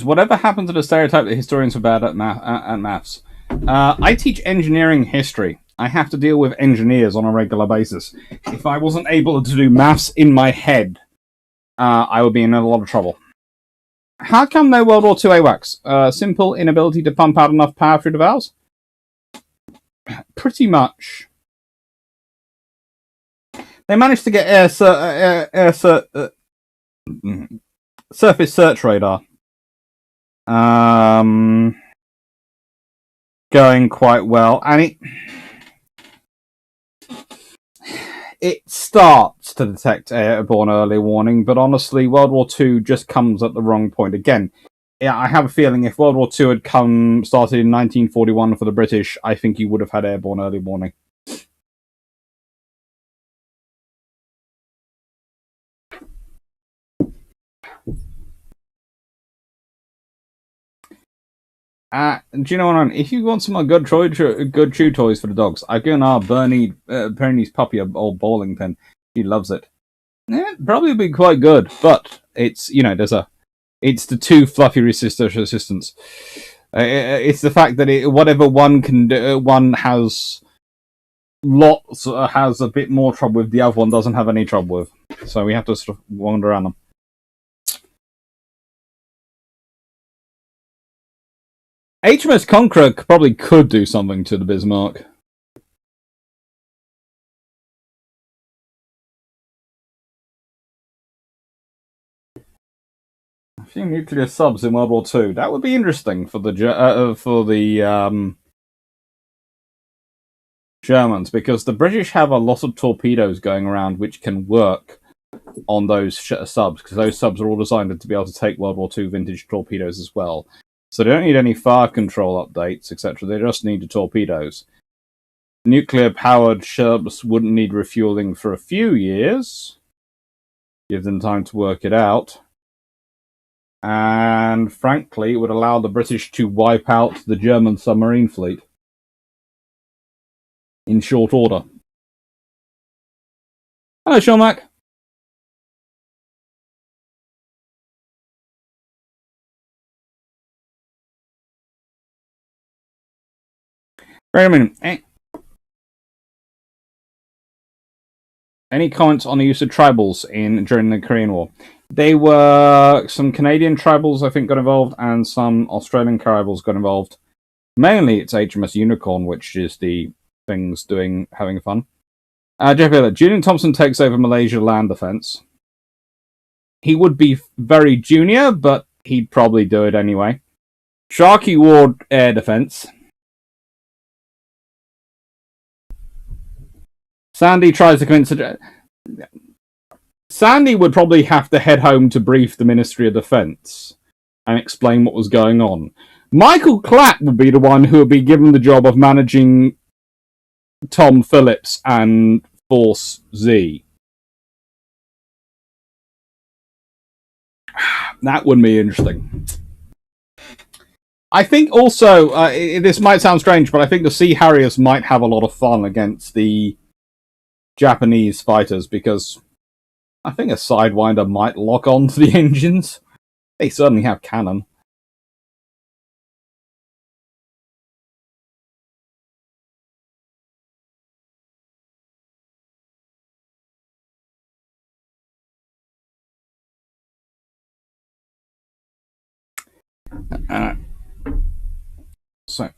Whatever happened to the stereotype that historians are bad at maths? I teach engineering history. I have to deal with engineers on a regular basis. If I wasn't able to do maths in my head, I would be in a lot of trouble. How come no World War II AWACS? Simple inability to pump out enough power through the valves? Pretty much. They managed to get surface search radar going quite well, and it starts to detect airborne early warning, but honestly, World War II just comes at the wrong point. Again, yeah, I have a feeling if World War II had started in 1941 for the British, I think you would have had airborne early warning. Do you know what I mean? If you want some good chew toys for the dogs, I've given our Bernie's puppy a old bowling pin. She loves it. Yeah, probably be quite good, but it's it's the two fluffy resistance. It's the fact that whatever one can do, one has has a bit more trouble with, the other one doesn't have any trouble with. So we have to sort of wander around them. HMS Conqueror probably could do something to the Bismarck. A few nuclear subs in World War II. That would be interesting for the Germans, because the British have a lot of torpedoes going around which can work on those subs, because those subs are all designed to be able to take World War II vintage torpedoes as well. So they don't need any fire control updates, etc. They just need the torpedoes. Nuclear-powered ships wouldn't need refueling for a few years. Give them time to work it out. And frankly, it would allow the British to wipe out the German submarine fleet in short order. Hello, Shulmac. Wait a minute. Any comments on the use of tribals during the Korean War? They were some Canadian tribals, I think, got involved, and some Australian tribals got involved. Mainly, it's HMS Unicorn, which is the things having fun. Jeff Miller, Julian Thompson takes over Malaysia land defense. He would be very junior, but he'd probably do it anyway. Sharky Ward air defense. Sandy tries to convince. Sandy would probably have to head home to brief the Ministry of Defence and explain what was going on. Michael Clapp would be the one who would be given the job of managing Tom Phillips and Force Z. That would be interesting. I think also, this might sound strange, but I think the Sea Harriers might have a lot of fun against the Japanese fighters, because I think a Sidewinder might lock on to the engines. They certainly have cannon. So.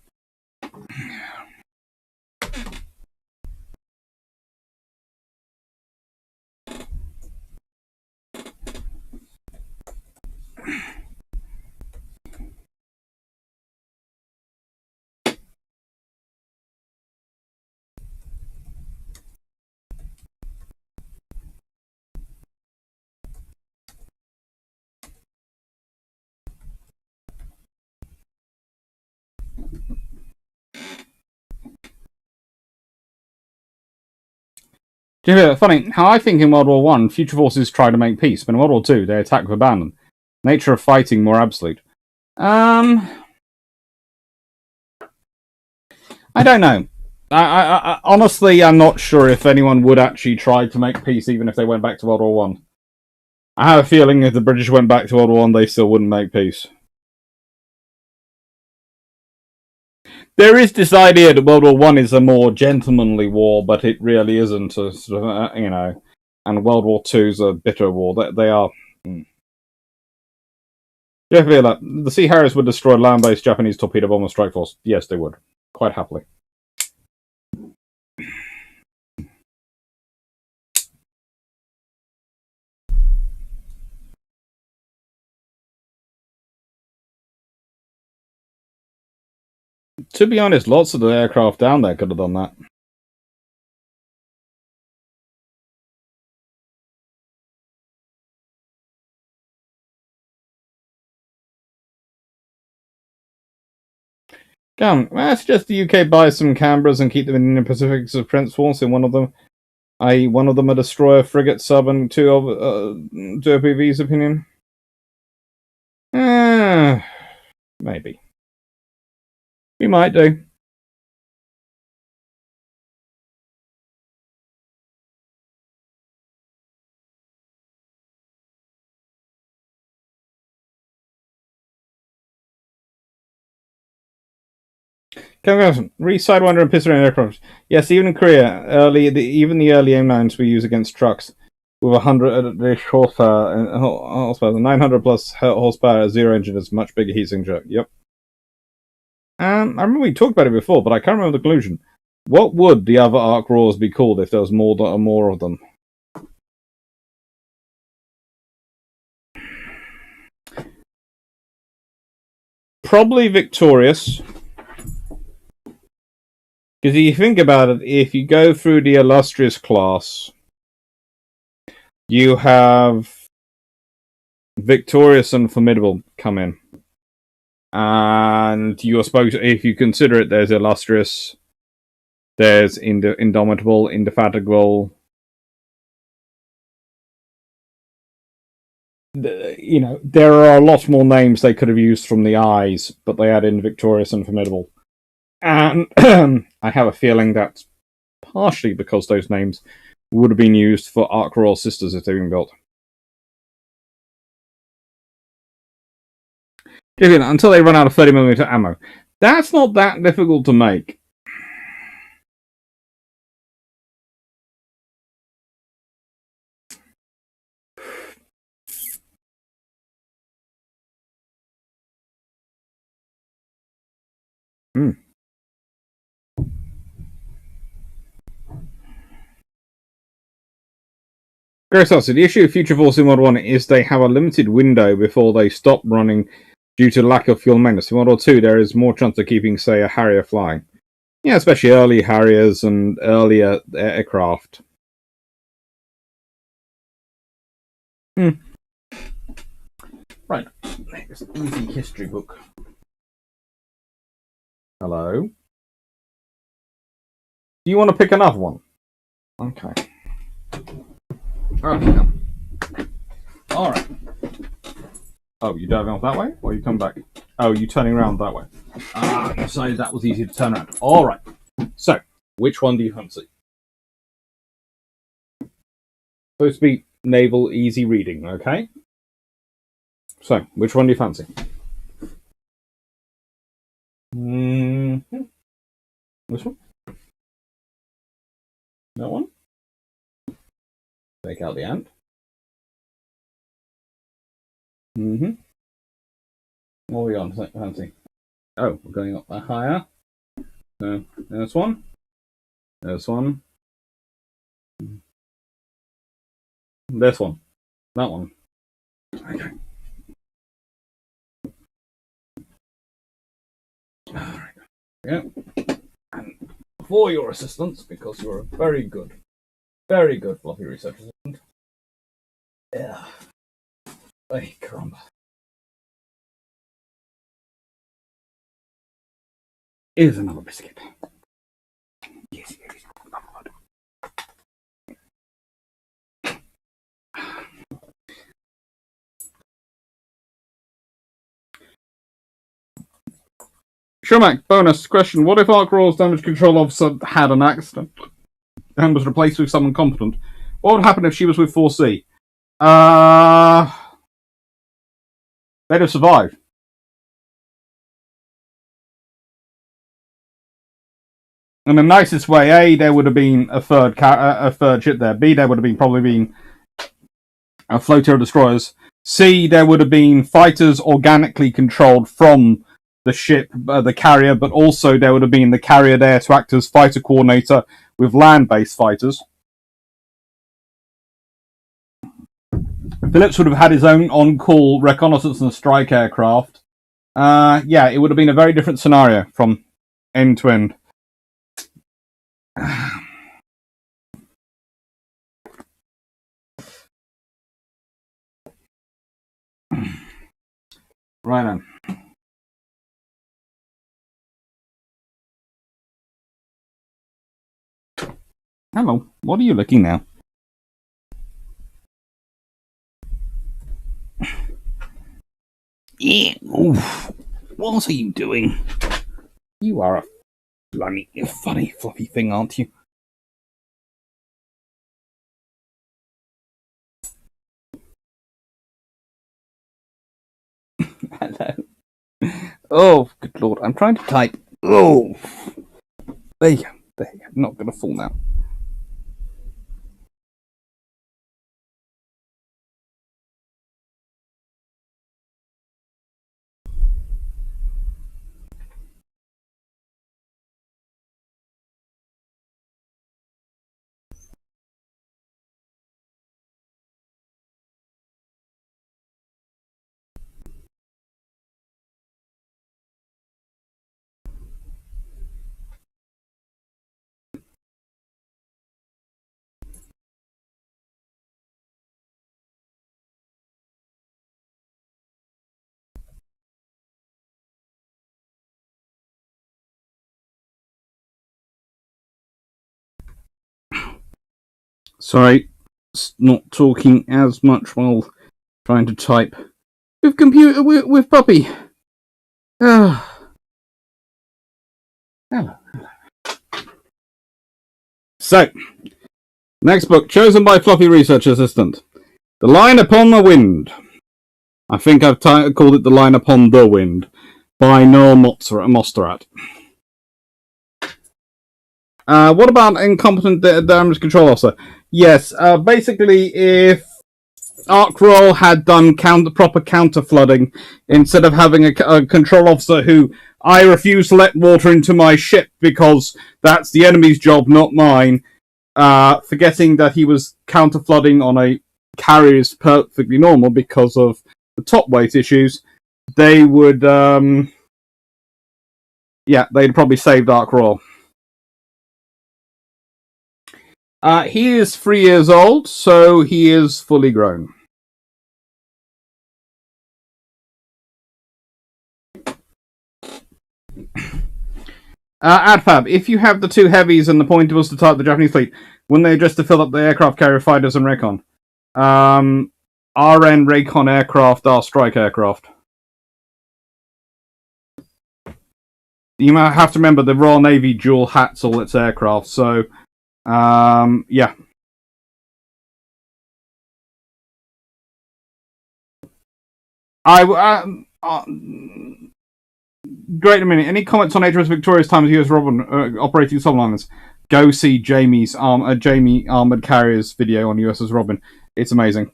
Funny how I think in World War One, future forces try to make peace, but in World War Two, they attack with abandon. Nature of fighting more absolute. I don't know. I honestly, I'm not sure if anyone would actually try to make peace, even if they went back to World War One. I have a feeling if the British went back to World War One, they still wouldn't make peace. There is this idea that World War One is a more gentlemanly war, but it really isn't. A sort of, and World War Two is a bitter war. They are. Jeff Vila, the Sea Harriers would destroy land-based Japanese torpedo bomber strike force. Yes, they would, quite happily. To be honest, lots of the aircraft down there could have done that. I suggest the UK buy some Canberras and keep them in the Pacific as a Prince Force in one of them. I.e., one of them a destroyer, frigate, sub, and two OPV's opinion. Maybe. We might do. Re Sidewinder and piston aircraft. Yes, even in Korea, even the early M9s were used against trucks with 100 horsepower, 900 plus horsepower, zero engine is much bigger heat signature. Yep. I remember we talked about it before, but I can't remember the conclusion. What would the other Ark Royals be called if there was more of them? Probably Victorious. Because if you think about it, if you go through the Illustrious class, you have Victorious and Formidable come in. And you're supposed to, if you consider it, there's Illustrious, there's Indomitable, Indefatigable. There are a lot more names they could have used from the eyes, but they add in Victorious and Formidable. And I have a feeling that's partially because those names would have been used for Ark Royal Sisters if they'd been built. Until they run out of 30mm ammo. That's not that difficult to make. So the issue of Future Force in World War 1 is they have a limited window before they stop running due to lack of fuel maintenance. In World War 2, there is more chance of keeping, say, a Harrier flying. Yeah, especially early Harriers and earlier aircraft. Right, next easy history book. Hello? Do you want to pick another one? Okay. Okay. Alright. Oh, you diving off that way? Or you come back? Oh, you turning around that way. I decided that was easy to turn around. Alright. So, which one do you fancy? Supposed to be naval easy reading, okay? So, which one do you fancy? This one? That one? Take out the ant. What are we on? Fancy. Oh, we're going up higher. So, there's one. There's one. This one. That one. Okay. Alright. Yeah. And for your assistance, because you're a very good floppy research assistant. Yeah. Ay, caramba. Here's another biscuit. Yes. Shumack, bonus question. What if Ark Royal's damage control officer had an accident and was replaced with someone competent? What would happen if she was with 4C? They'd have survived. In the nicest way, A, there would have been a third ship there. B, there would have probably been a floater of destroyers. C, there would have been fighters organically controlled from the ship, the carrier, but also there would have been the carrier there to act as fighter coordinator with land-based fighters. Phillips would have had his own on-call reconnaissance and strike aircraft. Yeah, it would have been a very different scenario from end to end. Right then. Hello, what are you looking now? Yeah, oof. What are you doing? You are a funny fluffy thing, aren't you? Hello. Oh, good lord, I'm trying to type. Oh, there you go. There you go. I'm not going to fall now. Sorry, not talking as much while trying to type. With puppy. Hello. So, next book, chosen by Fluffy Research Assistant. The Line Upon the Wind. I think I've called it The Line Upon the Wind by Noel Mostert. What about incompetent damage control officer? Yes, basically, if Ark Royal had done proper counter flooding instead of having a control officer who I refuse to let water into my ship because that's the enemy's job, not mine. Forgetting that he was counter flooding on a carrier is perfectly normal because of the top weight issues. They would, they'd probably saved Ark Royal. He is 3 years old, so he is fully grown. Adfab, if you have the two heavies and the point was to type the Japanese fleet, wouldn't they just to fill up the aircraft carrier fighters and recon? RN recon aircraft are strike aircraft. You might have to remember the Royal Navy dual hats all its aircraft, so yeah. Great a minute. Any comments on HMS Victoria's time as US Robin operating subliners? Go see Jamie Armored Carriers video on USS Robin. It's amazing.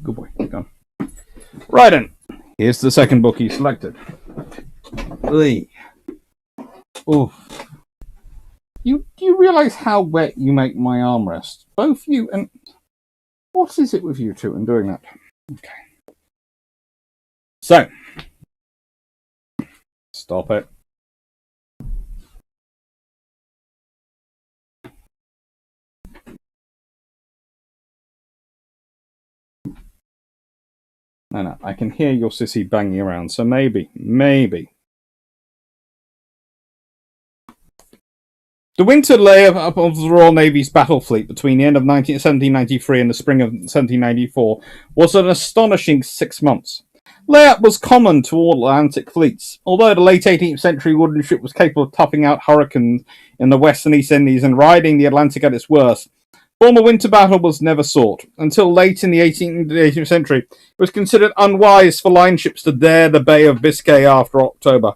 Good boy. Gone. Right then. Here's the second book he selected. Oof. Do you realise how wet you make my armrest? Both you and... What is it with you two and doing that? Okay. So. Stop it. No, I can hear your sissy banging around, so maybe. The winter layup of the Royal Navy's battle fleet between the end of 1793 and the spring of 1794 was an astonishing 6 months. Layup was common to all Atlantic fleets. Although the late 18th century wooden ship was capable of toughing out hurricanes in the West and East Indies and riding the Atlantic at its worst, formal winter battle was never sought. Until late in the 18th century, it was considered unwise for line ships to dare the Bay of Biscay after October.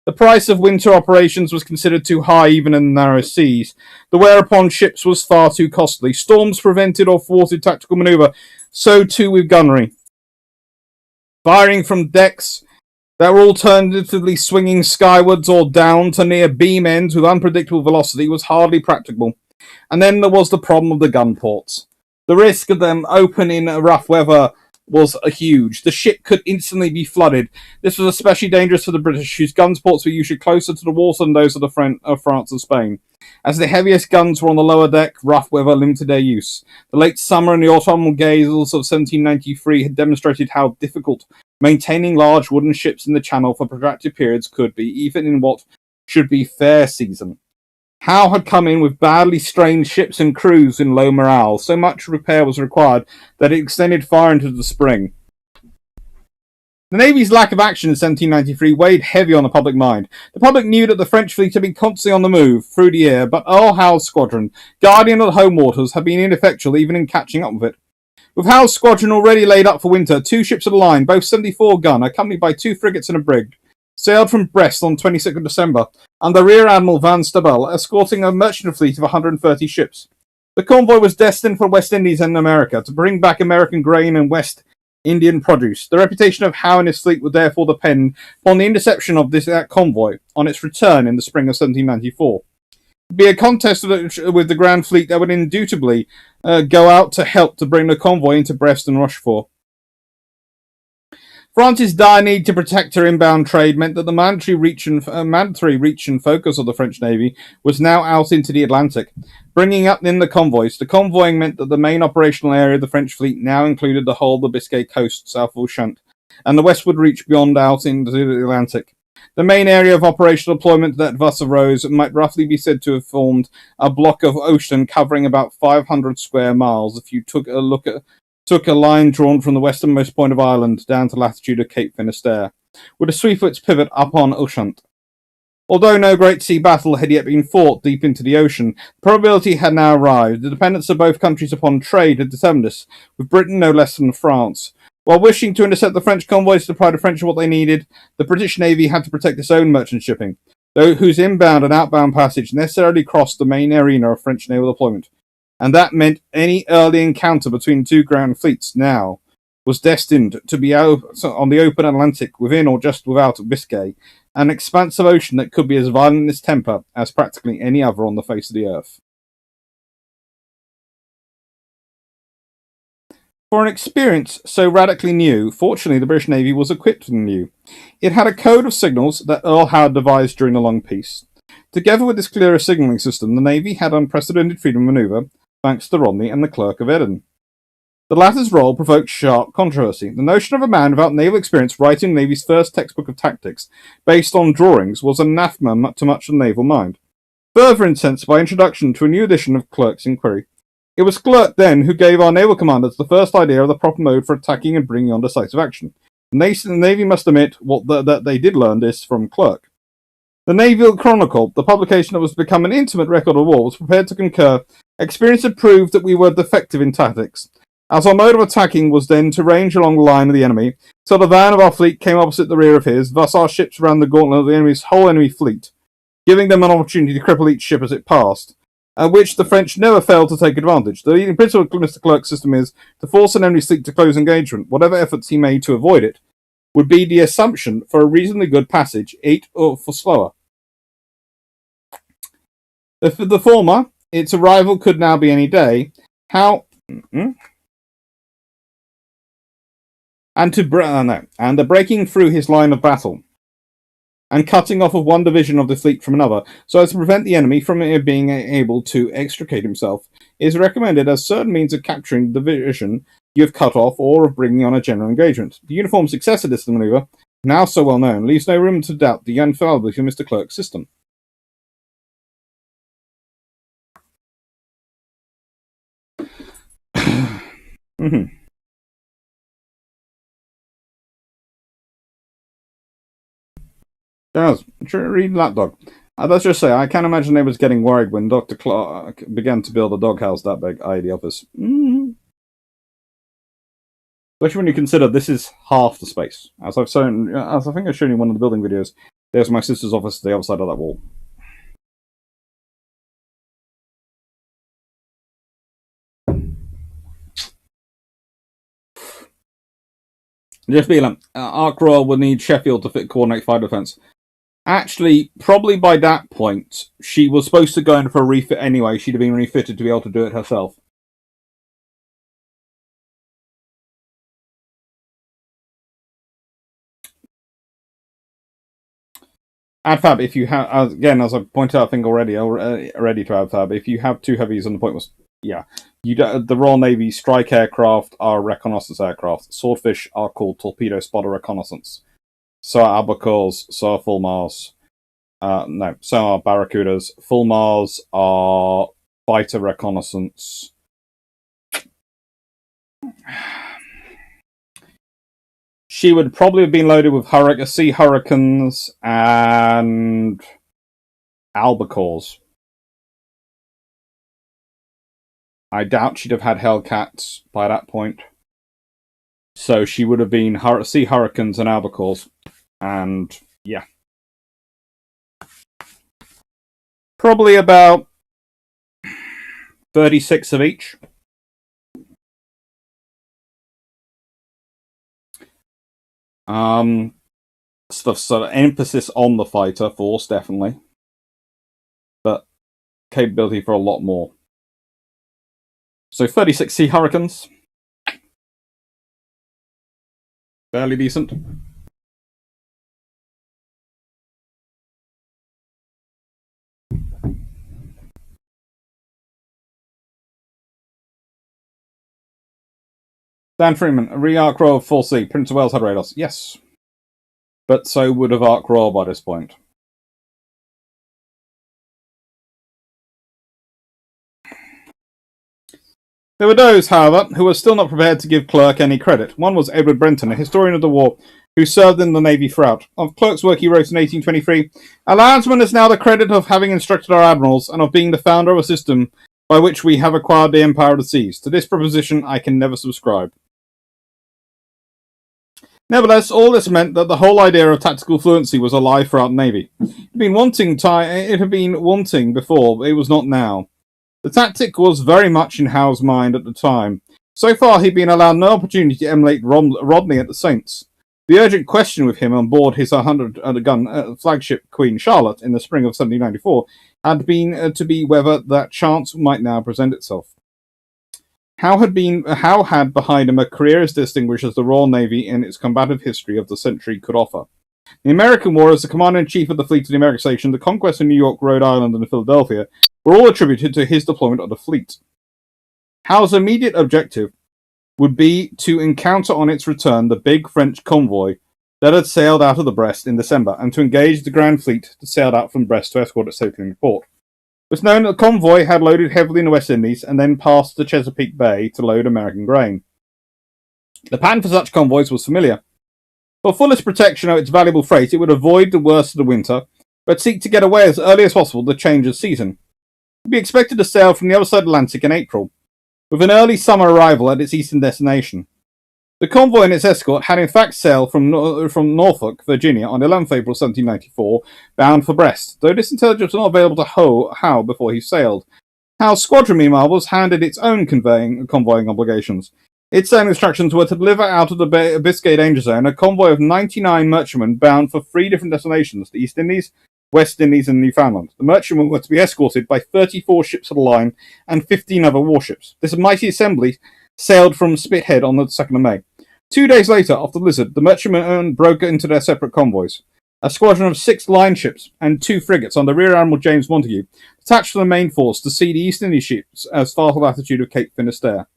The price of winter operations was considered too high even in the narrow seas. The wear upon ships was far too costly. Storms prevented or thwarted tactical manoeuvre. So too with gunnery. Firing from decks that were alternatively swinging skywards or down to near beam ends with unpredictable velocity was hardly practicable. And then there was the problem of the gun ports. The risk of them open in rough weather was huge. The ship could instantly be flooded. This was especially dangerous for the British, whose gun ports were usually closer to the water than those of France and Spain. As the heaviest guns were on the lower deck, rough weather limited their use. The late summer and the autumnal gales of 1793 had demonstrated how difficult maintaining large wooden ships in the Channel for protracted periods could be, even in what should be fair season. Howe had come in with badly strained ships and crews in low morale. So much repair was required that it extended far into the spring. The Navy's lack of action in 1793 weighed heavy on the public mind. The public knew that the French fleet had been constantly on the move through the air, but Earl Howe's squadron, guardian of the home waters, had been ineffectual even in catching up with it. With Howe's squadron already laid up for winter, 2 ships of the line, both 74-gun, accompanied by 2 frigates and a brig, sailed from Brest on 26th of December under Rear Admiral Van Stabel, escorting a merchant fleet of 130 ships. The convoy was destined for West Indies and America to bring back American grain and West Indian produce. The reputation of Howe and his fleet would therefore depend upon the interception of that convoy on its return in the spring of 1794. It would be a contest with the Grand Fleet that would indubitably go out to help to bring the convoy into Brest and Rochefort. France's dire need to protect her inbound trade meant that the mandatory reach and focus of the French Navy was now out into the Atlantic, bringing up in the convoys. The convoying meant that the main operational area of the French fleet now included the whole of the Biscay coast south of Ushant, and the westward reach beyond out into the Atlantic. The main area of operational deployment that thus arose might roughly be said to have formed a block of ocean covering about 500 square miles if you took a line drawn from the westernmost point of Ireland down to latitude of Cape Finisterre, with a sweep of its pivot upon Ushant. Although no great sea battle had yet been fought deep into the ocean, probability had now arrived. The dependence of both countries upon trade had determined this, with Britain no less than France. While wishing to intercept the French convoys to deprive the French of what they needed, the British Navy had to protect its own merchant shipping, whose inbound and outbound passage necessarily crossed the main arena of French naval deployment. And that meant any early encounter between the 2 grand fleets now was destined to be out on the open Atlantic within or just without Biscay, an expanse of ocean that could be as violent in its temper as practically any other on the face of the earth. For an experience so radically new, fortunately the British Navy was equipped with new. It had a code of signals that Earl Howe devised during the Long Peace. Together with this clearer signalling system, the Navy had unprecedented freedom of manoeuvre, thanks to Rodney and the Clerk of Eden. The latter's role provoked sharp controversy. The notion of a man without naval experience writing the Navy's first textbook of tactics, based on drawings, was anathema to much of the naval mind, further incensed by introduction to a new edition of Clerk's Inquiry. It was Clerk, then, who gave our naval commanders the first idea of the proper mode for attacking and bringing on decisive action. The Navy must admit that they did learn this from Clerk. The Naval Chronicle, the publication that was to become an intimate record of war, was prepared to concur. Experience had proved that we were defective in tactics, as our mode of attacking was then to range along the line of the enemy, so the van of our fleet came opposite the rear of his, thus our ships ran the gauntlet of the enemy's whole enemy fleet, giving them an opportunity to cripple each ship as it passed, at which the French never failed to take advantage. The leading principle of Mr. Clerk's system is to force an enemy's fleet to close engagement. Whatever efforts he made to avoid it would be the assumption for a reasonably good passage, 8 or for slower. For the former, its arrival could now be any day. And the breaking through his line of battle and cutting off of one division of the fleet from another, so as to prevent the enemy from being able to extricate himself, is recommended as certain means of capturing the division you have cut off or of bringing on a general engagement. The uniform success of this manoeuvre, now so well known, leaves no room to doubt the infallibility of Mr. Clerk's system. Mm-hmm. Yes, read that dog. Let's just say, I can't imagine they was getting worried when Dr. Clark began to build a doghouse that big, i.e. the office. Mm-hmm. Especially when you consider this is half the space. As I think I've shown you in one of the building videos, there's my sister's office to the other side of that wall. Jeff Beelan, Ark Royal would need Sheffield to coordinate fire defence. Actually, probably by that point, she was supposed to go in for a refit anyway. She'd have been refitted to be able to do it herself. Add fab if you have, again, as I've pointed out, I think already to add fab. If you have two heavies, and the point was, yeah, the Royal Navy strike aircraft are reconnaissance aircraft. Swordfish are called torpedo spotter reconnaissance. So are albacores, so are fulmars. No, so are barracudas. Fulmars are fighter reconnaissance. She would probably have been loaded with Sea Hurricanes and albacores. I doubt she'd have had Hellcats by that point. So she would have been Sea Hurricanes and albacores. And, yeah. Probably about 36 of each. Stuff sort of emphasis on the fighter force, definitely. But capability for a lot more. So 36 Sea Hurricanes. Fairly decent. Dan Freeman, Ark Royal Full Sea. Prince of Wales had radars. Yes. But so would have Ark Royal by this point. There were those, however, who were still not prepared to give Clerk any credit. One was Edward Brenton, a historian of the war, who served in the Navy throughout. Of Clerk's work he wrote in 1823, "Our landsman has now the credit of having instructed our admirals, and of being the founder of a system by which we have acquired the empire of the seas. To this proposition I can never subscribe." Nevertheless, all this meant that the whole idea of tactical fluency was alive throughout the Navy. It had been wanting before, but it was not now. The tactic was very much in Howe's mind at the time. So far, he'd been allowed no opportunity to emulate Rodney at the Saints. The urgent question with him on board his 100-gun flagship Queen Charlotte in the spring of 1794 had been to be whether that chance might now present itself. Howe had behind him a career as distinguished as the Royal Navy in its combative history of the century could offer. The American War, as the commander-in-chief of the fleet of the American Station, the conquest of New York, Rhode Island, and Philadelphia, were all attributed to his deployment of the fleet. Howe's immediate objective would be to encounter on its return the big French convoy that had sailed out of the Brest in December, and to engage the Grand Fleet that sailed out from Brest to escort it safely into port. It was known that the convoy had loaded heavily in the West Indies and then passed the Chesapeake Bay to load American grain. The pattern for such convoys was familiar. For fullest protection of its valuable freight, it would avoid the worst of the winter, but seek to get away as early as possible the change of season. It would be expected to sail from the other side of the Atlantic in April, with an early summer arrival at its eastern destination. The convoy and its escort had in fact sailed from Norfolk, Virginia, on 11th April 1794, bound for Brest, though this intelligence was not available to Howe before he sailed. Howe's squadron, meanwhile, was handed its own convoying obligations. Its sailing instructions were to deliver out of the Biscay danger zone a convoy of 99 merchantmen bound for 3 different destinations, the East Indies, West Indies, and Newfoundland. The merchantmen were to be escorted by 34 ships of the line and 15 other warships. This mighty assembly sailed from Spithead on the 2nd of May. 2 days later, after the blizzard, the merchantmen broke into their separate convoys. A squadron of 6 line ships and 2 frigates under Rear Admiral James Montague detached from the main force to see the East India ships as far to the latitude of Cape Finisterre.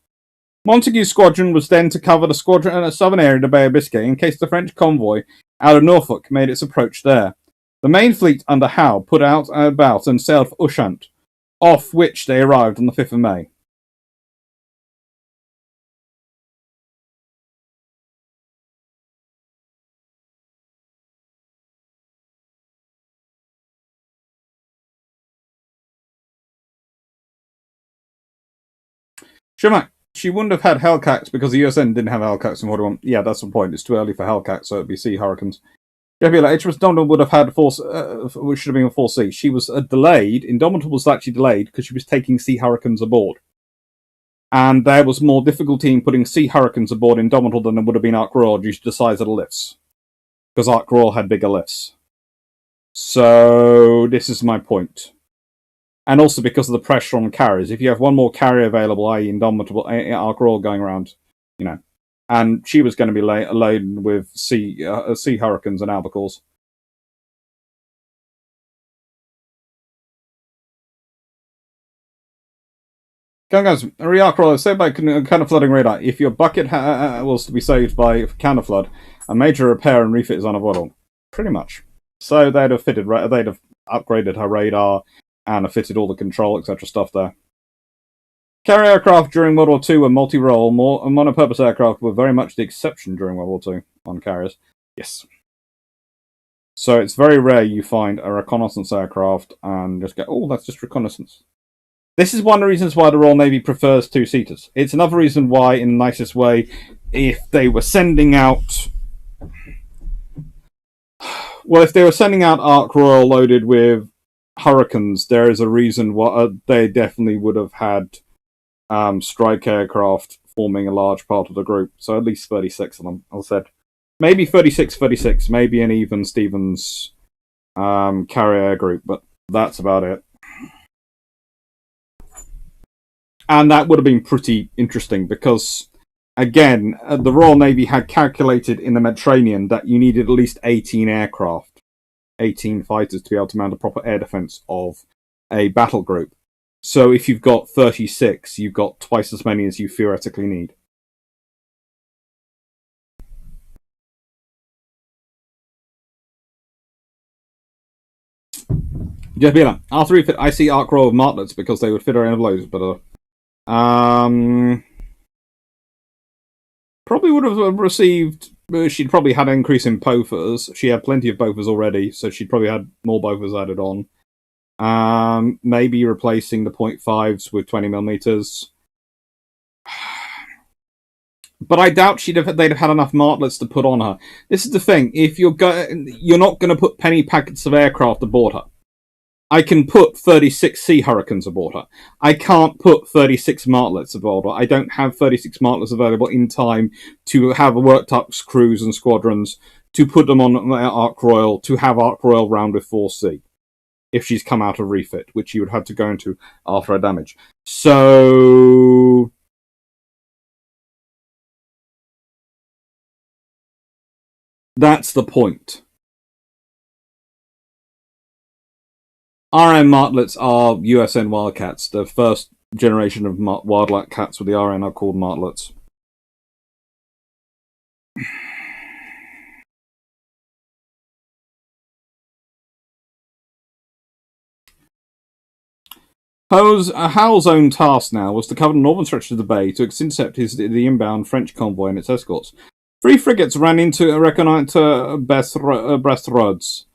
Montague's squadron was then to cover the southern area of the Bay of Biscay in case the French convoy out of Norfolk made its approach there. The main fleet under Howe put out about and sailed for Ushant, off which they arrived on the 5th of May. She wouldn't have had Hellcats because the USN didn't have Hellcats in 41. Yeah, that's the point. It's too early for Hellcats, so it'd be Sea Hurricanes. HMS Indomitable would have had which should have been a 4C. She was delayed. Indomitable was actually delayed because she was taking Sea Hurricanes aboard. And there was more difficulty in putting Sea Hurricanes aboard Indomitable than there would have been Ark Royal due to the size of the lifts. Because Ark Royal had bigger lifts. So, this is my point. And also because of the pressure on carriers. If you have one more carrier available, i.e. Indomitable, Ark Royal going around, and she was going to be laden with Sea Hurricanes and Albacores. Guys, Ark Royal, saved by counter flooding radar. If your bucket was to be saved by counter flood, a major repair and refit is unavoidable. Pretty much. So they'd have upgraded her radar and have fitted all the control, etc. stuff there. Carrier aircraft during World War II were multi-role. Monopurpose aircraft were very much the exception during World War II on carriers. Yes. So it's very rare you find a reconnaissance aircraft and just go, oh, that's just reconnaissance. This is one of the reasons why the Royal Navy prefers two-seaters. It's another reason why, in the nicest way, if they were sending out... Well, if they were sending out Ark Royal loaded with Hurricanes, there is a reason why they definitely would have had strike aircraft forming a large part of the group. So at least 36 of them, I said. Maybe 36, maybe an even Stevens carrier group, but that's about it. And that would have been pretty interesting because, again, the Royal Navy had calculated in the Mediterranean that you needed at least 18 aircraft, 18 fighters to be able to mount a proper air defense of a battle group. So if you've got 36, you've got twice as many as you theoretically need. Jeff Beeler, after refit, I see Ark Royal with martlets because they would fit her in blows, but probably would have received. She'd probably had an increase in BOFAs. She had plenty of BOFAs already, so she'd probably had more BOFAs added on. Maybe replacing the .5s with 20mm. But I doubt they'd have had enough martlets to put on her. This is the thing: if you're not going to put penny packets of aircraft aboard her. I can put 36 Sea Hurricanes aboard her. I can't put 36 martlets aboard her. I don't have 36 martlets available in time to have worked up crews and squadrons to put them on Ark Royal, to have Ark Royal round with 4C. If she's come out of refit, which you would have to go into after her damage. So... that's the point. RN martlets are USN Wildcats. The first generation of Wildcats with the RN are called martlets. Howe's own task now was to cover the northern stretch of the bay to intercept the inbound French convoy and its escorts. 3 frigates ran into a reconnaissance Brest roads.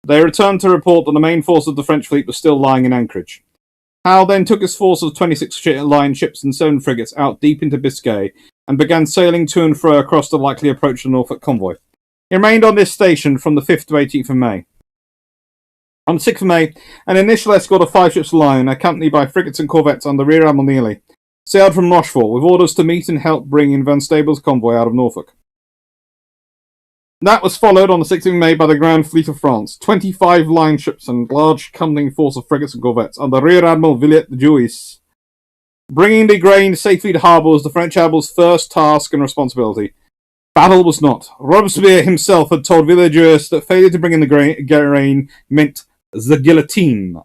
They returned to report that the main force of the French fleet was still lying in anchorage. Howe then took his force of 26 line ships and 7 frigates out deep into Biscay and began sailing to and fro across the likely approach of the Norfolk convoy. He remained on this station from the 5th to 18th of May. On the 6th of May, an initial escort of 5 ships of the line, accompanied by frigates and corvettes under Rear Admiral Neely, sailed from Rochefort with orders to meet and help bring in Van Stabel's convoy out of Norfolk. That was followed on the 6th of May by the Grand Fleet of France, 25 line ships and large accompanying force of frigates and corvettes under Rear Admiral Villiers. Bringing the grain safely to harbour was the French admiral's first task and responsibility. Battle was not. Robespierre himself had told Villiers that failure to bring in the grain meant the guillotine.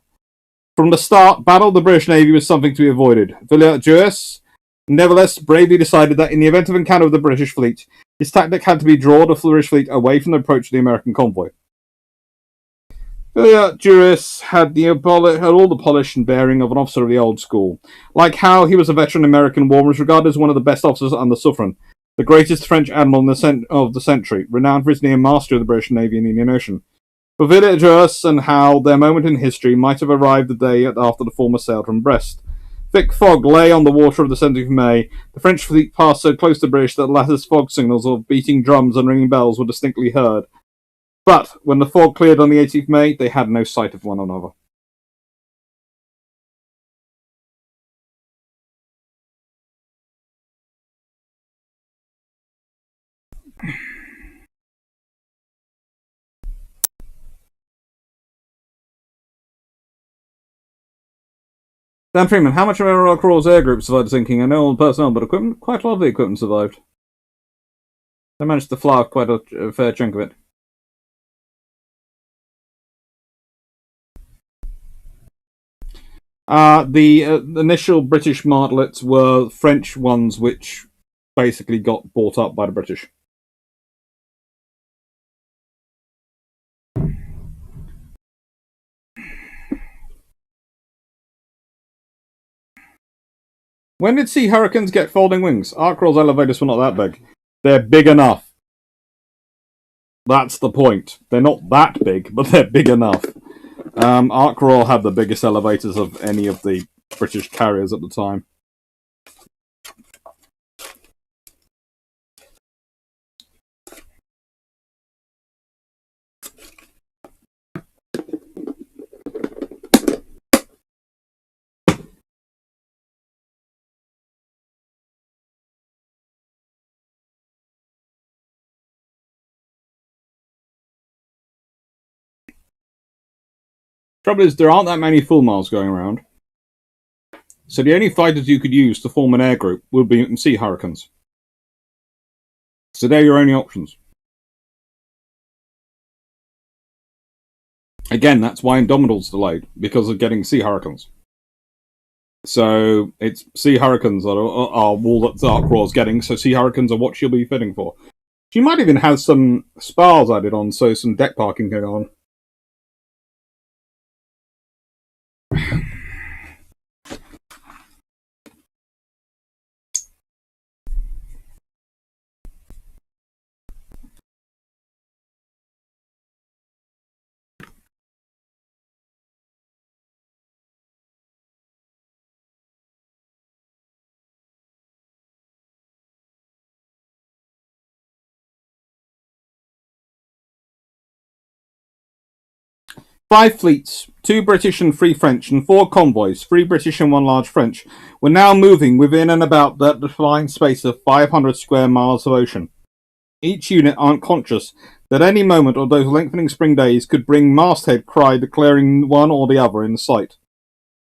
From the start, battle of the British Navy was something to be avoided. Villiers, nevertheless, bravely decided that in the event of encounter with the British fleet, his tactic had to be draw the British fleet away from the approach of the American convoy. Villiers had all the polish and bearing of an officer of the old school. Like Howe, he was a veteran American war and was regarded as one of the best officers under Suffren, the greatest French admiral of the century, renowned for his near mastery of the British Navy in the Indian Ocean. For Villiers and Howe, their moment in history might have arrived the day after the former sailed from Brest. Thick fog lay on the water of the 7th of May. The French fleet passed so close to the British that the latter's fog signals of beating drums and ringing bells were distinctly heard. But when the fog cleared on the 18th of May, they had no sight of one another. Dan Freeman, how much of our Ark Royal's air group survived sinking? I know all the personnel, but equipment, quite a lot of the equipment survived. They managed to fly off quite a fair chunk of it. The initial British martlets were French ones, which basically got bought up by the British. When did Sea Hurricanes get folding wings? Ark Royal's elevators were not that big. They're big enough. That's the point. They're not that big, but they're big enough. Ark Royal had the biggest elevators of any of the British carriers at the time. Trouble is, there aren't that many full miles going around. So the only fighters you could use to form an air group would be Sea Hurricanes. So they're your only options. Again, that's why Indomitable's delayed, because of getting Sea Hurricanes. So it's Sea Hurricanes are all that Ark Royal's getting, so Sea Hurricanes are what she'll be fitting for. She might even have some spars added on, so some deck parking going on. Five fleets, 2 British and 3 French, and 4 convoys, 3 British and 1 large French, were now moving within and about that defined space of 500 square miles of ocean. Each unit unconscious that any moment of those lengthening spring days could bring masthead cry declaring one or the other in sight.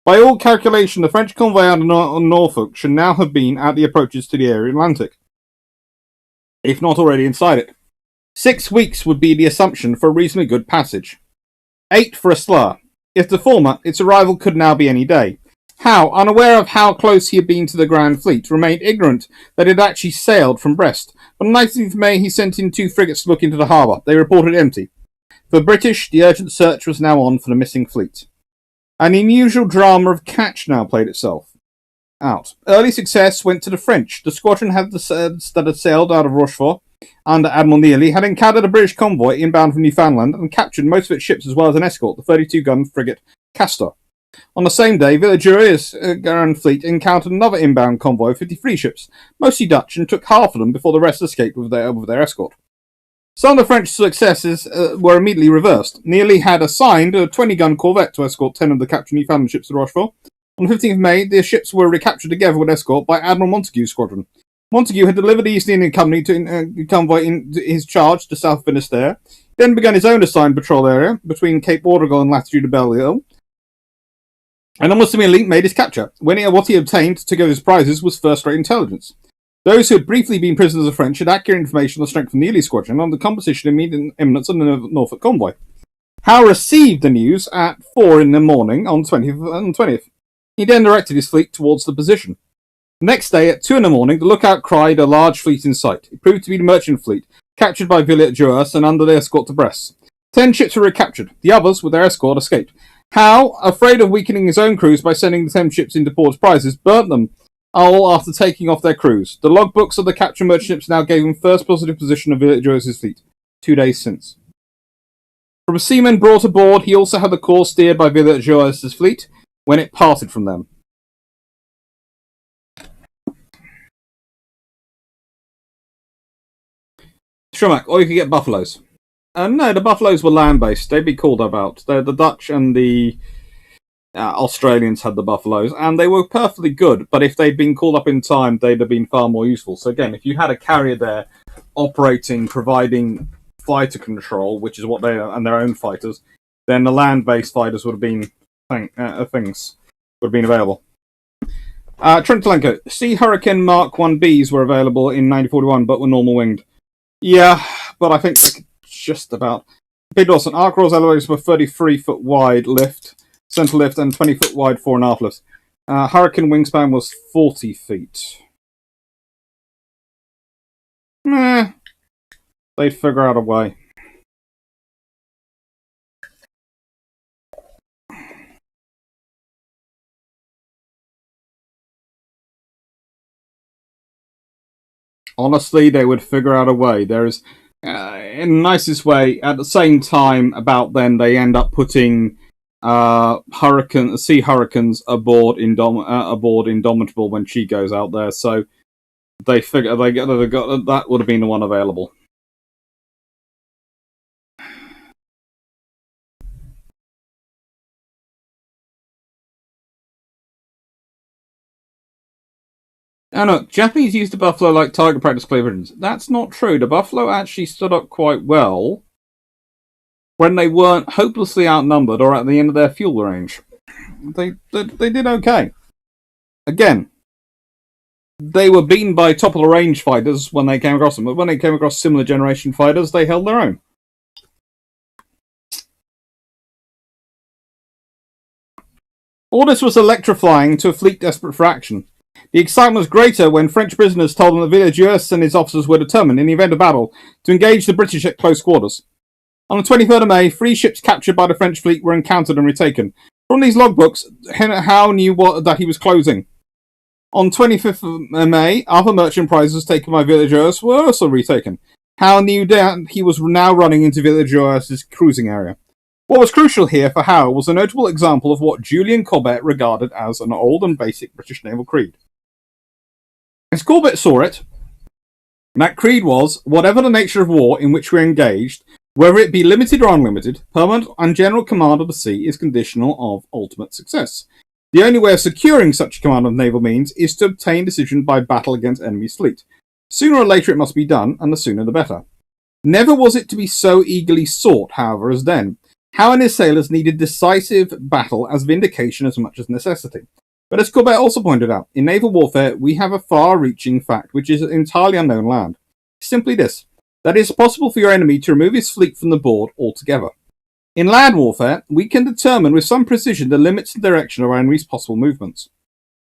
By all calculation, the French convoy out of Norfolk should now have been at the approaches to the area Atlantic, if not already inside it. 6 weeks would be the assumption for a reasonably good passage. 8 for a slur. If the former, its arrival could now be any day. Howe, unaware of how close he had been to the Grand Fleet, remained ignorant that it had actually sailed from Brest. On the 19th of May, he sent in 2 frigates to look into the harbour. They reported empty. For the British, the urgent search was now on for the missing fleet. An unusual drama of catch now played itself out. Early success went to the French. The squadron that had sailed out of Rochefort under Admiral Neely had encountered a British convoy inbound from Newfoundland and captured most of its ships as well as an escort, the 32-gun frigate Castor. On the same day, WWII's Grand Fleet encountered another inbound convoy of 53 ships, mostly Dutch, and took half of them before the rest escaped with their escort. Some of the French successes were immediately reversed. Neely had assigned a 20-gun corvette to escort 10 of the captured Newfoundland ships to Rochefort. On the 15th of May, the ships were recaptured together with escort by Admiral Montague's squadron. Montague had delivered the East Indian Company convoy in his charge to South Finisterre, then begun his own assigned patrol area between Cape Bordegal and latitude of Belle-Île, and almost immediately made his capture. What he obtained to go his prizes was first-rate intelligence. Those who had briefly been prisoners of the French had accurate information on the strength of Neely's squadron on the composition and immediate imminence of the Norfolk convoy. Howe received the news at 4 in the morning on the 20th. He then directed his fleet towards the position. The next day, at 2 in the morning, the lookout cried a large fleet in sight. It proved to be the merchant fleet, captured by Villiers and under their escort to Brest. 10 ships were recaptured. The others, with their escort, escaped. Howe, afraid of weakening his own crews by sending the 10 ships into port as prizes, burnt them all after taking off their crews. The logbooks of the captured merchant ships now gave him first positive position of Villiers' fleet, 2 days since. From a seaman brought aboard, he also had the course steered by Villiers' fleet when it parted from them. Schumack, or you could get buffaloes. No, the buffaloes were land-based. They'd be called about. The Dutch and the Australians had the buffaloes, and they were perfectly good. But if they'd been called up in time, they'd have been far more useful. So again, if you had a carrier there operating, providing fighter control, which is what they are, and their own fighters, then the land-based fighters would have been things would have been available. Trentalenko, Sea Hurricane Mark 1Bs were available in 1941, but were normal winged. Yeah, but I think just about. P. Dawson, Ark Royal's elevators were 33-foot wide lift, centre lift, and 20-foot wide fore and aft lifts. Hurricane wingspan was 40 feet. Meh. They'd figure out a way. Honestly, they would figure out a way. There is, in the nicest way, at the same time, about then, they end up putting sea hurricanes aboard Indomitable when she goes out there. So they figure that would have been the one available. Oh no, Japanese used the Buffalo like target practice cleavage. That's not true. The Buffalo actually stood up quite well when they weren't hopelessly outnumbered or at the end of their fuel range. They did okay. Again, they were beaten by top of the range fighters when they came across them, but when they came across similar generation fighters, they held their own. All this was electrifying to a fleet desperate for action. The excitement was greater when French prisoners told them that Willis and his officers were determined, in the event of battle, to engage the British at close quarters. On the 23rd of May, 3 ships captured by the French fleet were encountered and retaken. From these logbooks, Howe knew that he was closing. On 25th of May, other merchant prizes taken by Willis were also retaken. Howe knew that he was now running into Willis' cruising area. What was crucial here for Howe was a notable example of what Julian Corbett regarded as an old and basic British naval creed. As Corbett saw it, that creed was, whatever the nature of war in which we're engaged, whether it be limited or unlimited, permanent and general command of the sea is conditional of ultimate success. The only way of securing such command of naval means is to obtain decision by battle against enemy's fleet. Sooner or later it must be done, and the sooner the better. Never was it to be so eagerly sought, however, as then. Howe and his sailors needed decisive battle as vindication as much as necessity. But as Corbett also pointed out, in naval warfare we have a far-reaching fact which is entirely unknown land. Simply this, that it is possible for your enemy to remove his fleet from the board altogether. In land warfare, we can determine with some precision the limits and direction of our enemy's possible movements.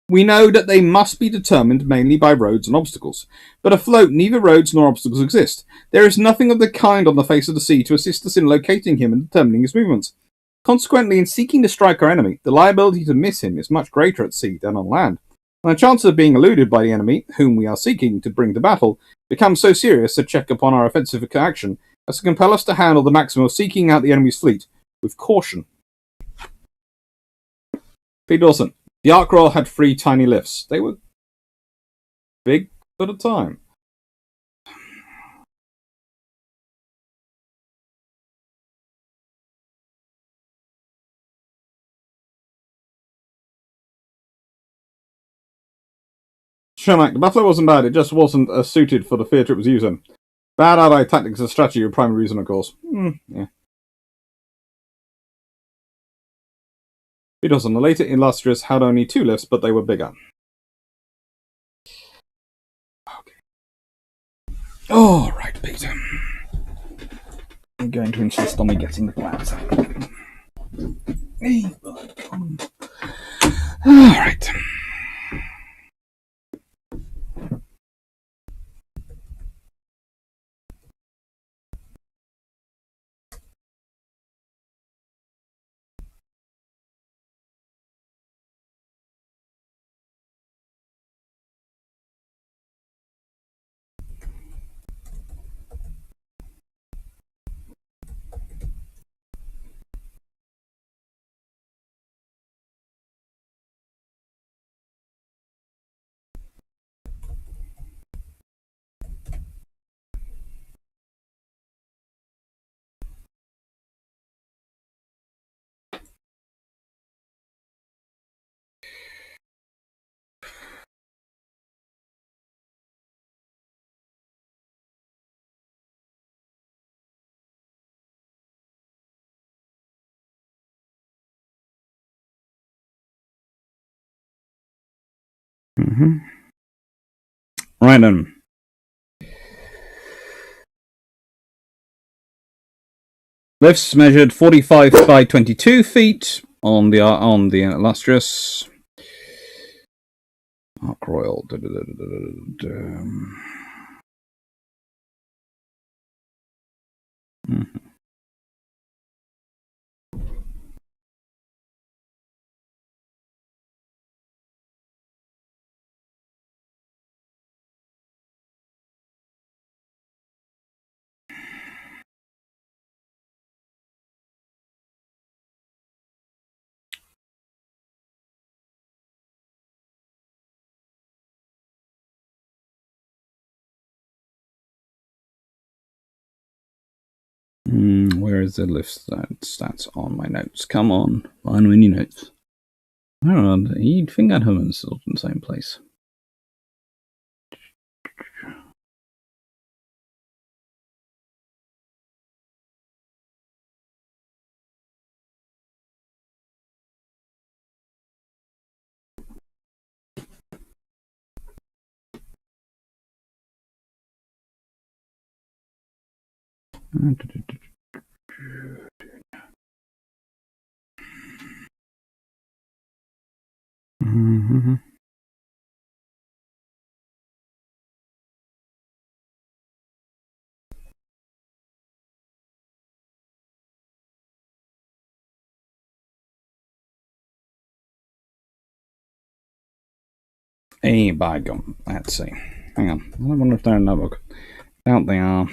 We know that they must be determined mainly by roads and obstacles, but afloat neither roads nor obstacles exist. There is nothing of the kind on the face of the sea to assist us in locating him and determining his movements. Consequently, in seeking to strike our enemy, the liability to miss him is much greater at sea than on land, and the chances of being eluded by the enemy, whom we are seeking to bring to battle, becomes so serious a check upon our offensive action as to compel us to handle the maximum of seeking out the enemy's fleet with caution. P. Dawson, the Ark Royal had 3 tiny lifts. They were big for the time. Shermack, the Buffalo wasn't bad, it just wasn't suited for the theatre it was using. Bad allied tactics and strategy were primary reason, of course. Yeah. It doesn't. The later illustrious had only 2 lifts, but they were bigger. Okay. Alright, Peter. I'm going to insist on me getting the plans out. Alright. Right then. Lifts measured 45 by 22 feet on the illustrious Ark Royal. Where is the lift stats on my notes? Come on, find many notes. Where are they? You'd think I'd have them installed in the same place. Hey, by gum. Let's see. Hang on. I wonder if they're in that book. Out they are.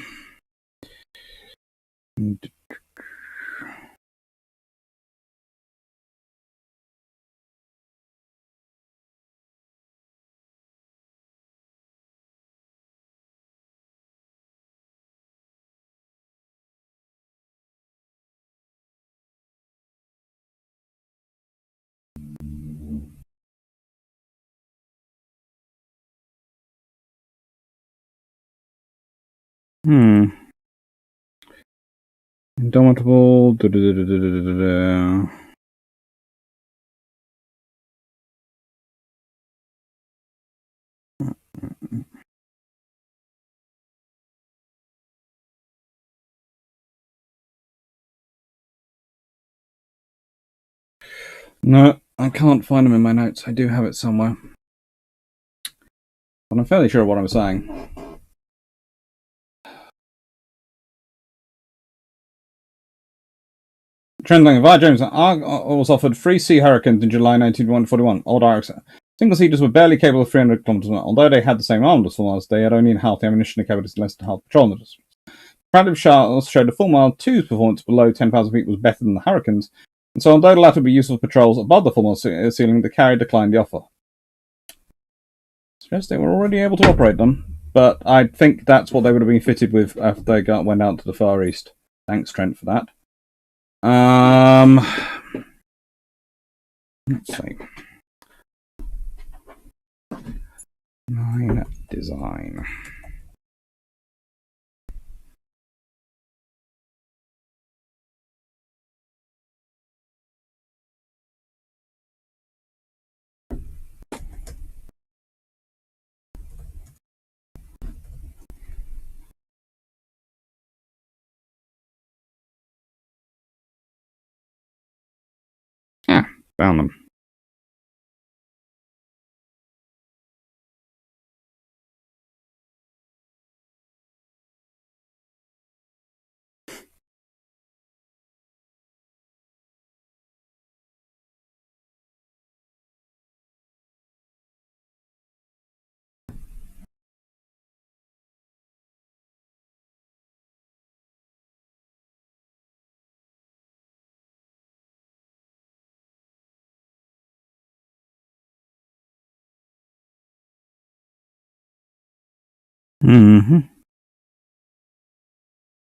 Indomitable. No, I can't find them in my notes. I do have it somewhere. But I'm fairly sure what I'm saying. Trending via James, Ark was offered 3 Sea Hurricanes in July 1941. Old Arks single-seaters were barely capable of 300 kilometers an hour. Although they had the same armament as full miles, they had only in half the ammunition and capabilities less than half patrol miles. Comparative charts showed the full mile 2's performance below 10,000 feet was better than the Hurricanes, and so although the latter would be useful for patrols above the full mile ceiling, the carrier declined the offer. Suggest they were already able to operate them, but I think that's what they would have been fitted with after they went out to the Far East. Thanks, Trent, for that. Let's see. 9 design. Ah, found them.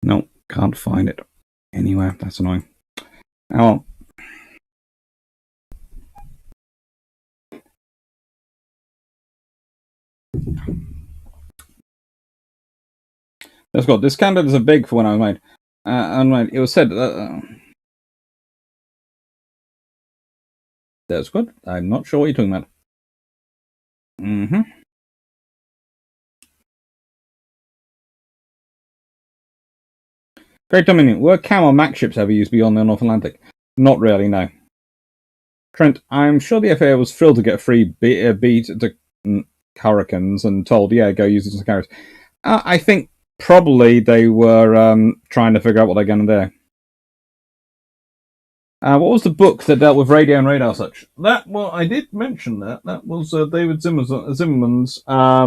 Nope, can't find it anywhere. That's annoying. Oh. That's good. This candidate is a big for when I was made. And it was said that's good. I'm not sure what you're talking about. Mm-hmm. Great Dominion. Were CAM or MAC ships ever used beyond the North Atlantic? Not really, no. Trent, I'm sure the FAA was thrilled to get a free beat to Hurricanes and told, yeah, go use it as carriers. I think probably they were trying to figure out what they're going to do. What was the book that dealt with radio and radar such? Well, I did mention that. That was David Zimmerman's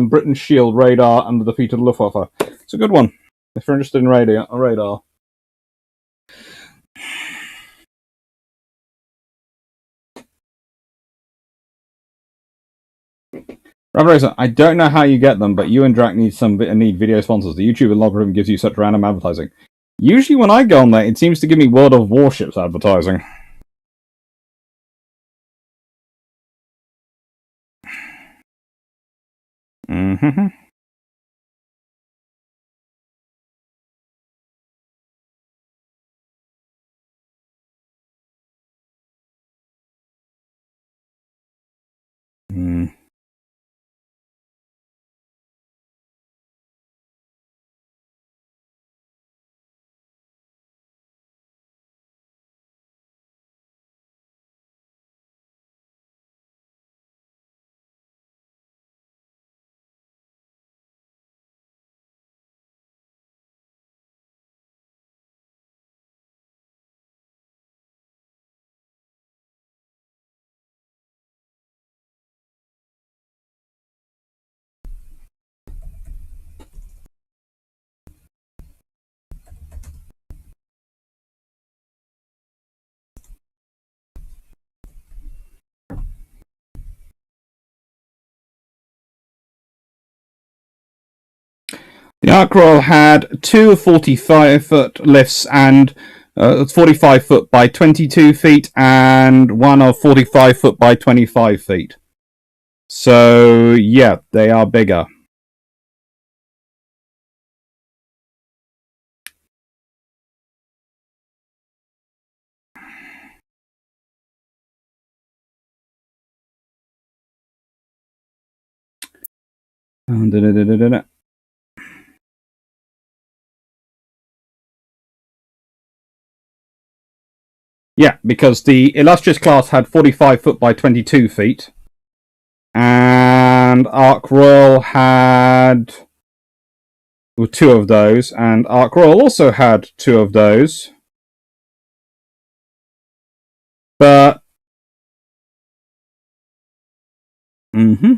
Britain's Shield Radar and the Defeat of the Luftwaffe. It's a good one if you're interested in radar. Ravrosa, I don't know how you get them, but you and Drac need video sponsors. The YouTube algorithm gives you such random advertising. Usually when I go on there, it seems to give me World of Warships advertising. Mm-hmm. Mm. The Ark Royal had two 45-foot lifts and 45 foot by 22 feet and one of 45 foot by 25 feet. So, yeah, they are bigger. Yeah, because the Illustrious class had 45 foot by 22 feet. And Ark Royal had two of those. And Ark Royal also had two of those. But... Mm-hmm.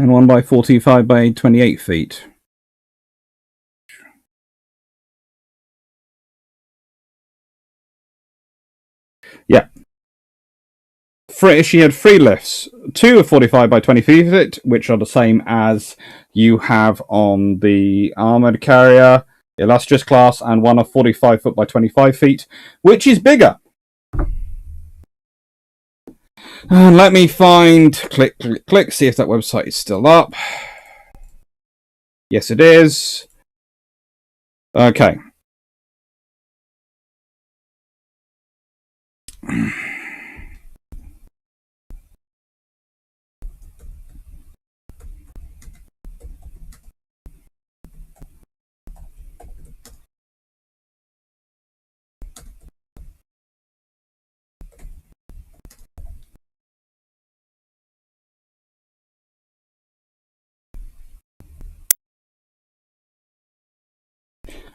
And one by 45 by 28 feet. Yeah. She had three lifts. Two of 45 by 20 feet, which are the same as you have on the armoured carrier, Illustrious class, and one of 45 foot by 25 feet, which is bigger. And let me find, click, see if that website is still up. Yes, it is. Okay.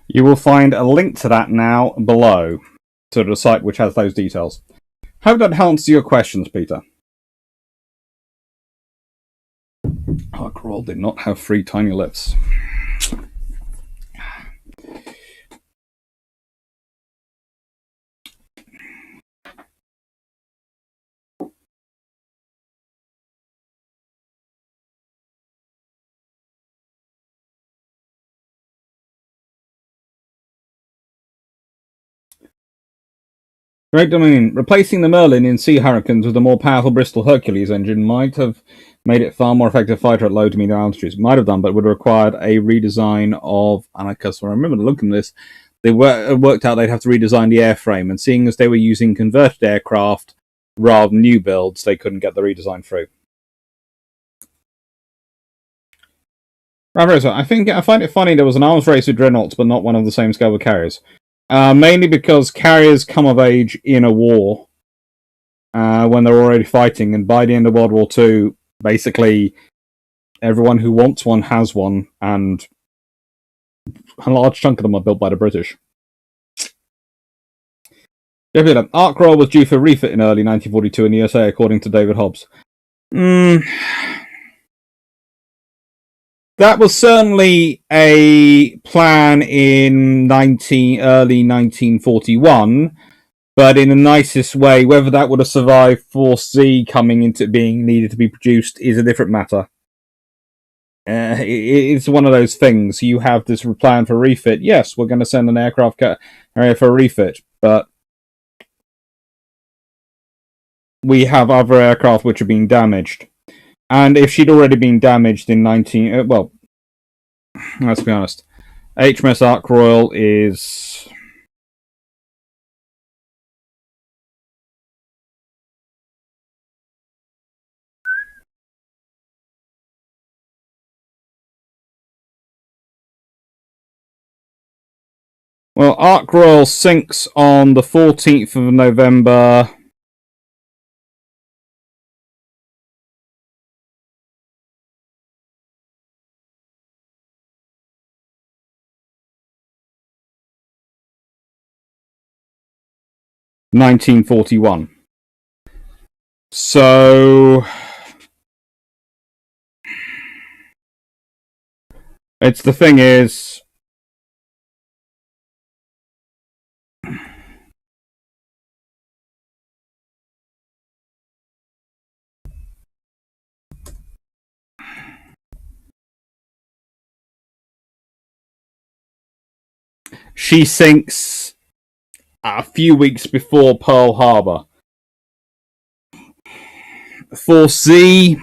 You will find a link to that now below, to the site which has those details. Hope that answers your questions, Peter. Ark Royal did not have three tiny lifts. Great Dominion. Replacing the Merlin in Sea Hurricanes with a more powerful Bristol Hercules engine might have made it far more effective fighter at low to medium altitudes. Might have done, but would have required a redesign of... And I remember looking at this. They worked out they'd have to redesign the airframe, and seeing as they were using converted aircraft rather than new builds, they couldn't get the redesign through. I find it funny there was an arms race with dreadnoughts, but not one of the same scale with carriers. Mainly because carriers come of age in a war when they're already fighting, and by the end of World War II, basically everyone who wants one has one, and a large chunk of them are built by the British. Ark Royal was due for refit in early 1942 in the USA, according to David Hobbs. That was certainly a plan in early 1941, but in the nicest way. Whether that would have survived Force Z coming into being needed to be produced is a different matter. It's one of those things. You have this plan for refit. Yes, we're going to send an aircraft carrier for a refit, but we have other aircraft which are being damaged. And if she'd already been damaged in let's be honest, HMS Ark Royal is... Well, Ark Royal sinks on the 14th of November... 1941. So it's the thing is, she sinks a few weeks before Pearl Harbor. Force Z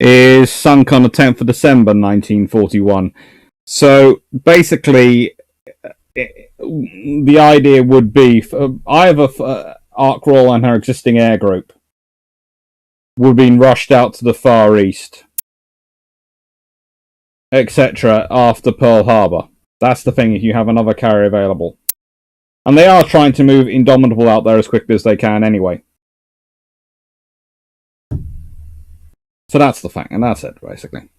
is sunk on the 10th of December 1941. So basically, the idea would be either Ark Royal and her existing air group would have been rushed out to the Far East, etc., after Pearl Harbor. That's the thing, if you have another carrier available. And they are trying to move Indomitable out there as quickly as they can anyway. So that's the fact, and that's it, basically.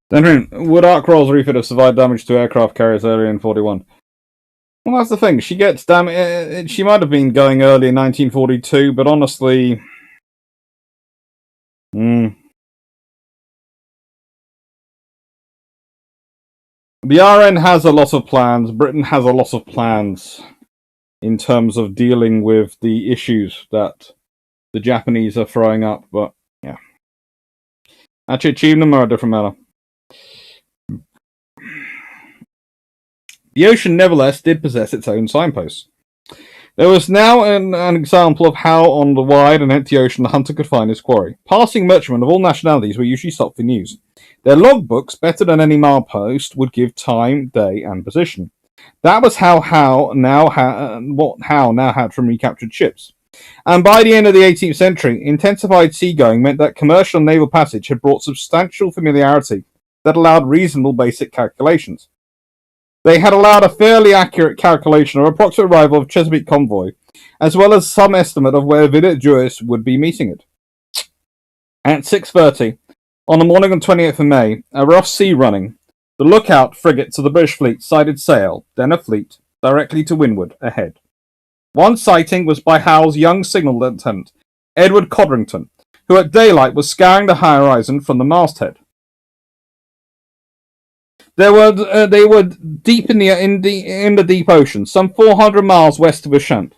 Then, would Ark Royal's refit have survived damage to aircraft carriers earlier in 41? Well, that's the thing. She gets damage. She might have been going early in 1942, but honestly, the RN has a lot of plans. Britain has a lot of plans in terms of dealing with the issues that the Japanese are throwing up. But yeah, actually, achieving them are a different matter. The ocean nevertheless did possess its own signposts. There was now an example of how on the wide and empty ocean the hunter could find his quarry. Passing merchantmen of all nationalities were usually stopped for news. Their logbooks, better than any milepost, would give time, day, and position. That was how Howe now had from recaptured ships. And by the end of the 18th century, intensified seagoing meant that commercial and naval passage had brought substantial familiarity that allowed reasonable basic calculations. They had allowed a fairly accurate calculation of approximate arrival of Chesapeake convoy, as well as some estimate of where Willis would be meeting it. At 6:30, on the morning of the 28th of May, a rough sea running, the lookout frigates of the British fleet sighted sail, then a fleet, directly to windward, ahead. One sighting was by Howe's young signal lieutenant, Edward Codrington, who at daylight was scouring the horizon from the masthead. They were deep in the deep ocean, some 400 miles west of Ushant.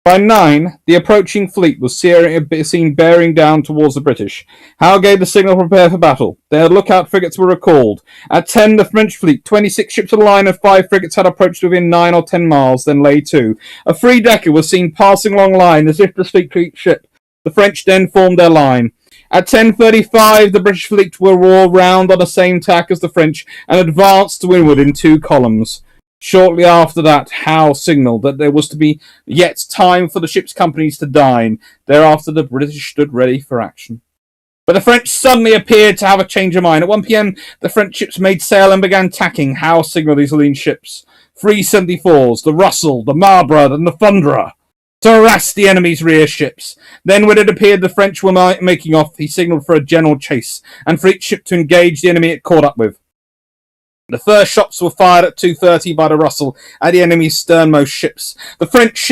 By 9, the approaching fleet was seen bearing down towards the British. Howe gave the signal to prepare for battle. Their lookout frigates were recalled. At 10, the French fleet, 26 ships of the line and 5 frigates had approached within 9 or 10 miles, then lay to. A three-decker was seen passing along line as if to speak to each ship. The French then formed their line. At 10:35, the British fleet were all round on the same tack as the French and advanced to windward in 2 columns. Shortly after that, Howe signalled that there was to be yet time for the ship's companies to dine. Thereafter, the British stood ready for action. But the French suddenly appeared to have a change of mind. At 1 p.m., the French ships made sail and began tacking. Howe signalled these lean ships, 374s, the Russell, the Marlborough, and the Thunderer, to harass the enemy's rear ships. Then, when it appeared the French were making off, he signalled for a general chase, and for each ship to engage the enemy it caught up with. The first shots were fired at 2:30 by the Russell at the enemy's sternmost ships. The French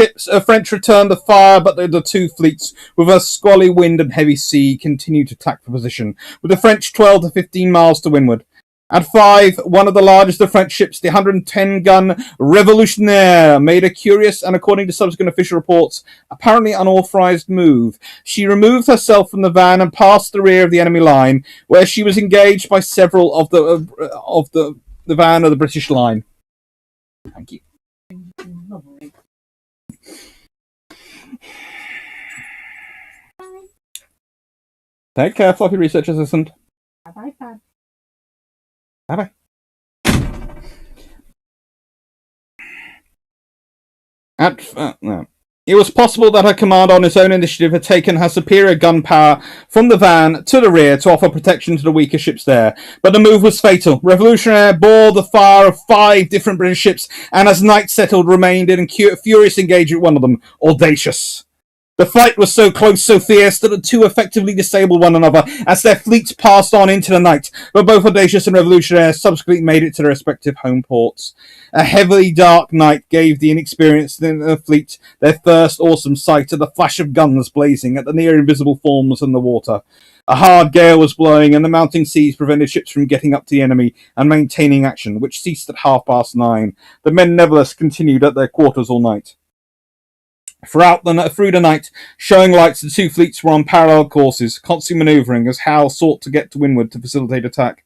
returned the fire, but the 2 fleets, with a squally wind and heavy sea, continued to attack the position, with the French 12 to 15 miles to windward. At 5, one of the largest of French ships, the 110-gun Revolutionnaire, made a curious and, according to subsequent official reports, apparently unauthorized move. She removed herself from the van and passed the rear of the enemy line, where she was engaged by several of the van of the British line. Thank you. Take care, floppy research assistant. Bye-bye, Fab. Bye-bye. It was possible that her commander on his own initiative had taken her superior gun power from the van to the rear to offer protection to the weaker ships there. But the move was fatal. Revolutionaire bore the fire of 5 different British ships, and as night settled, remained in furious engagement with one of them, Audacious. The fight was so close, so fierce, that the 2 effectively disabled one another as their fleets passed on into the night, but both Audacious and Revolutionaire subsequently made it to their respective home ports. A heavily dark night gave the inexperienced in the fleet their first awesome sight of the flash of guns blazing at the near invisible forms in the water. A hard gale was blowing, and the mounting seas prevented ships from getting up to the enemy and maintaining action, which ceased at 9:30. The men nevertheless continued at their quarters all night. Through the night, showing lights, the 2 fleets were on parallel courses, constantly manoeuvring as Howe sought to get to windward to facilitate attack.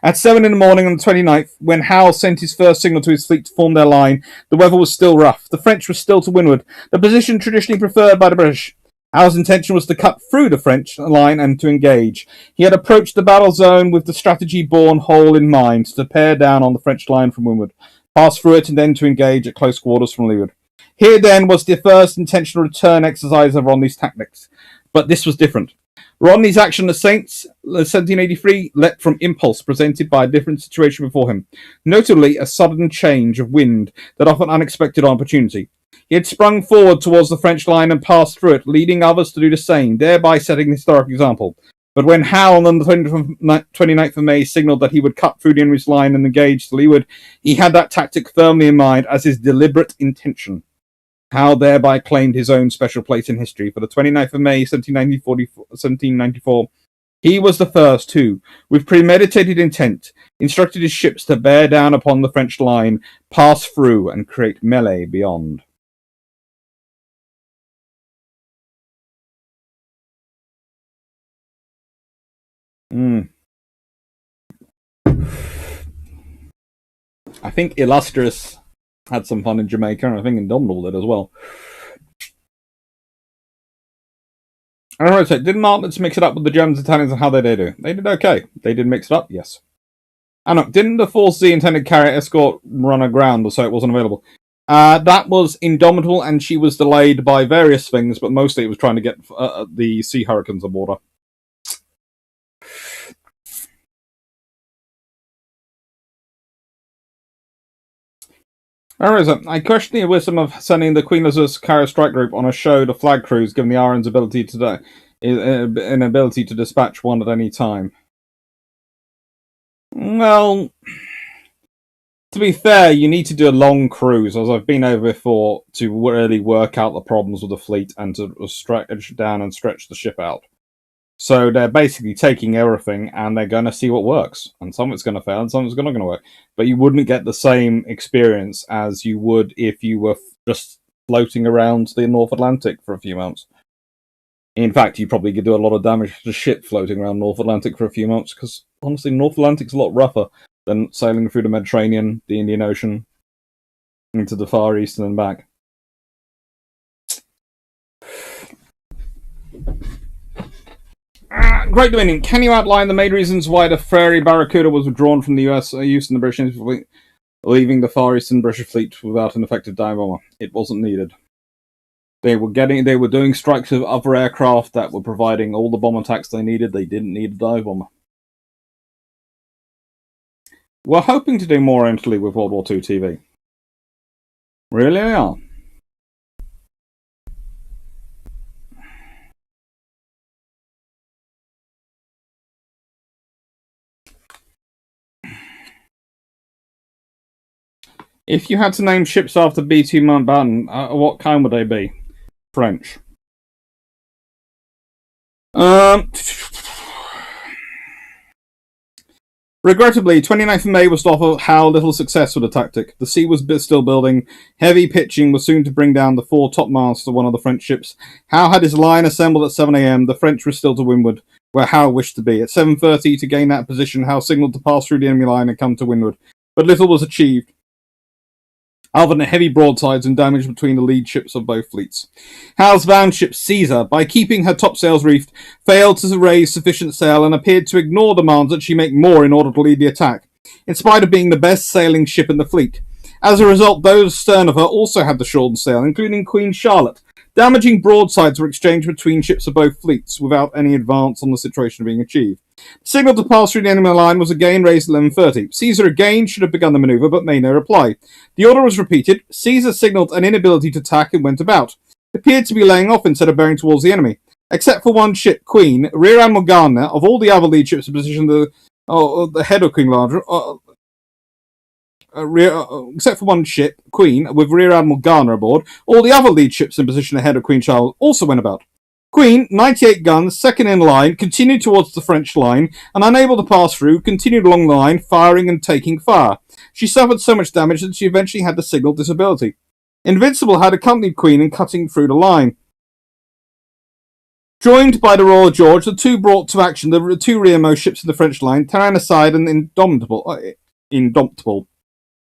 At 7 in the morning on the 29th, when Howe sent his first signal to his fleet to form their line, the weather was still rough. The French were still to windward, the position traditionally preferred by the British. Howe's intention was to cut through the French line and to engage. He had approached the battle zone with the strategy-born whole in mind, to bear down on the French line from windward, pass through it, and then to engage at close quarters from leeward. Here, then, was the first intentional return exercise of Rodney's tactics. But this was different. Rodney's action at Saints, 1783, leapt from impulse presented by a different situation before him, notably a sudden change of wind that offered unexpected opportunity. He had sprung forward towards the French line and passed through it, leading others to do the same, thereby setting an historic example. But when Howe on the 29th of May signalled that he would cut through the enemy's line and engage to leeward, he had that tactic firmly in mind as his deliberate intention. Howe thereby claimed his own special place in history. For the 29th of May, 1794, he was the first who, with premeditated intent, instructed his ships to bear down upon the French line, pass through, and create melee beyond. I think Illustrious had some fun in Jamaica, and I think Indomitable did as well. Alright, so did Martlets mix it up with the Germans and Italians, and how did they do? They did okay. They did mix it up, yes. And look, didn't the Force Z intended carrier escort run aground, so it wasn't available? That was Indomitable, and she was delayed by various things, but mostly it was trying to get the Sea Hurricanes aboard her. I question the wisdom of sending the Queen Elizabeth's Carrier Strike Group on a show to flag crews, given the RN's ability to dispatch one at any time. Well, To be fair, you need to do a long cruise, as I've been over before, to really work out the problems with the fleet and to stretch down and stretch the ship out. So they're basically taking everything and they're going to see what works. And some of it's going to fail and some of it's not going to work. But you wouldn't get the same experience as you would if you were just floating around the North Atlantic for a few months. In fact, you probably could do a lot of damage to the ship floating around North Atlantic for a few months, because honestly, North Atlantic's a lot rougher than sailing through the Mediterranean, the Indian Ocean, into the Far East and then back. Great Dominion, can you outline the main reasons why the ferry Barracuda was withdrawn from the US use in the British fleet, leaving the Far Eastern British fleet without an effective dive bomber? It wasn't needed. They were doing strikes with other aircraft that were providing all the bomb attacks they needed. They didn't need a dive bomber. We're hoping to do more in Italy with World War II TV. Really, we are. If you had to name ships after B-2 Mountbatten, what kind would they be? French. Regrettably, 29th of May was off of how little success with the tactic. The sea was still building. Heavy pitching was soon to bring down the fore topmast of one of the French ships. Howe had his line assembled at 7 a.m. The French were still to windward, where Howe wished to be. At 7:30, to gain that position, Howe signalled to pass through the enemy line and come to windward. But little was achieved, other than heavy broadsides and damage between the lead ships of both fleets. Howe's bound ship Caesar, by keeping her topsails reefed, failed to raise sufficient sail and appeared to ignore demands that she make more in order to lead the attack, in spite of being the best sailing ship in the fleet. As a result, those astern of her also had to shorten sail, including Queen Charlotte. Damaging broadsides were exchanged between ships of both fleets, without any advance on the situation being achieved. The signal to pass through the enemy line was again raised at 11:30. Caesar again should have begun the manoeuvre, but made no reply. The order was repeated. Caesar signalled an inability to attack and went about. It appeared to be laying off instead of bearing towards the enemy. Except for one ship, Queen, Rear Admiral Gardner, of all the other lead ships in position the head of Queen Larger, except for one ship, Queen, with Rear Admiral Garner aboard, all the other lead ships in position ahead of Queen Charlotte also went about. Queen, 98 guns, second in line, continued towards the French line, and unable to pass through, continued along the line, firing and taking fire. She suffered so much damage that she eventually had to signal disability. Invincible had accompanied Queen in cutting through the line. Joined by the Royal George, the two brought to action the two rearmost ships of the French line, Tyrannicide and Indomitable.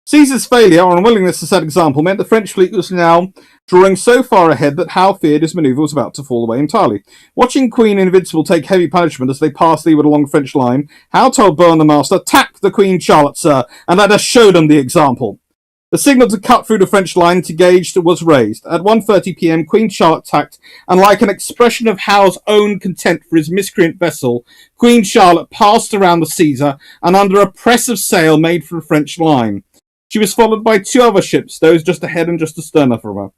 Caesar's failure or unwillingness to set example meant the French fleet was now drawing so far ahead that Howe feared his manoeuvre was about to fall away entirely. Watching Queen and Invincible take heavy punishment as they passed leeward along the French line, Howe told Byrne the master, "Tack the Queen Charlotte, sir, and let us show them the example." The signal to cut through the French line to gauge was raised. At 1:30 p.m, Queen Charlotte tacked, and like an expression of Howe's own contempt for his miscreant vessel, Queen Charlotte passed around the Caesar and under a press of sail made for the French line. She was followed by two other ships, those just ahead and just astern of her.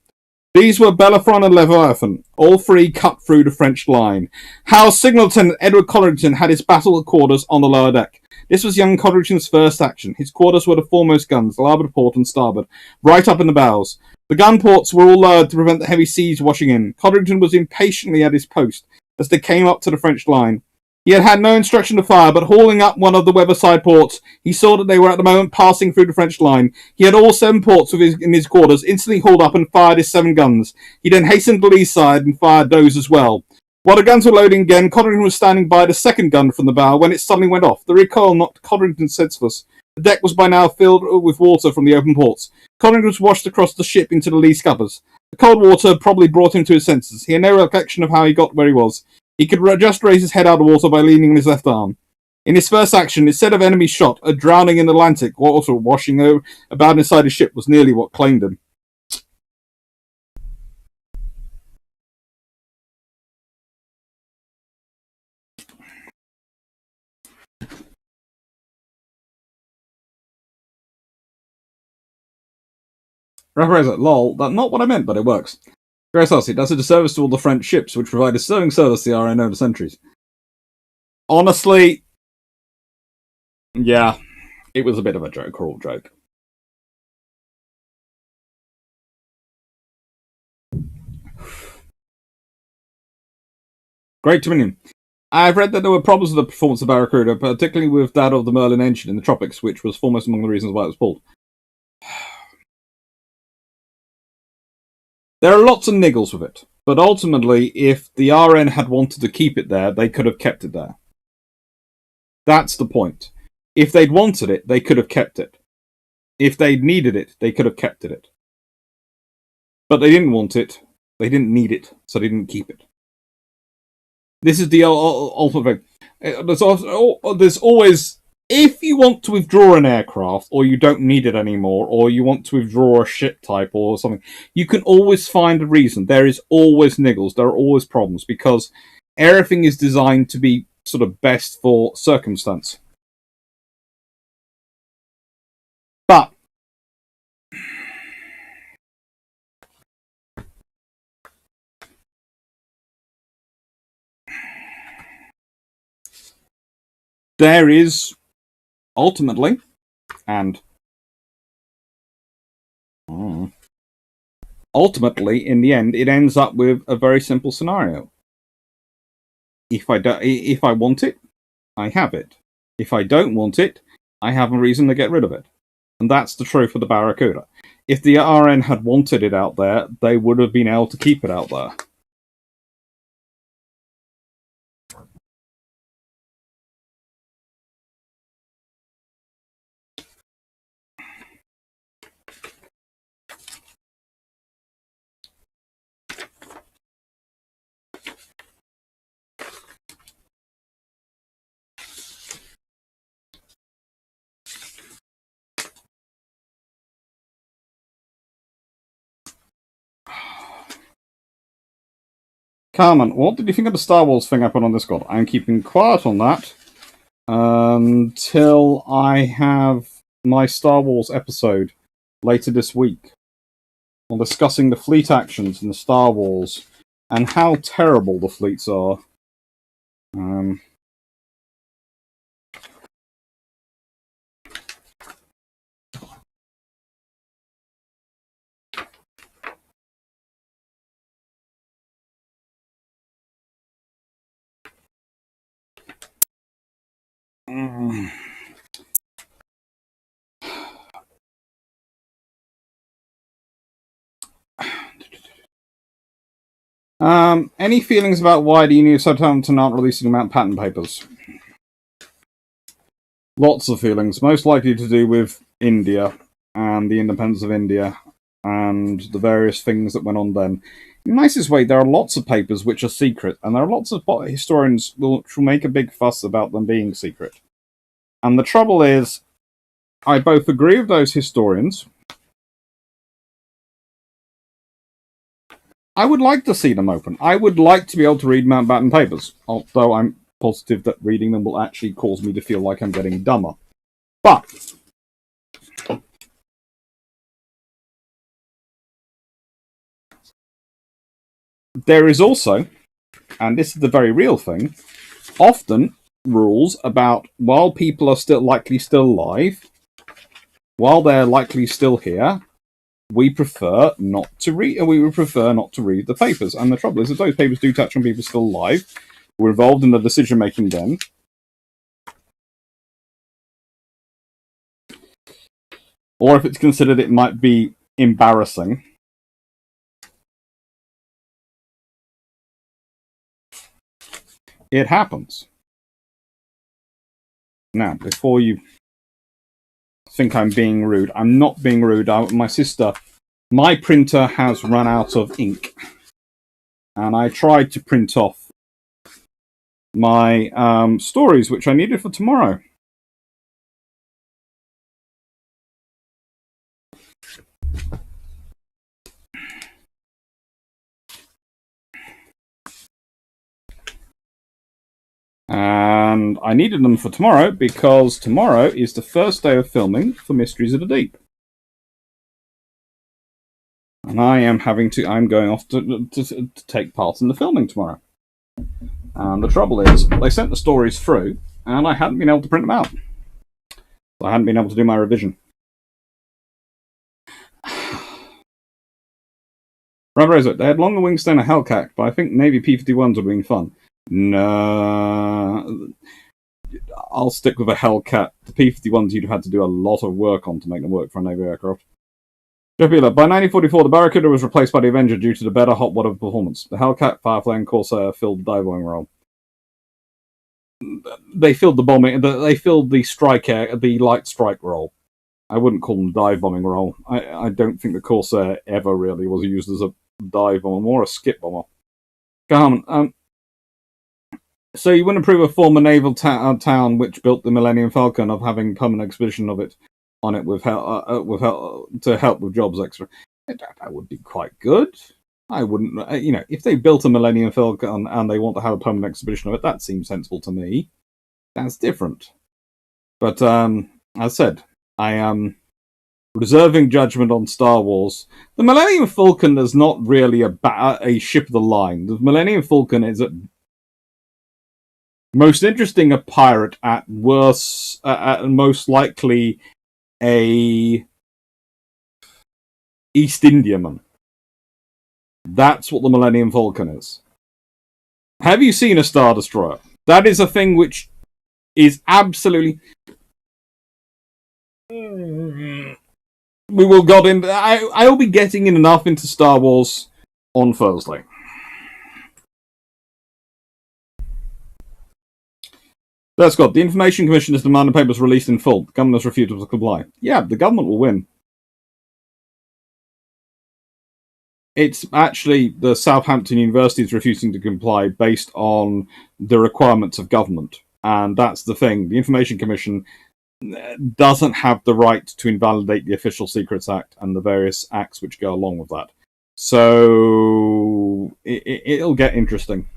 These were Bellerophon and Leviathan. All three cut through the French line. Howe's Signal Lieutenant Edward Codrington had his battle quarters on the lower deck. This was young Codrington's first action. His quarters were the foremost guns, larboard port and starboard, right up in the bows. The gun ports were all lowered to prevent the heavy seas washing in. Codrington was impatiently at his post as they came up to the French line. He had had no instruction to fire, but hauling up one of the weather side ports, he saw that they were at the moment passing through the French line. He had all 7 ports in his quarters, instantly hauled up and fired his 7 guns. He then hastened to the lee side and fired those as well. While the guns were loading again, Codrington was standing by the second gun from the bow when it suddenly went off. The recoil knocked Codrington senseless. The deck was by now filled with water from the open ports. Codrington was washed across the ship into the lee scuppers. The cold water probably brought him to his senses. He had no recollection of how he got where he was. He could just raise his head out of the water by leaning on his left arm. In his first action, instead of enemy shot, a drowning in the Atlantic, water washing about inside his ship was nearly what claimed him. Represent, lol, that's not what I meant, but it works. Grace Hussey, that's a disservice to all the French ships, which provided sterling service to the RNO over centuries. Honestly, yeah, it was a bit of a joke, cruel joke. Great Dominion. I've read that there were problems with the performance of Barracuda, particularly with that of the Merlin engine in the tropics, which was foremost among the reasons why it was pulled. There are lots of niggles with it, but ultimately, if the RN had wanted to keep it there, they could have kept it there. That's the point. If they'd wanted it, they could have kept it. If they'd needed it, they could have kept it. But they didn't want it, they didn't need it, so they didn't keep it. This is the ultimate thing. There's always, if you want to withdraw an aircraft, or you don't need it anymore, or you want to withdraw a ship type or something, you can always find a reason. There is always niggles, there are always problems, because everything is designed to be sort of best for circumstance. But there is ultimately, and ultimately, in the end, it ends up with a very simple scenario. If I want it, I have it. If I don't want it, I have a reason to get rid of it. And that's the truth of the Barracuda. If the RN had wanted it out there, they would have been able to keep it out there. Carmen, what did you think of the Star Wars thing I put on Discord? I'm keeping quiet on that until I have my Star Wars episode later this week on discussing the fleet actions in the Star Wars and how terrible the fleets are. Any feelings about why the Union of Southampton aren't releasing them out patent papers? Lots of feelings, most likely to do with India and the independence of India and the various things that went on then. In the nicest way, there are lots of papers which are secret, and there are lots of historians which will make a big fuss about them being secret. And the trouble is, I both agree with those historians. I would like to see them open. I would like to be able to read Mountbatten papers, although I'm positive that reading them will actually cause me to feel like I'm getting dumber. But there is also, and this is the very real thing, often rules about while people are still likely still alive, while they're likely still here, we prefer not to read. We would prefer not to read the papers. And the trouble is, if those papers do touch on people still alive, who were involved in the decision making then, or if it's considered it might be embarrassing, it happens. Now, before you think I'm being rude, I'm not being rude. My printer has run out of ink, and I tried to print off my stories, which I needed for tomorrow. And I needed them for tomorrow because tomorrow is the first day of filming for Mysteries of the Deep. And I'm going off to take part in the filming tomorrow. And the trouble is, they sent the stories through, and I hadn't been able to print them out. So I hadn't been able to do my revision. Rather is it? They had longer wingspan a Hellcat, but I think Navy P-51s would have been fun. No, I'll stick with a Hellcat. The P-51s you'd have had to do a lot of work on to make them work for a Navy aircraft. By 1944, the Barracuda was replaced by the Avenger due to the better hot water performance. The Hellcat, Firefly, and Corsair filled the dive bombing role. They filled the bombing. They filled the light strike role. I wouldn't call them dive bombing role. I don't think the Corsair ever really was used as a dive bomber, more a skip bomber. Garmin, so you wouldn't approve a former naval town which built the Millennium Falcon of having permanent exhibition of it on it with help to help with jobs extra? That would be quite good. I wouldn't, if they built a Millennium Falcon and they want to have a permanent exhibition of it, that seems sensible to me. That's different. But as I said, I am reserving judgment on Star Wars. The Millennium Falcon is not really a ship of the line. The Millennium Falcon is at most interesting a pirate, at worst, at most likely a East Indiaman. That's what the Millennium Falcon is. Have you seen a Star Destroyer? That is a thing which is absolutely... We will got in. I will be getting in enough into Star Wars on Thursday. That's got the Information Commission has demanded papers released in full. The government has refused to comply. Yeah, the government will win. It's actually the Southampton University is refusing to comply based on the requirements of government. And that's the thing. The Information Commission doesn't have the right to invalidate the Official Secrets Act and the various acts which go along with that. So it'll get interesting.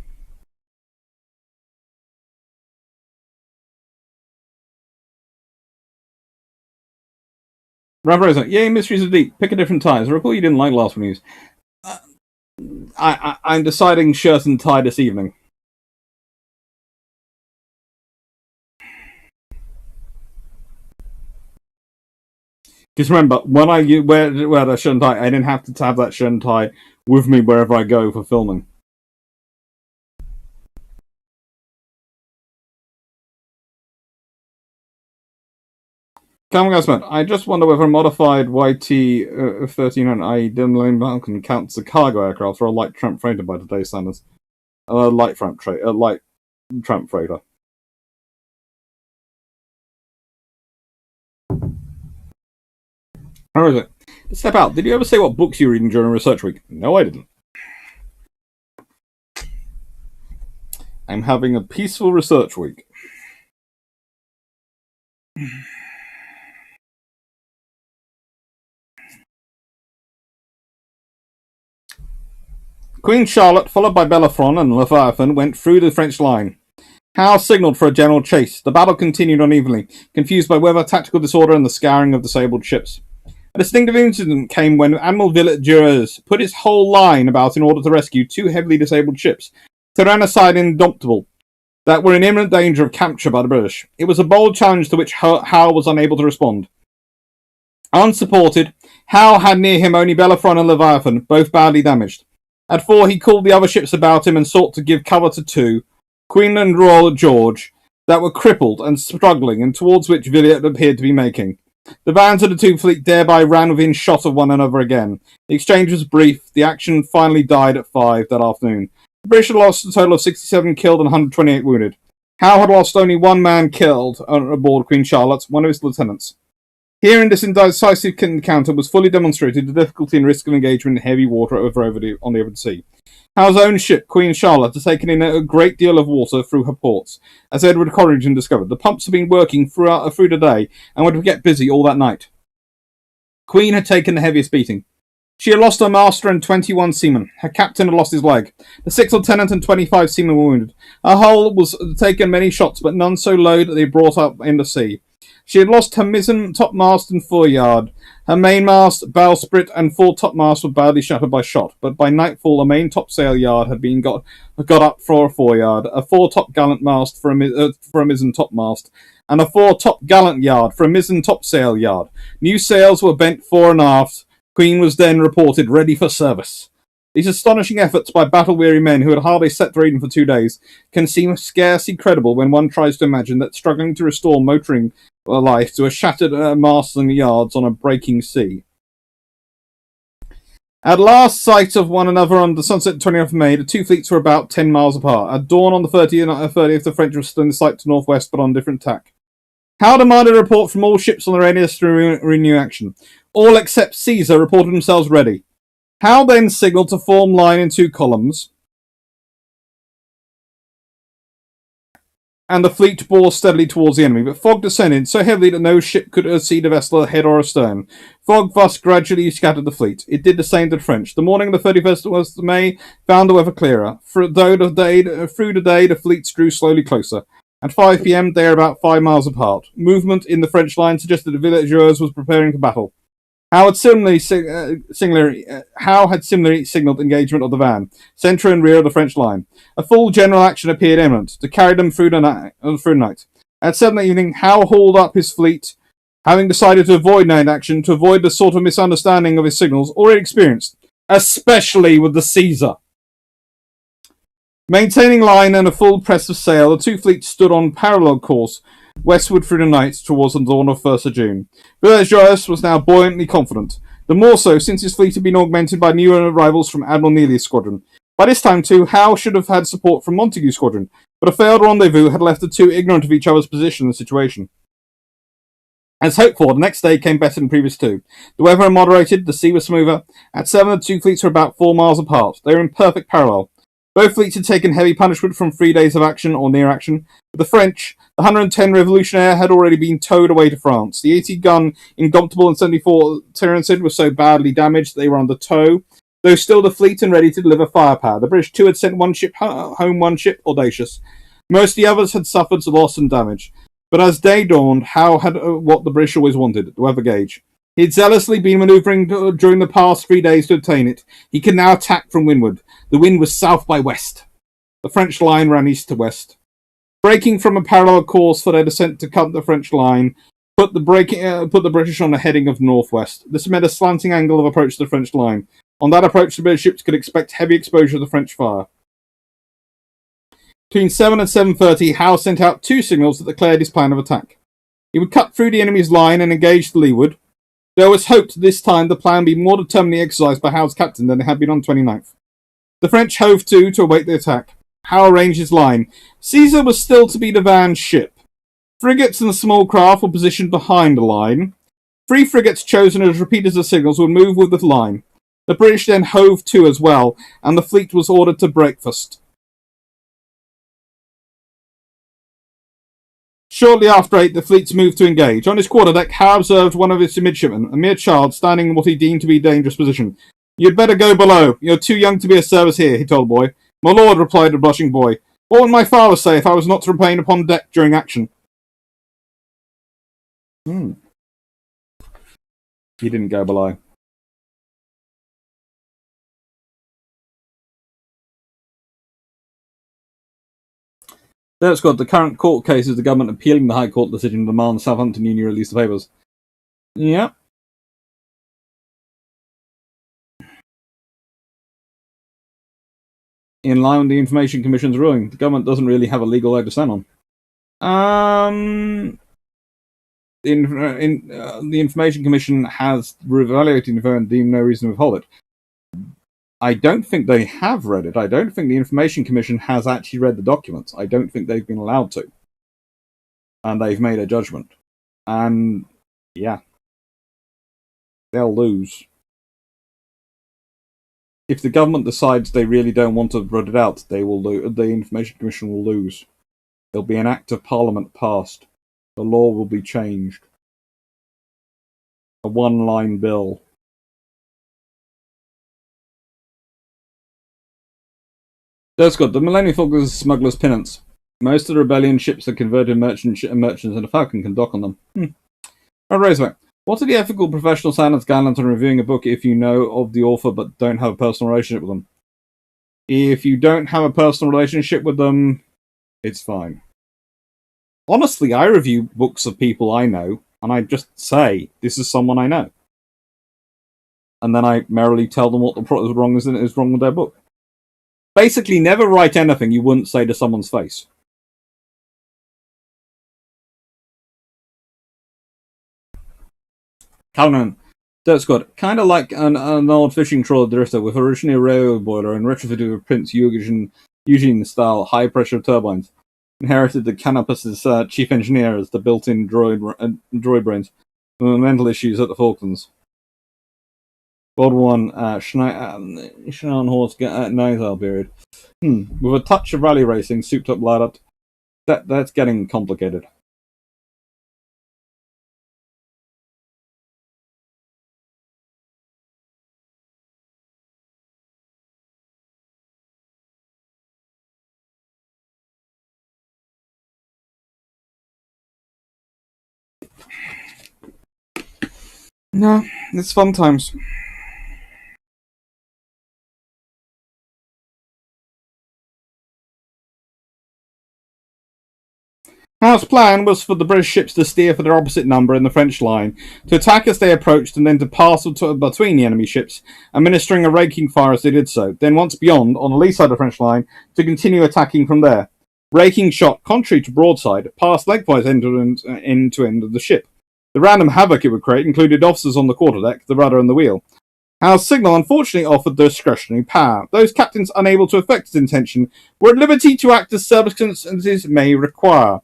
Rather isn't. Yay, Mysteries of Deep. Pick a different tie. I recall you didn't like last one news. I'm deciding shirt and tie this evening. Because remember, when I wear that shirt and tie, I didn't have to have that shirt and tie with me wherever I go for filming. I just wonder whether a modified YT 1300, i.e. Millennium Falcon, counts a cargo aircraft for a light tramp freighter by today's standards. Light tramp freighter. How is it? Step out. Did you ever say what books you were reading during research week? No, I didn't. I'm having a peaceful research week. Queen Charlotte, followed by Bellerophon and Leviathan, went through the French line. Howe signalled for a general chase. The battle continued unevenly, confused by weather, tactical disorder, and the scouring of disabled ships. A distinctive incident came when Admiral Villiers put his whole line about in order to rescue two heavily disabled ships, Tyrannicide and Indomitable, that were in imminent danger of capture by the British. It was a bold challenge to which Howe was unable to respond. Unsupported, Howe had near him only Bellerophon and Leviathan, both badly damaged. At 4, he called the other ships about him and sought to give cover to 2, Queen and Royal George, that were crippled and struggling, and towards which Villiers appeared to be making. The vans of the two fleets thereby ran within shot of one another again. The exchange was brief. The action finally died at 5 that afternoon. The British had lost a total of 67 killed and 128 wounded. Howe had lost only one man killed aboard Queen Charlotte, one of his lieutenants. Here in this indecisive encounter was fully demonstrated the difficulty and risk of engagement in heavy water on the open sea. Howe's own ship, Queen Charlotte, had taken in a great deal of water through her ports, as Edward Corrigan discovered. The pumps had been working through the day and would get busy all that night. Queen had taken the heaviest beating. She had lost her master and 21 seamen. Her captain had lost his leg. The 6th lieutenant and 25 seamen were wounded. Her hull was taken many shots, but none so low that they brought up in the sea. She had lost her mizzen topmast and foreyard. Her mainmast, bowsprit, and fore topmast were badly shattered by shot, but by nightfall a main topsail yard had been got up for a foreyard, a fore topgallant mast for a mizzen topmast, and a fore topgallant yard for a mizzen topsail yard. New sails were bent fore and aft. Queen was then reported ready for service. These astonishing efforts by battle-weary men who had hardly set their Eden for 2 days can seem scarcely credible when one tries to imagine that struggling to restore motoring life to a shattered masts and yards on a breaking sea. At last sight of one another on the sunset 20th of May, the two fleets were about 10 miles apart. At dawn on the 30th, the French were still in sight to northwest, but on a different tack. Howe demanded a report from all ships on the readiness to renew action. All except Caesar reported themselves ready. Howe then signalled to form line in 2 columns, and the fleet bore steadily towards the enemy, but fog descended so heavily that no ship could see the vessel ahead or astern. Fog thus gradually scattered the fleet. It did the same to the French. The morning of the 31st of May found the weather clearer. Through the day, the fleets drew slowly closer. At 5 p.m., they were about 5 miles apart. Movement in the French line suggested that Villageurs was preparing for battle. Howe had similarly signalled engagement of the van, centre and rear of the French line. A full general action appeared imminent to carry them through the night. At 7 that evening, Howe hauled up his fleet, having decided to avoid night action, to avoid the sort of misunderstanding of his signals already experienced, especially with the Caesar. Maintaining line and a full press of sail, the two fleets stood on parallel course, westward through the night towards the dawn of 1st of June. Villageurs was now buoyantly confident, the more so since his fleet had been augmented by new arrivals from Admiral Neely's squadron. By this time, too, Howe should have had support from Montague's squadron, but a failed rendezvous had left the two ignorant of each other's position and situation. As hoped for, the next day came better than previous two. The weather had moderated, the sea was smoother. At 7, the two fleets were about 4 miles apart. They were in perfect parallel. Both fleets had taken heavy punishment from 3 days of action or near action. But the French, the 110 Revolutionaire, had already been towed away to France. The 80-gun Indomitable and 74 Tyranid were so badly damaged that they were under tow, though still the fleet and ready to deliver firepower. The British too had sent one ship home, one ship Audacious. Most of the others had suffered loss and damage. But as day dawned, Howe had what the British always wanted, the weather gauge. He had zealously been manoeuvring during the past 3 days to obtain it. He could now attack from windward. The wind was south by west. The French line ran east to west. Breaking from a parallel course for their descent to cut the French line, put the British on a heading of northwest. This meant a slanting angle of approach to the French line. On that approach, the British ships could expect heavy exposure to the French fire. Between 7 and 7:30, Howe sent out 2 signals that declared his plan of attack. He would cut through the enemy's line and engage to leeward. There was hoped this time the plan would be more determinedly exercised by Howe's captain than it had been on the 29th. The French hove to await the attack. Howe arranged his line. Caesar was still to be the van's ship. Frigates and small craft were positioned behind the line. 3 frigates chosen as repeaters of signals would move with the line. The British then hove to as well, and the fleet was ordered to breakfast. Shortly after 8, the fleets moved to engage. On his quarterdeck, Howe observed one of his midshipmen, a mere child, standing in what he deemed to be a dangerous position. "You'd better go below. You're too young to be of service here," he told the boy. "My lord," replied the blushing boy, "what would my father say if I was not to remain upon deck during action?" He didn't go below. There it's got the current court case is the government appealing the High Court decision to demand Southampton Union release the papers. Yeah. In line with the Information Commission's ruling, the government doesn't really have a legal leg to stand on. The Information Commission has evaluated the and deemed no reason to withhold it. I don't think they have read it. I don't think the Information Commission has actually read the documents. I don't think they've been allowed to. And they've made a judgment. And, yeah. They'll lose. If the government decides they really don't want to put it out, they will lose. The Information Commission will lose. There'll be an Act of Parliament passed. The law will be changed. A one-line bill. That's got the Millennium Falklands Smuggler's Penance. Most of the rebellion ships are converted merchants and a Falcon can dock on them. Razorback. What are the ethical professional standards guidelines on reviewing a book if you know of the author but don't have a personal relationship with them? If you don't have a personal relationship with them, it's fine. Honestly, I review books of people I know, and I just say, this is someone I know. and then I merrily tell them what is wrong with their book. Basically, never write anything you wouldn't say to someone's face. Calhoun. That's good. Kind of like an old fishing trawler drifter with originally a railway boiler and retrofitted with Prince Eugene-style high-pressure turbines. Inherited the Canopus's chief engineer as the built-in droid brains. Mental issues at the Falklands. World War I, Schnarrenhorst Naval period. With a touch of rally racing, souped up lad. That's getting complicated. No, it's fun times. Howe's plan was for the British ships to steer for their opposite number in the French line, to attack as they approached and then to pass between the enemy ships, administering a raking fire as they did so. Then once beyond, on the lee side of the French line, to continue attacking from there. Raking shot, contrary to broadside, passed lengthwise end to end of the ship. The random havoc it would create included officers on the quarterdeck, the rudder and the wheel. Howe's signal unfortunately offered discretionary power. Those captains unable to effect his intention were at liberty to act as circumstances may require.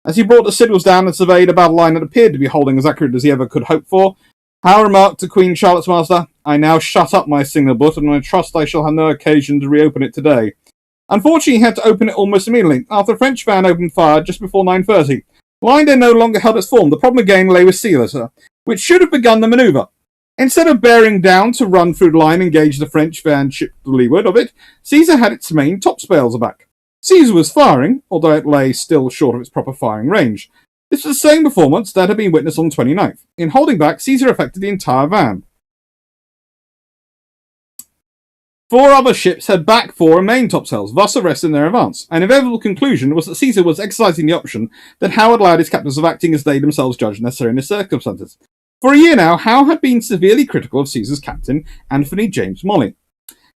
As he brought the signals down and surveyed a battle line that appeared to be holding as accurate as he ever could hope for, Howe remarked to Queen Charlotte's master, "I now shut up my signal book, and I trust I shall have no occasion to reopen it today." Unfortunately, he had to open it almost immediately, after the French van opened fire just before 9:30. The line then no longer held its form. The problem again lay with Sealers, which should have begun the manoeuvre. Instead of bearing down to run through the line and engage the French van ship to leeward of it, Caesar had its main topsails aback. Caesar was firing, although it lay still short of its proper firing range. This was the same performance that had been witnessed on the 29th. In holding back, Caesar affected the entire van. 4 other ships had back fore and main topsails, thus arresting their advance. An inevitable conclusion was that Caesar was exercising the option that Howe had allowed his captains of acting as they themselves judged necessary in the circumstances. For a year now, Howe had been severely critical of Caesar's captain, Anthony James Molly.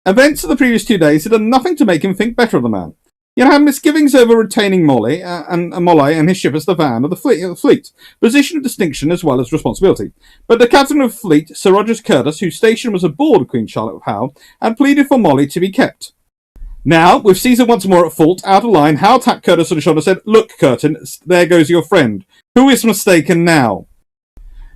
Events of the previous 2 days had done nothing to make him think better of the man. He had misgivings over retaining Molly and his ship as the van of the fleet, position of distinction as well as responsibility. But the captain of the fleet, Sir Rogers Curtis, whose station was aboard Queen Charlotte of Howe, had pleaded for Molly to be kept. Now, with Caesar once more at fault, out of line, Howe tapped Curtis on the shoulder and said, "Look, Curtin, there goes your friend. Who is mistaken now?"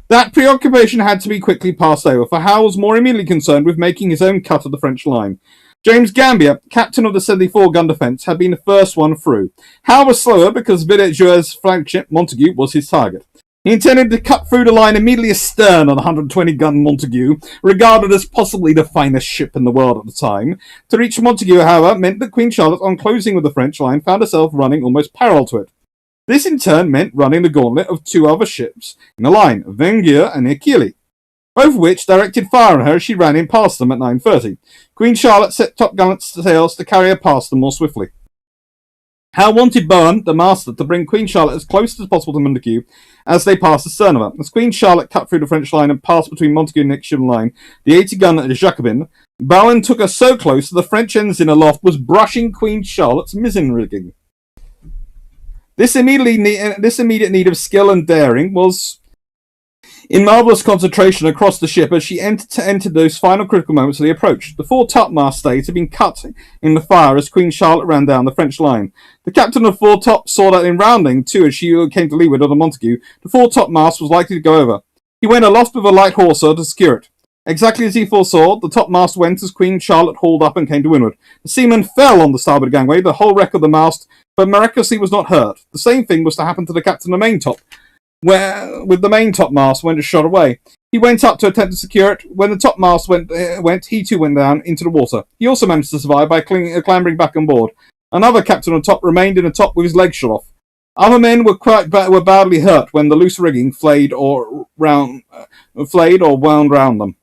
That preoccupation had to be quickly passed over, for Howe was more immediately concerned with making his own cut of the French line. James Gambier, captain of the 74-gun defence, had been the first one through. Howe was slower because Villiers' flagship, Montague, was his target. He intended to cut through the line immediately astern of the 120-gun Montague, regarded as possibly the finest ship in the world at the time. To reach Montague, however, meant that Queen Charlotte, on closing with the French line, found herself running almost parallel to it. This in turn meant running the gauntlet of 2 other ships in the line, Vengier and Achille, both of which directed fire on her as she ran in past them at 9:30. Queen Charlotte set topgallant sails to carry her past them more swiftly. Howe wanted Bowen, the master, to bring Queen Charlotte as close as possible to Montague as they passed astern of her. As Queen Charlotte cut through the French line and passed between Montague and Nick's line, the 80-gun Jacobin, Bowen took her so close that the French ensign aloft was brushing Queen Charlotte's mizzen rigging. This immediate need of skill and daring was in marvellous concentration across the ship as she entered those final critical moments of the approach. The 4 topmast stays had been cut in the fire as Queen Charlotte ran down the French line. The captain of 4 top saw that in rounding, too, as she came to leeward of the Montague, the 4 topmast was likely to go over. He went aloft with a light hawser to secure it. Exactly as he foresaw, the topmast went as Queen Charlotte hauled up and came to windward. The seaman fell on the starboard gangway, the whole wreck of the mast, but miraculously was not hurt. The same thing was to happen to the captain of the main top, where, with the main topmast, went a shot away. He went up to attempt to secure it. When the topmast went, he too went down into the water. He also managed to survive by clambering back on board. Another captain on top remained in the top with his legs shot off. Other men were badly hurt when the loose rigging flayed or wound round them.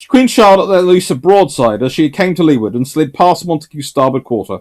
Queen Charlotte let loose a broadside as she came to leeward and slid past Montague's starboard quarter.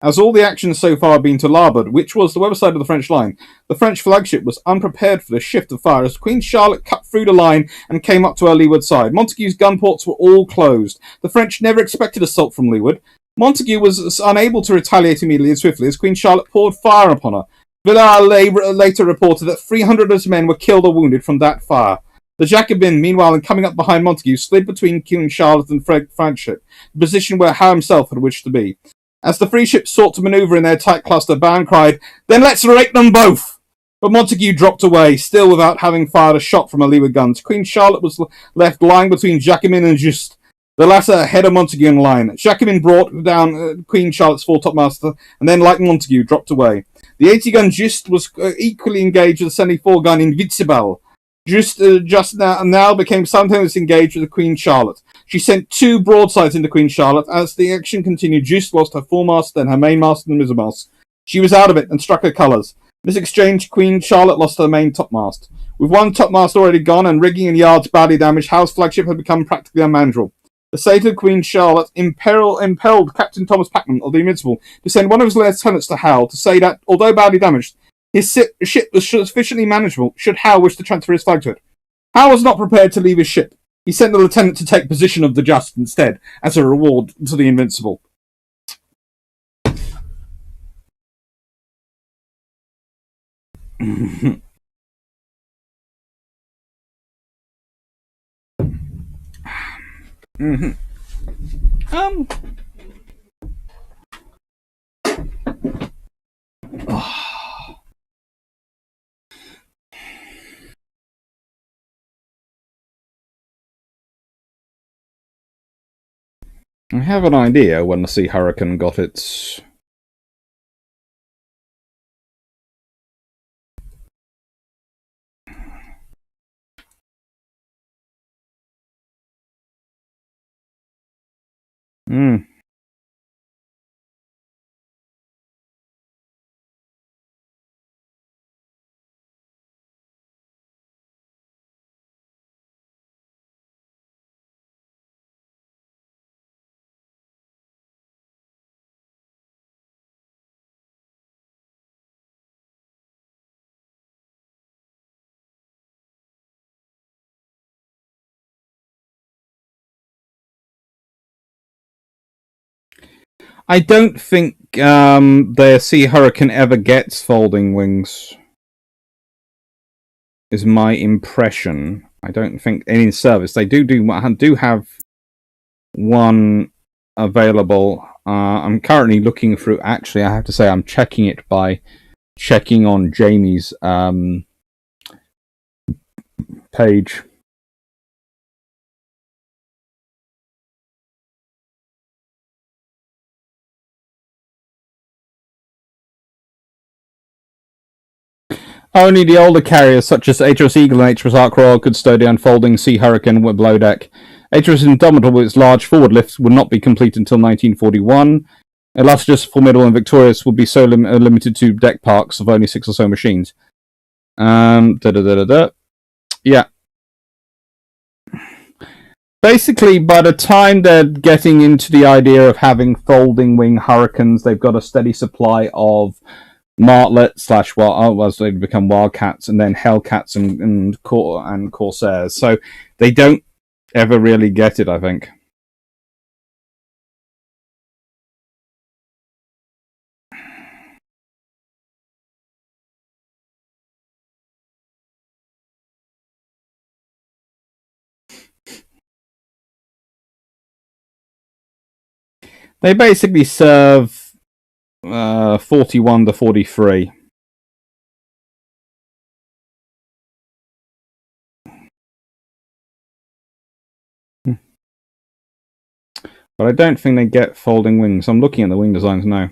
As all the action so far had been to larboard, which was the weather side of the French line, the French flagship was unprepared for the shift of fire as Queen Charlotte cut through the line and came up to her leeward side. Montague's gun ports were all closed. The French never expected assault from leeward. Montague was unable to retaliate immediately and swiftly as Queen Charlotte poured fire upon her. Villars later reported that 300 of his men were killed or wounded from that fire. The Jacobin, meanwhile, coming up behind Montague, slid between Queen Charlotte and flagship, the position where Howe himself had wished to be. As the three ships sought to manoeuvre in their tight cluster, Bound cried, "Then let's rake them both!" But Montague dropped away, still without having fired a shot from her leeward guns. Queen Charlotte was left lying between Jacobin and Juste, the latter ahead of Montague in line. Jacobin brought down Queen Charlotte's foretopmaster, and then, like Montague, dropped away. The 80-gun Juste was equally engaged with the 74-gun Invincible. Just now became simultaneously engaged with the Queen Charlotte. She sent 2 broadsides into Queen Charlotte. As the action continued, Juste lost her foremast, then her mainmast and the mizzenmast. She was out of it and struck her colours. In this exchange, Queen Charlotte lost her main topmast. With one topmast already gone and rigging and yards badly damaged, Howe's flagship had become practically unmanageable. The state of Queen Charlotte impelled Captain Thomas Packman of the Invincible to send one of his lieutenants to Howe to say that, although badly damaged, his ship was sufficiently manageable should Howe wish to transfer his flag to it. Howe was not prepared to leave his ship. He sent the lieutenant to take possession of the Just instead, as a reward to the Invincible. I have an idea when the Sea Hurricane got its... I don't think the Sea Hurricane ever gets folding wings, is my impression. I don't think any service. They do have one available. I'm currently looking through. Actually, I have to say I'm checking it by checking on Jamie's page. Only the older carriers, such as HMS Eagle and HMS Ark Royal, could stow the unfolding Sea Hurricane with below deck. HMS Indomitable, with its large forward lifts, would not be complete until 1941. Illustrious, Formidable, and Victorious would be so limited to deck parks of only 6 or so machines. Yeah. Basically, by the time they're getting into the idea of having folding wing Hurricanes, they've got a steady supply of Martlet as they become Wildcats, and then Hellcats and Corsairs. So they don't ever really get it, I think. They basically serve 41 to 43. But I don't think they get folding wings. I'm looking at the wing designs now.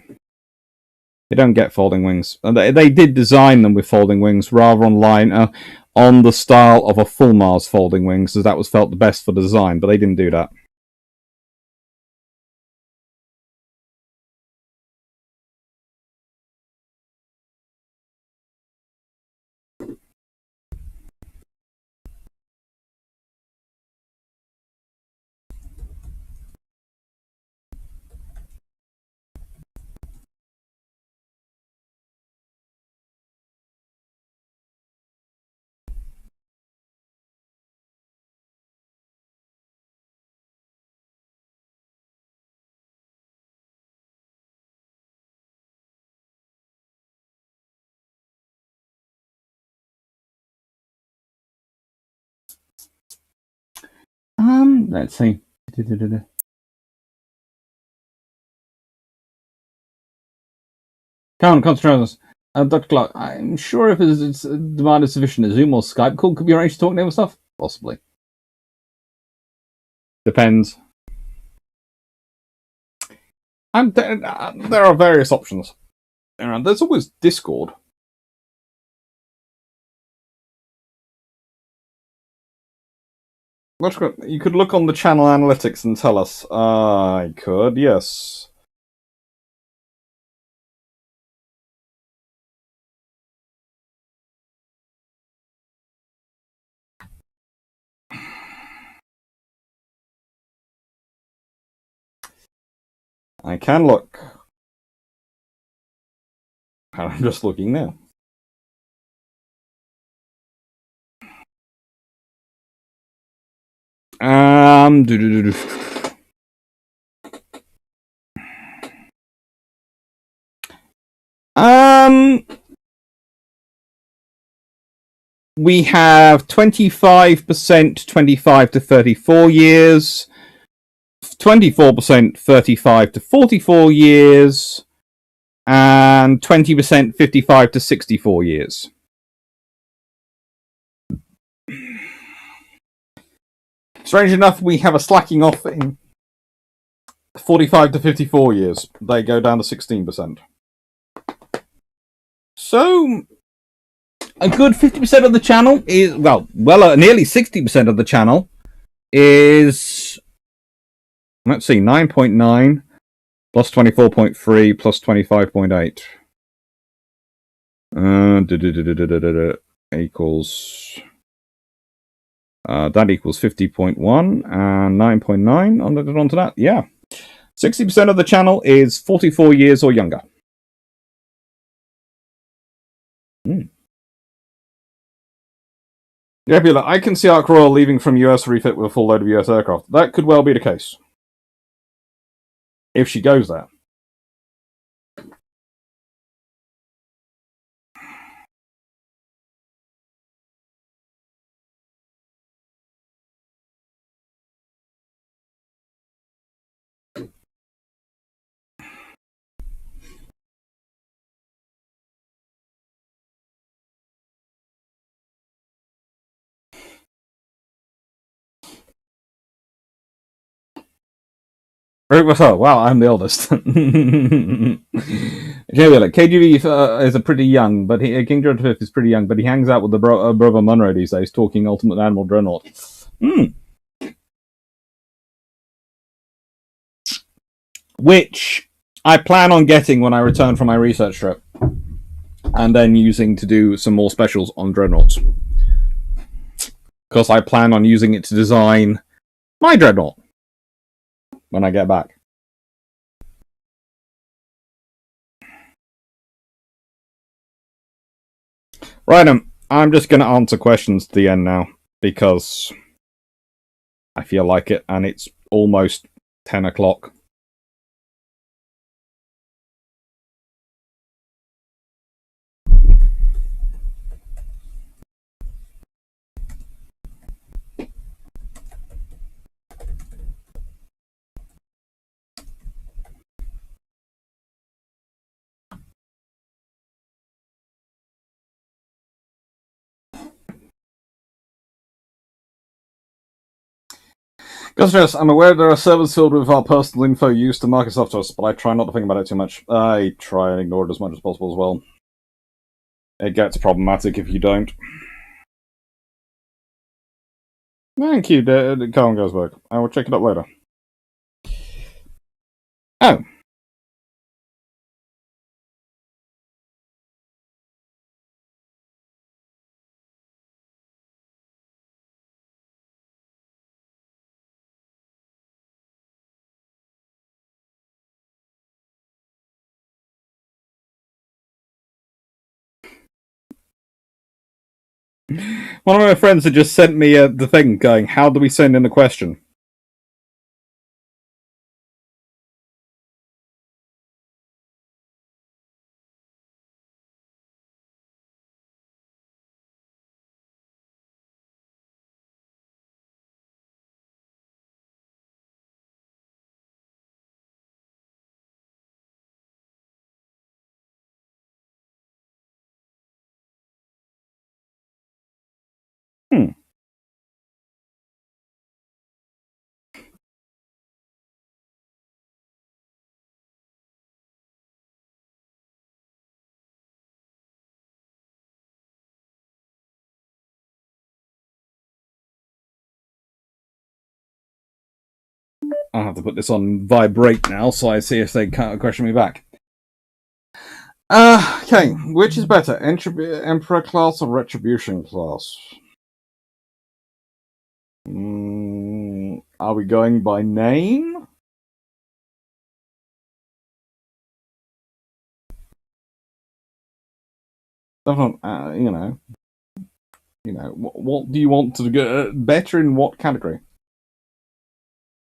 They don't get folding wings. They did design them with folding wings rather on the style of a full Mars folding wings, as that was felt the best for the design, but they didn't do that. Let's see. Concentrate on this. Dr. Clark, I'm sure if it's demand is sufficient, a Zoom or Skype call could be arranged to talk naval stuff? Possibly. Depends. And there are various options. There's always Discord. You could look on the channel analytics and tell us. I could, yes. I can look. I'm just looking now. We have 25% 25 to 34 years, 24% 35 to 44 years, and 20% 55 to 64 years. Strange enough, we have a slacking off in 45 to 54 years. They go down to 16%. So, a good 50% of the channel is, nearly 60% of the channel is, let's see, 9.9 plus 24.3 plus 25.8. Equals, that equals 50.1 and 9.9 onto that. Yeah. 60% of the channel is 44 years or younger. Nebula, I can see Ark Royal leaving from US refit with a full load of US aircraft. That could well be the case. If she goes there. Wow, I'm the oldest. KGV is a pretty young, but King George V is pretty young, but he hangs out with the brother Munro these days, talking Ultimate Animal Dreadnought. Which I plan on getting when I return from my research trip, and then using to do some more specials on Dreadnoughts. Because I plan on using it to design my Dreadnought when I get back. Right, I'm just going to answer questions at the end now, because I feel like it, and it's almost 10 o'clock. I'm aware there are servers filled with our personal info used to market software, but I try not to think about it too much. I try and ignore it as much as possible as well. It gets problematic if you don't. Thank you, Colin Gosberg. I will check it up later. Oh. One of my friends had just sent me the thing going, how do we send in a question? Hmm. I'll have to put this on vibrate now, so I see if they can't question me back. Okay, which is better, Emperor class or Retribution class? Are we going by name? You know, what do you want to get better in what category?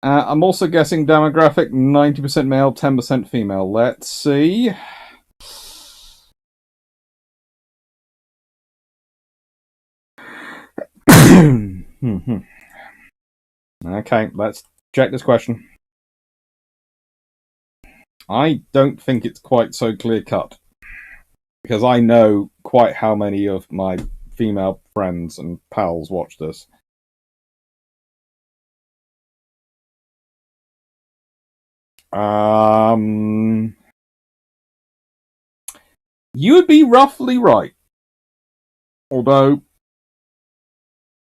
I'm also guessing demographic 90% male, 10% female. Let's see. Okay, let's check this question. I don't think it's quite so clear cut, because I know quite how many of my female friends and pals watch this. You would be roughly right, although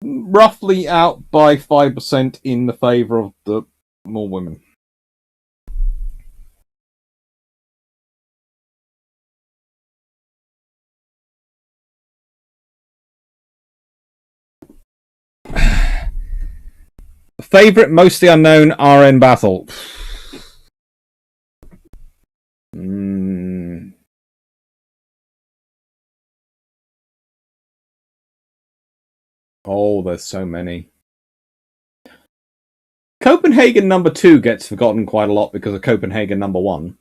roughly out by 5% in the favour of the more women. Favourite, mostly unknown, RN battle. Oh, there's so many. Copenhagen number 2 gets forgotten quite a lot because of Copenhagen number 1.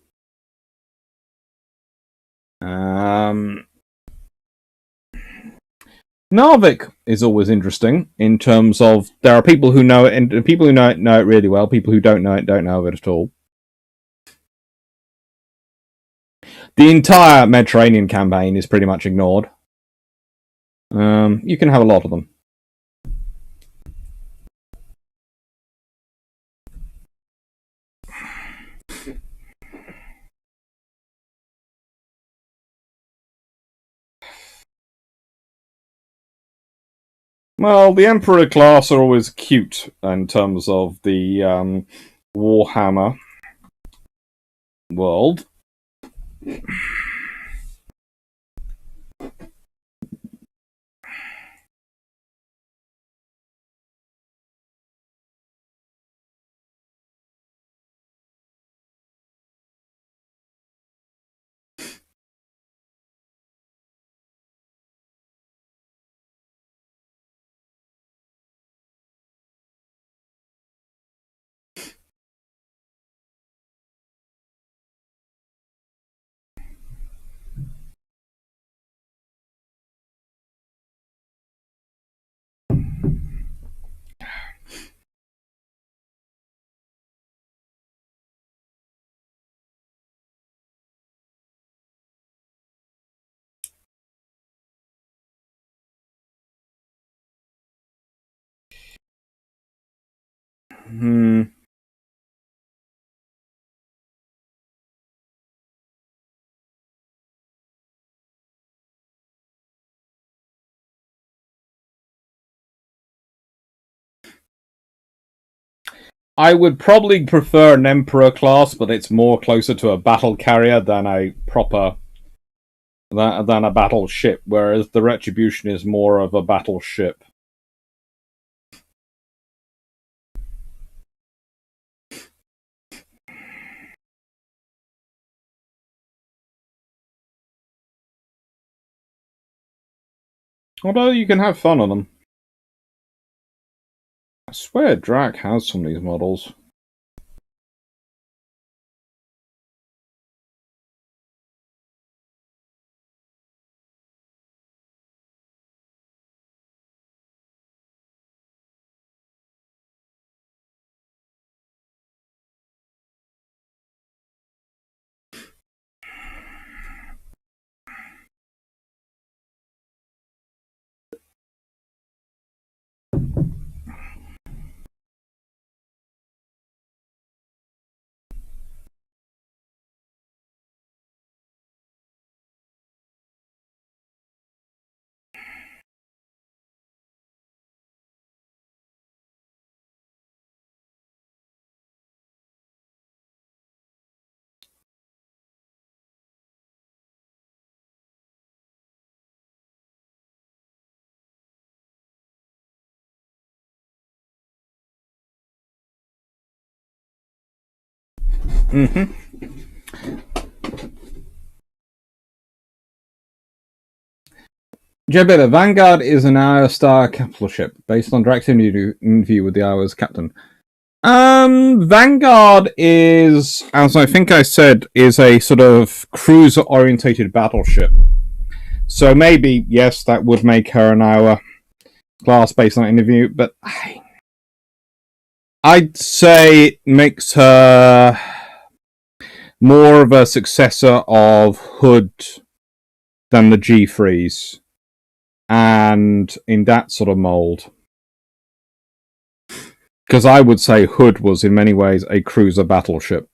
Narvik is always interesting in terms of there are people who know it, and people who know it really well. People who don't know it don't know of it at all. The entire Mediterranean campaign is pretty much ignored. You can have a lot of them. Well, the Emperor class are always cute in terms of the Warhammer world. I would probably prefer an Emperor class, but it's more closer to a battle carrier than a proper than a battleship, whereas the Retribution is more of a battleship. Although you can have fun on them. I swear Drac has some of these models. Mm-hmm. Jebeda, Vanguard is an Hour-Star capital ship based on direct interview with the Hour's captain. Vanguard is, as I think I said, is a sort of cruiser-orientated battleship. So maybe, yes, that would make her an Hour class based on interview, but I'd say it makes her more of a successor of Hood than the G-Freeze. And in that sort of mold. Because I would say Hood was in many ways a cruiser battleship.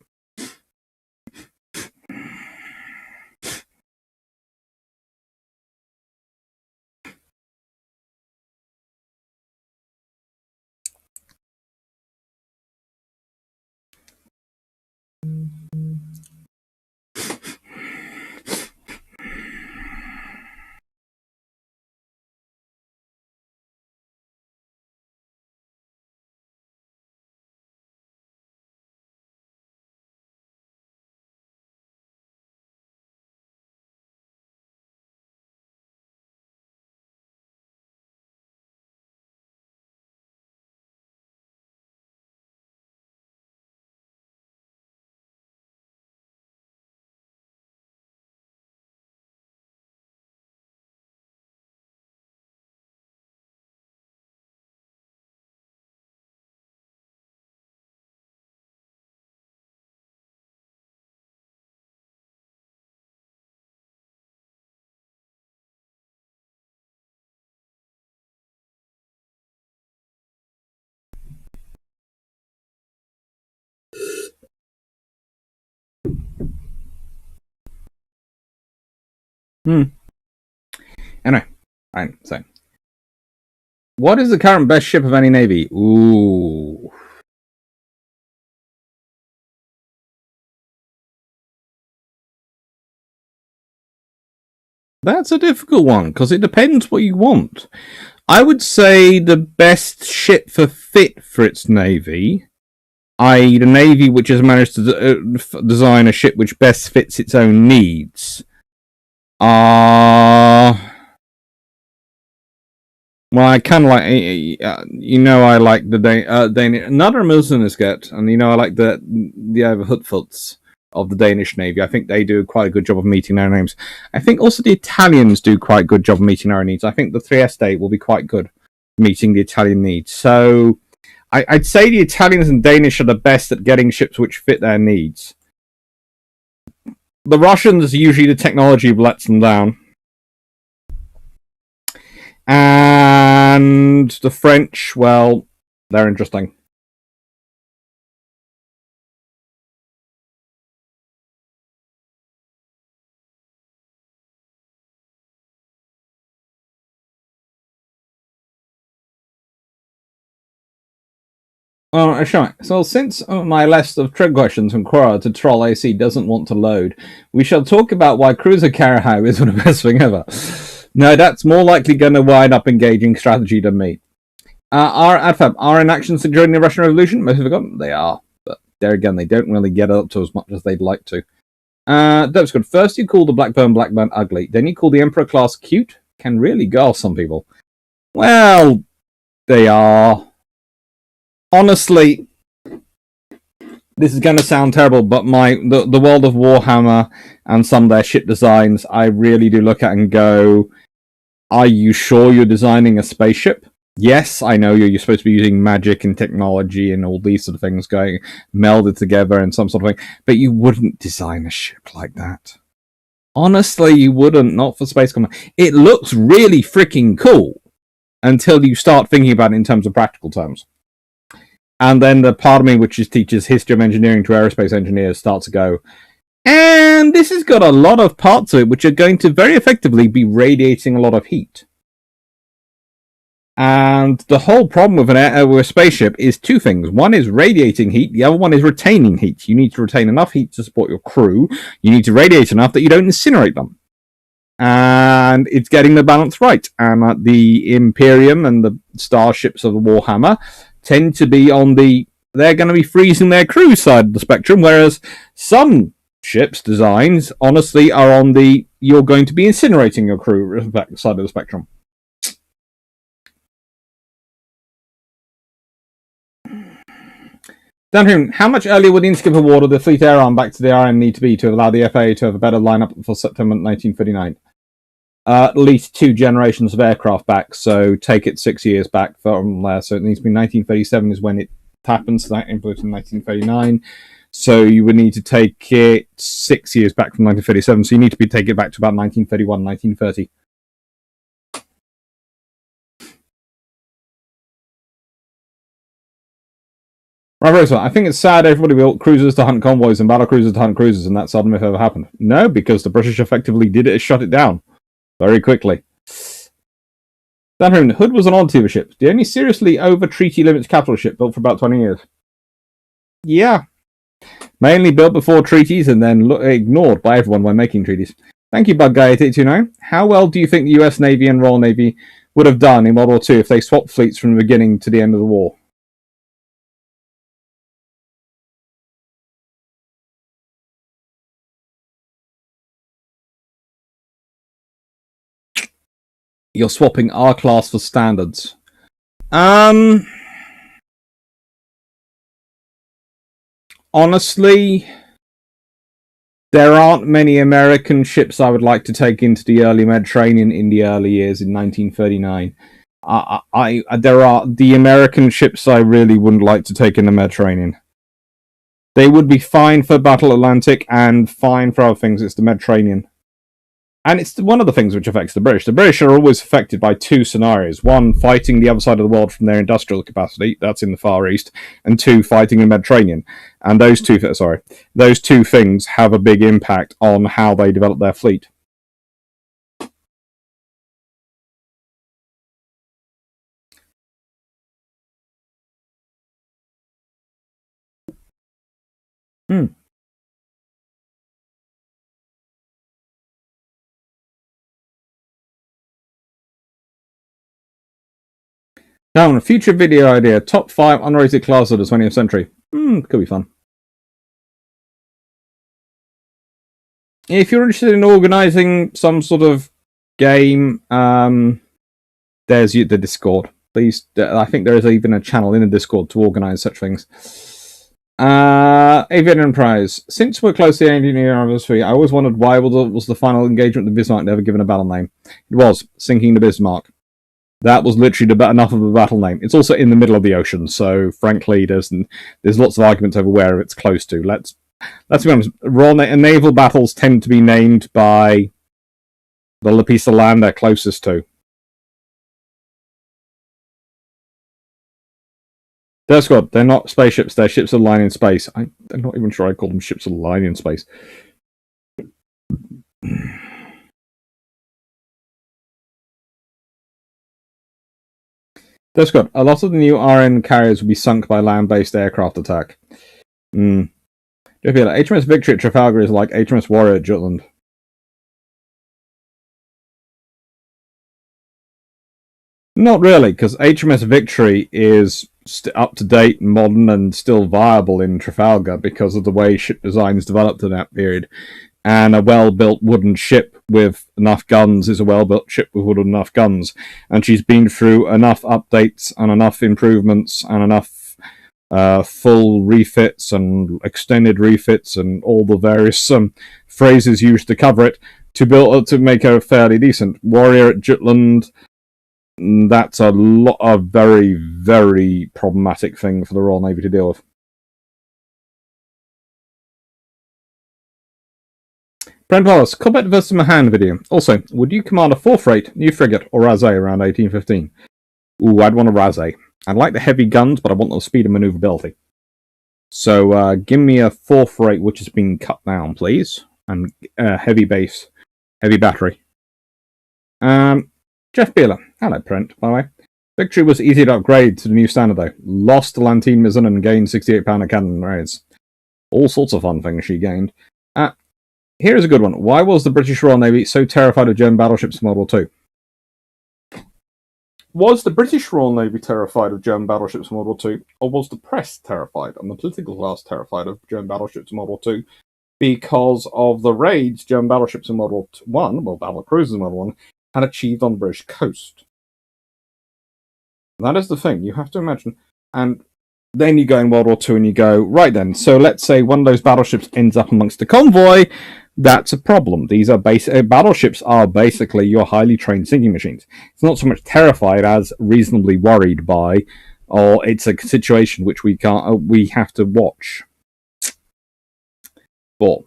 Anyway, right, so. What is the current best ship of any navy? Ooh. That's a difficult one, because it depends what you want. I would say the best ship for fit for its navy, i.e. the navy which has managed to design a ship which best fits its own needs, well, I kind of like, I like the Danish. Another Milsensket, and I like the Hutfuts of the Danish Navy. I think they do quite a good job of meeting their names. I think also the Italians do quite a good job of meeting our needs. I think the Trieste will be quite good meeting the Italian needs. So I'd say the Italians and Danish are the best at getting ships which fit their needs. The Russians, usually the technology lets them down. And the French, well, they're interesting. Sure. So since my list of trick questions from Quora to Troll AC doesn't want to load, we shall talk about why cruiser carrier hire is the best thing ever. No, that's more likely going to wind up engaging strategy than me. Are AdFab are in action during the Russian Revolution? Most have forgotten they are, but there again, they don't really get up to as much as they'd like to. That's good. First, you call the Blackburn ugly. Then you call the Emperor class cute. Can really go some people. Well, they are. Honestly, this is going to sound terrible, but the world of Warhammer and some of their ship designs, I really do look at and go, are you sure you're designing a spaceship? Yes, I know you're supposed to be using magic and technology and all these sort of things going melded together and some sort of thing, but you wouldn't design a ship like that. Honestly, you wouldn't, not for Space Combat. It looks really freaking cool until you start thinking about it in terms of practical terms. And then the part of me which teaches history of engineering to aerospace engineers starts to go, and this has got a lot of parts of it which are going to very effectively be radiating a lot of heat. And the whole problem with a spaceship is two things. One is radiating heat, the other one is retaining heat. You need to retain enough heat to support your crew. You need to radiate enough that you don't incinerate them. And it's getting the balance right. And the Imperium and the starships of the Warhammer tend to be on the they're going to be freezing their crew side of the spectrum, whereas some ships' designs, honestly, are on the you're going to be incinerating your crew side of the spectrum. Dan, how much earlier would Inskip award the Fleet Air Arm back to the RM need to be to allow the FAA to have a better lineup for September 1939? At least 2 generations of aircraft back, so take it 6 years back from there. So it needs to be 1937 is when it happens, so that implemented in 1939. So you would need to take it 6 years back from 1937, so you need to take it back to about 1931, 1930. Right, so I think it's sad everybody built cruisers to hunt convoys and battle cruisers to hunt cruisers, and that's seldom if ever happened. No, because the British effectively did it and shut it down very quickly. Dan, Hood was an odd tier of ship. The only seriously over treaty limits capital ship built for about 20 years. Yeah. Mainly built before treaties and then ignored by everyone when making treaties. Thank you, Bug Guy 8829. How well do you think the US Navy and Royal Navy would have done in World War II if they swapped fleets from the beginning to the end of the war? You're swapping R class for standards. Honestly, there aren't many American ships I would like to take into the early Mediterranean in the early years in 1939. There are the American ships I really wouldn't like to take in the Mediterranean. They would be fine for Battle Atlantic and fine for other things. It's the Mediterranean. And it's one of the things which affects the British. The British are always affected by 2 scenarios. 1, fighting the other side of the world from their industrial capacity, that's in the Far East, and 2, fighting the Mediterranean. And those two things have a big impact on how they develop their fleet. Now, a future video idea: top 5 unrated class of the 20th century. Could be fun. If you're interested in organising some sort of game, there's the Discord. Please, I think there is even a channel in the Discord to organise such things. Avian Enterprise. Since we're close to the 80th year anniversary, I always wondered why was the final engagement of the Bismarck never given a battle name. It was sinking the Bismarck. That was literally enough of a battle name. It's also in the middle of the ocean, so frankly, there's lots of arguments over where it's close to. Let's be honest. Naval battles tend to be named by the piece of land they're closest to. Death Squad, they're not spaceships, they're ships of the line in space. I'm not even sure I call them ships of the line in space. Death Squad, a lot of the new RN carriers will be sunk by land-based aircraft attack. HMS Victory at Trafalgar is like HMS Warrior at Jutland. Not really, because HMS Victory is up to date, modern, and still viable in Trafalgar because of the way ship designs developed in that period. And a well-built wooden ship with enough guns is a well-built ship with enough guns. And she's been through enough updates and enough improvements and enough full refits and extended refits and all the various phrases used to cover it to make her fairly decent. Warrior at Jutland, that's a very, very problematic thing for the Royal Navy to deal with. Brent Wallace, combat versus Mahan video. Also, would you command a 4th rate, new frigate, or Razé around 1815? Ooh, I'd want a Razé. I'd like the heavy guns, but I want the speed and manoeuvrability. So, give me a 4th rate which has been cut down, please. And heavy base, heavy battery. Jeff Beeler. Hello, Brent, by the way. Victory was easy to upgrade to the new standard, though. Lost the Lantine Mizzen and gained 68-pounder cannon raids. All sorts of fun things she gained. Here's a good one. Why was the British Royal Navy so terrified of German battleships in World War II? Was the British Royal Navy terrified of German battleships in World War II, or was the press terrified and the political class terrified of German battleships in World War II because of the raids German battleships in World War One, well, battle cruisers in World War One, had achieved on the British coast? That is the thing. You have to imagine. And then you go in World War II and you go, right then, so let's say one of those battleships ends up amongst a convoy. That's a problem. These are battleships are basically your highly trained sinking machines. It's not so much terrified as reasonably worried by, or it's a situation which we have to watch. But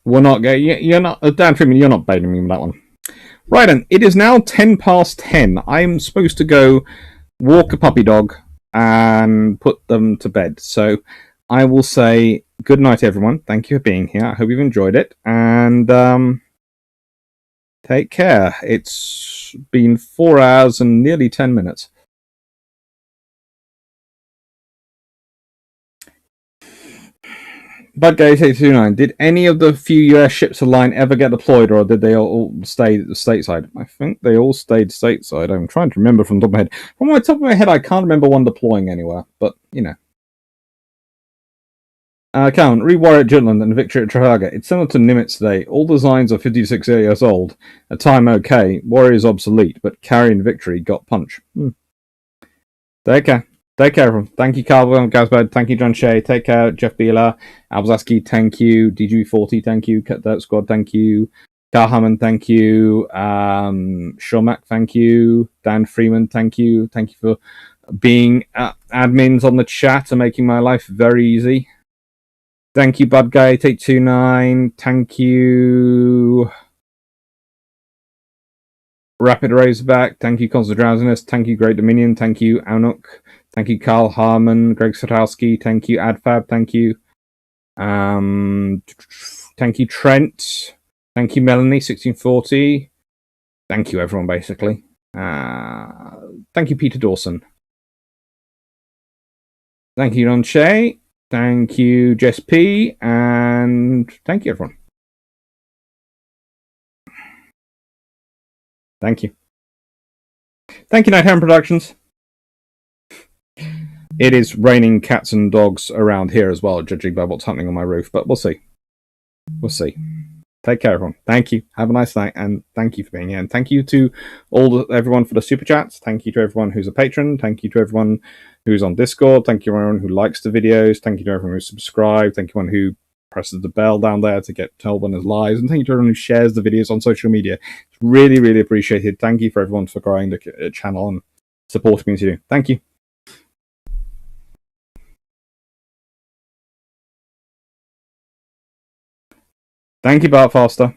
we're not going. You're not, Dan Freeman. You're not baiting me with that one. Right then, it is now 10:10. I'm supposed to go walk a puppy dog and put them to bed. So I will say good night, everyone. Thank you for being here. I hope you've enjoyed it. And take care. It's been 4 hours and nearly 10 minutes. Budgate829, did any of the few US ships of the line ever get deployed, or did they all stay stateside? I think they all stayed stateside. I'm trying to remember from the top of my head. From the top of my head, I can't remember one deploying anywhere, but, you know. Count, re-Warrior at Jutland and Victory at Trafalgar. It's similar to Nimitz today. All designs are 56 years old. At time, okay. Warrior's obsolete, but Carry and Victory got punch. Take care. Take care, everyone. Thank you, Carl Gasbad. Thank you, John Shea. Take care, Jeff Beeler. Albazaski, thank you. DG40, thank you. Cut That Squad, thank you. Carl Hammond, thank you. Shomack, thank you. Dan Freeman, thank you. Thank you for being admins on the chat and making my life very easy. Thank you, Bud Guy 829. Thank you, Rapid Razorback. Thank you, Constant Drowsiness. Thank you, Great Dominion. Thank you, Anuk. Thank you, Carl Harmon, Greg Satowski. Thank you, Adfab. Thank you. Thank you, Trent. Thank you, Melanie, 1640. Thank you, everyone, basically. Thank you, Peter Dawson. Thank you, Don Shea. Thank you, Jess P. And thank you, everyone. Thank you. Thank you, Nighthand Productions. It is raining cats and dogs around here as well, judging by what's happening on my roof, but we'll see. We'll see. Take care, everyone. Thank you. Have a nice night, and thank you for being here. And thank you to everyone for the super chats. Thank you to everyone who's a patron. Thank you to everyone who's on Discord. Thank you to everyone who likes the videos. Thank you to everyone who's subscribed. Thank you to everyone who presses the bell down there to get told when there's lives. And thank you to everyone who shares the videos on social media. It's really, really appreciated. Thank you for everyone for growing the channel and supporting me too. Thank you. Thank you, Bart Foster.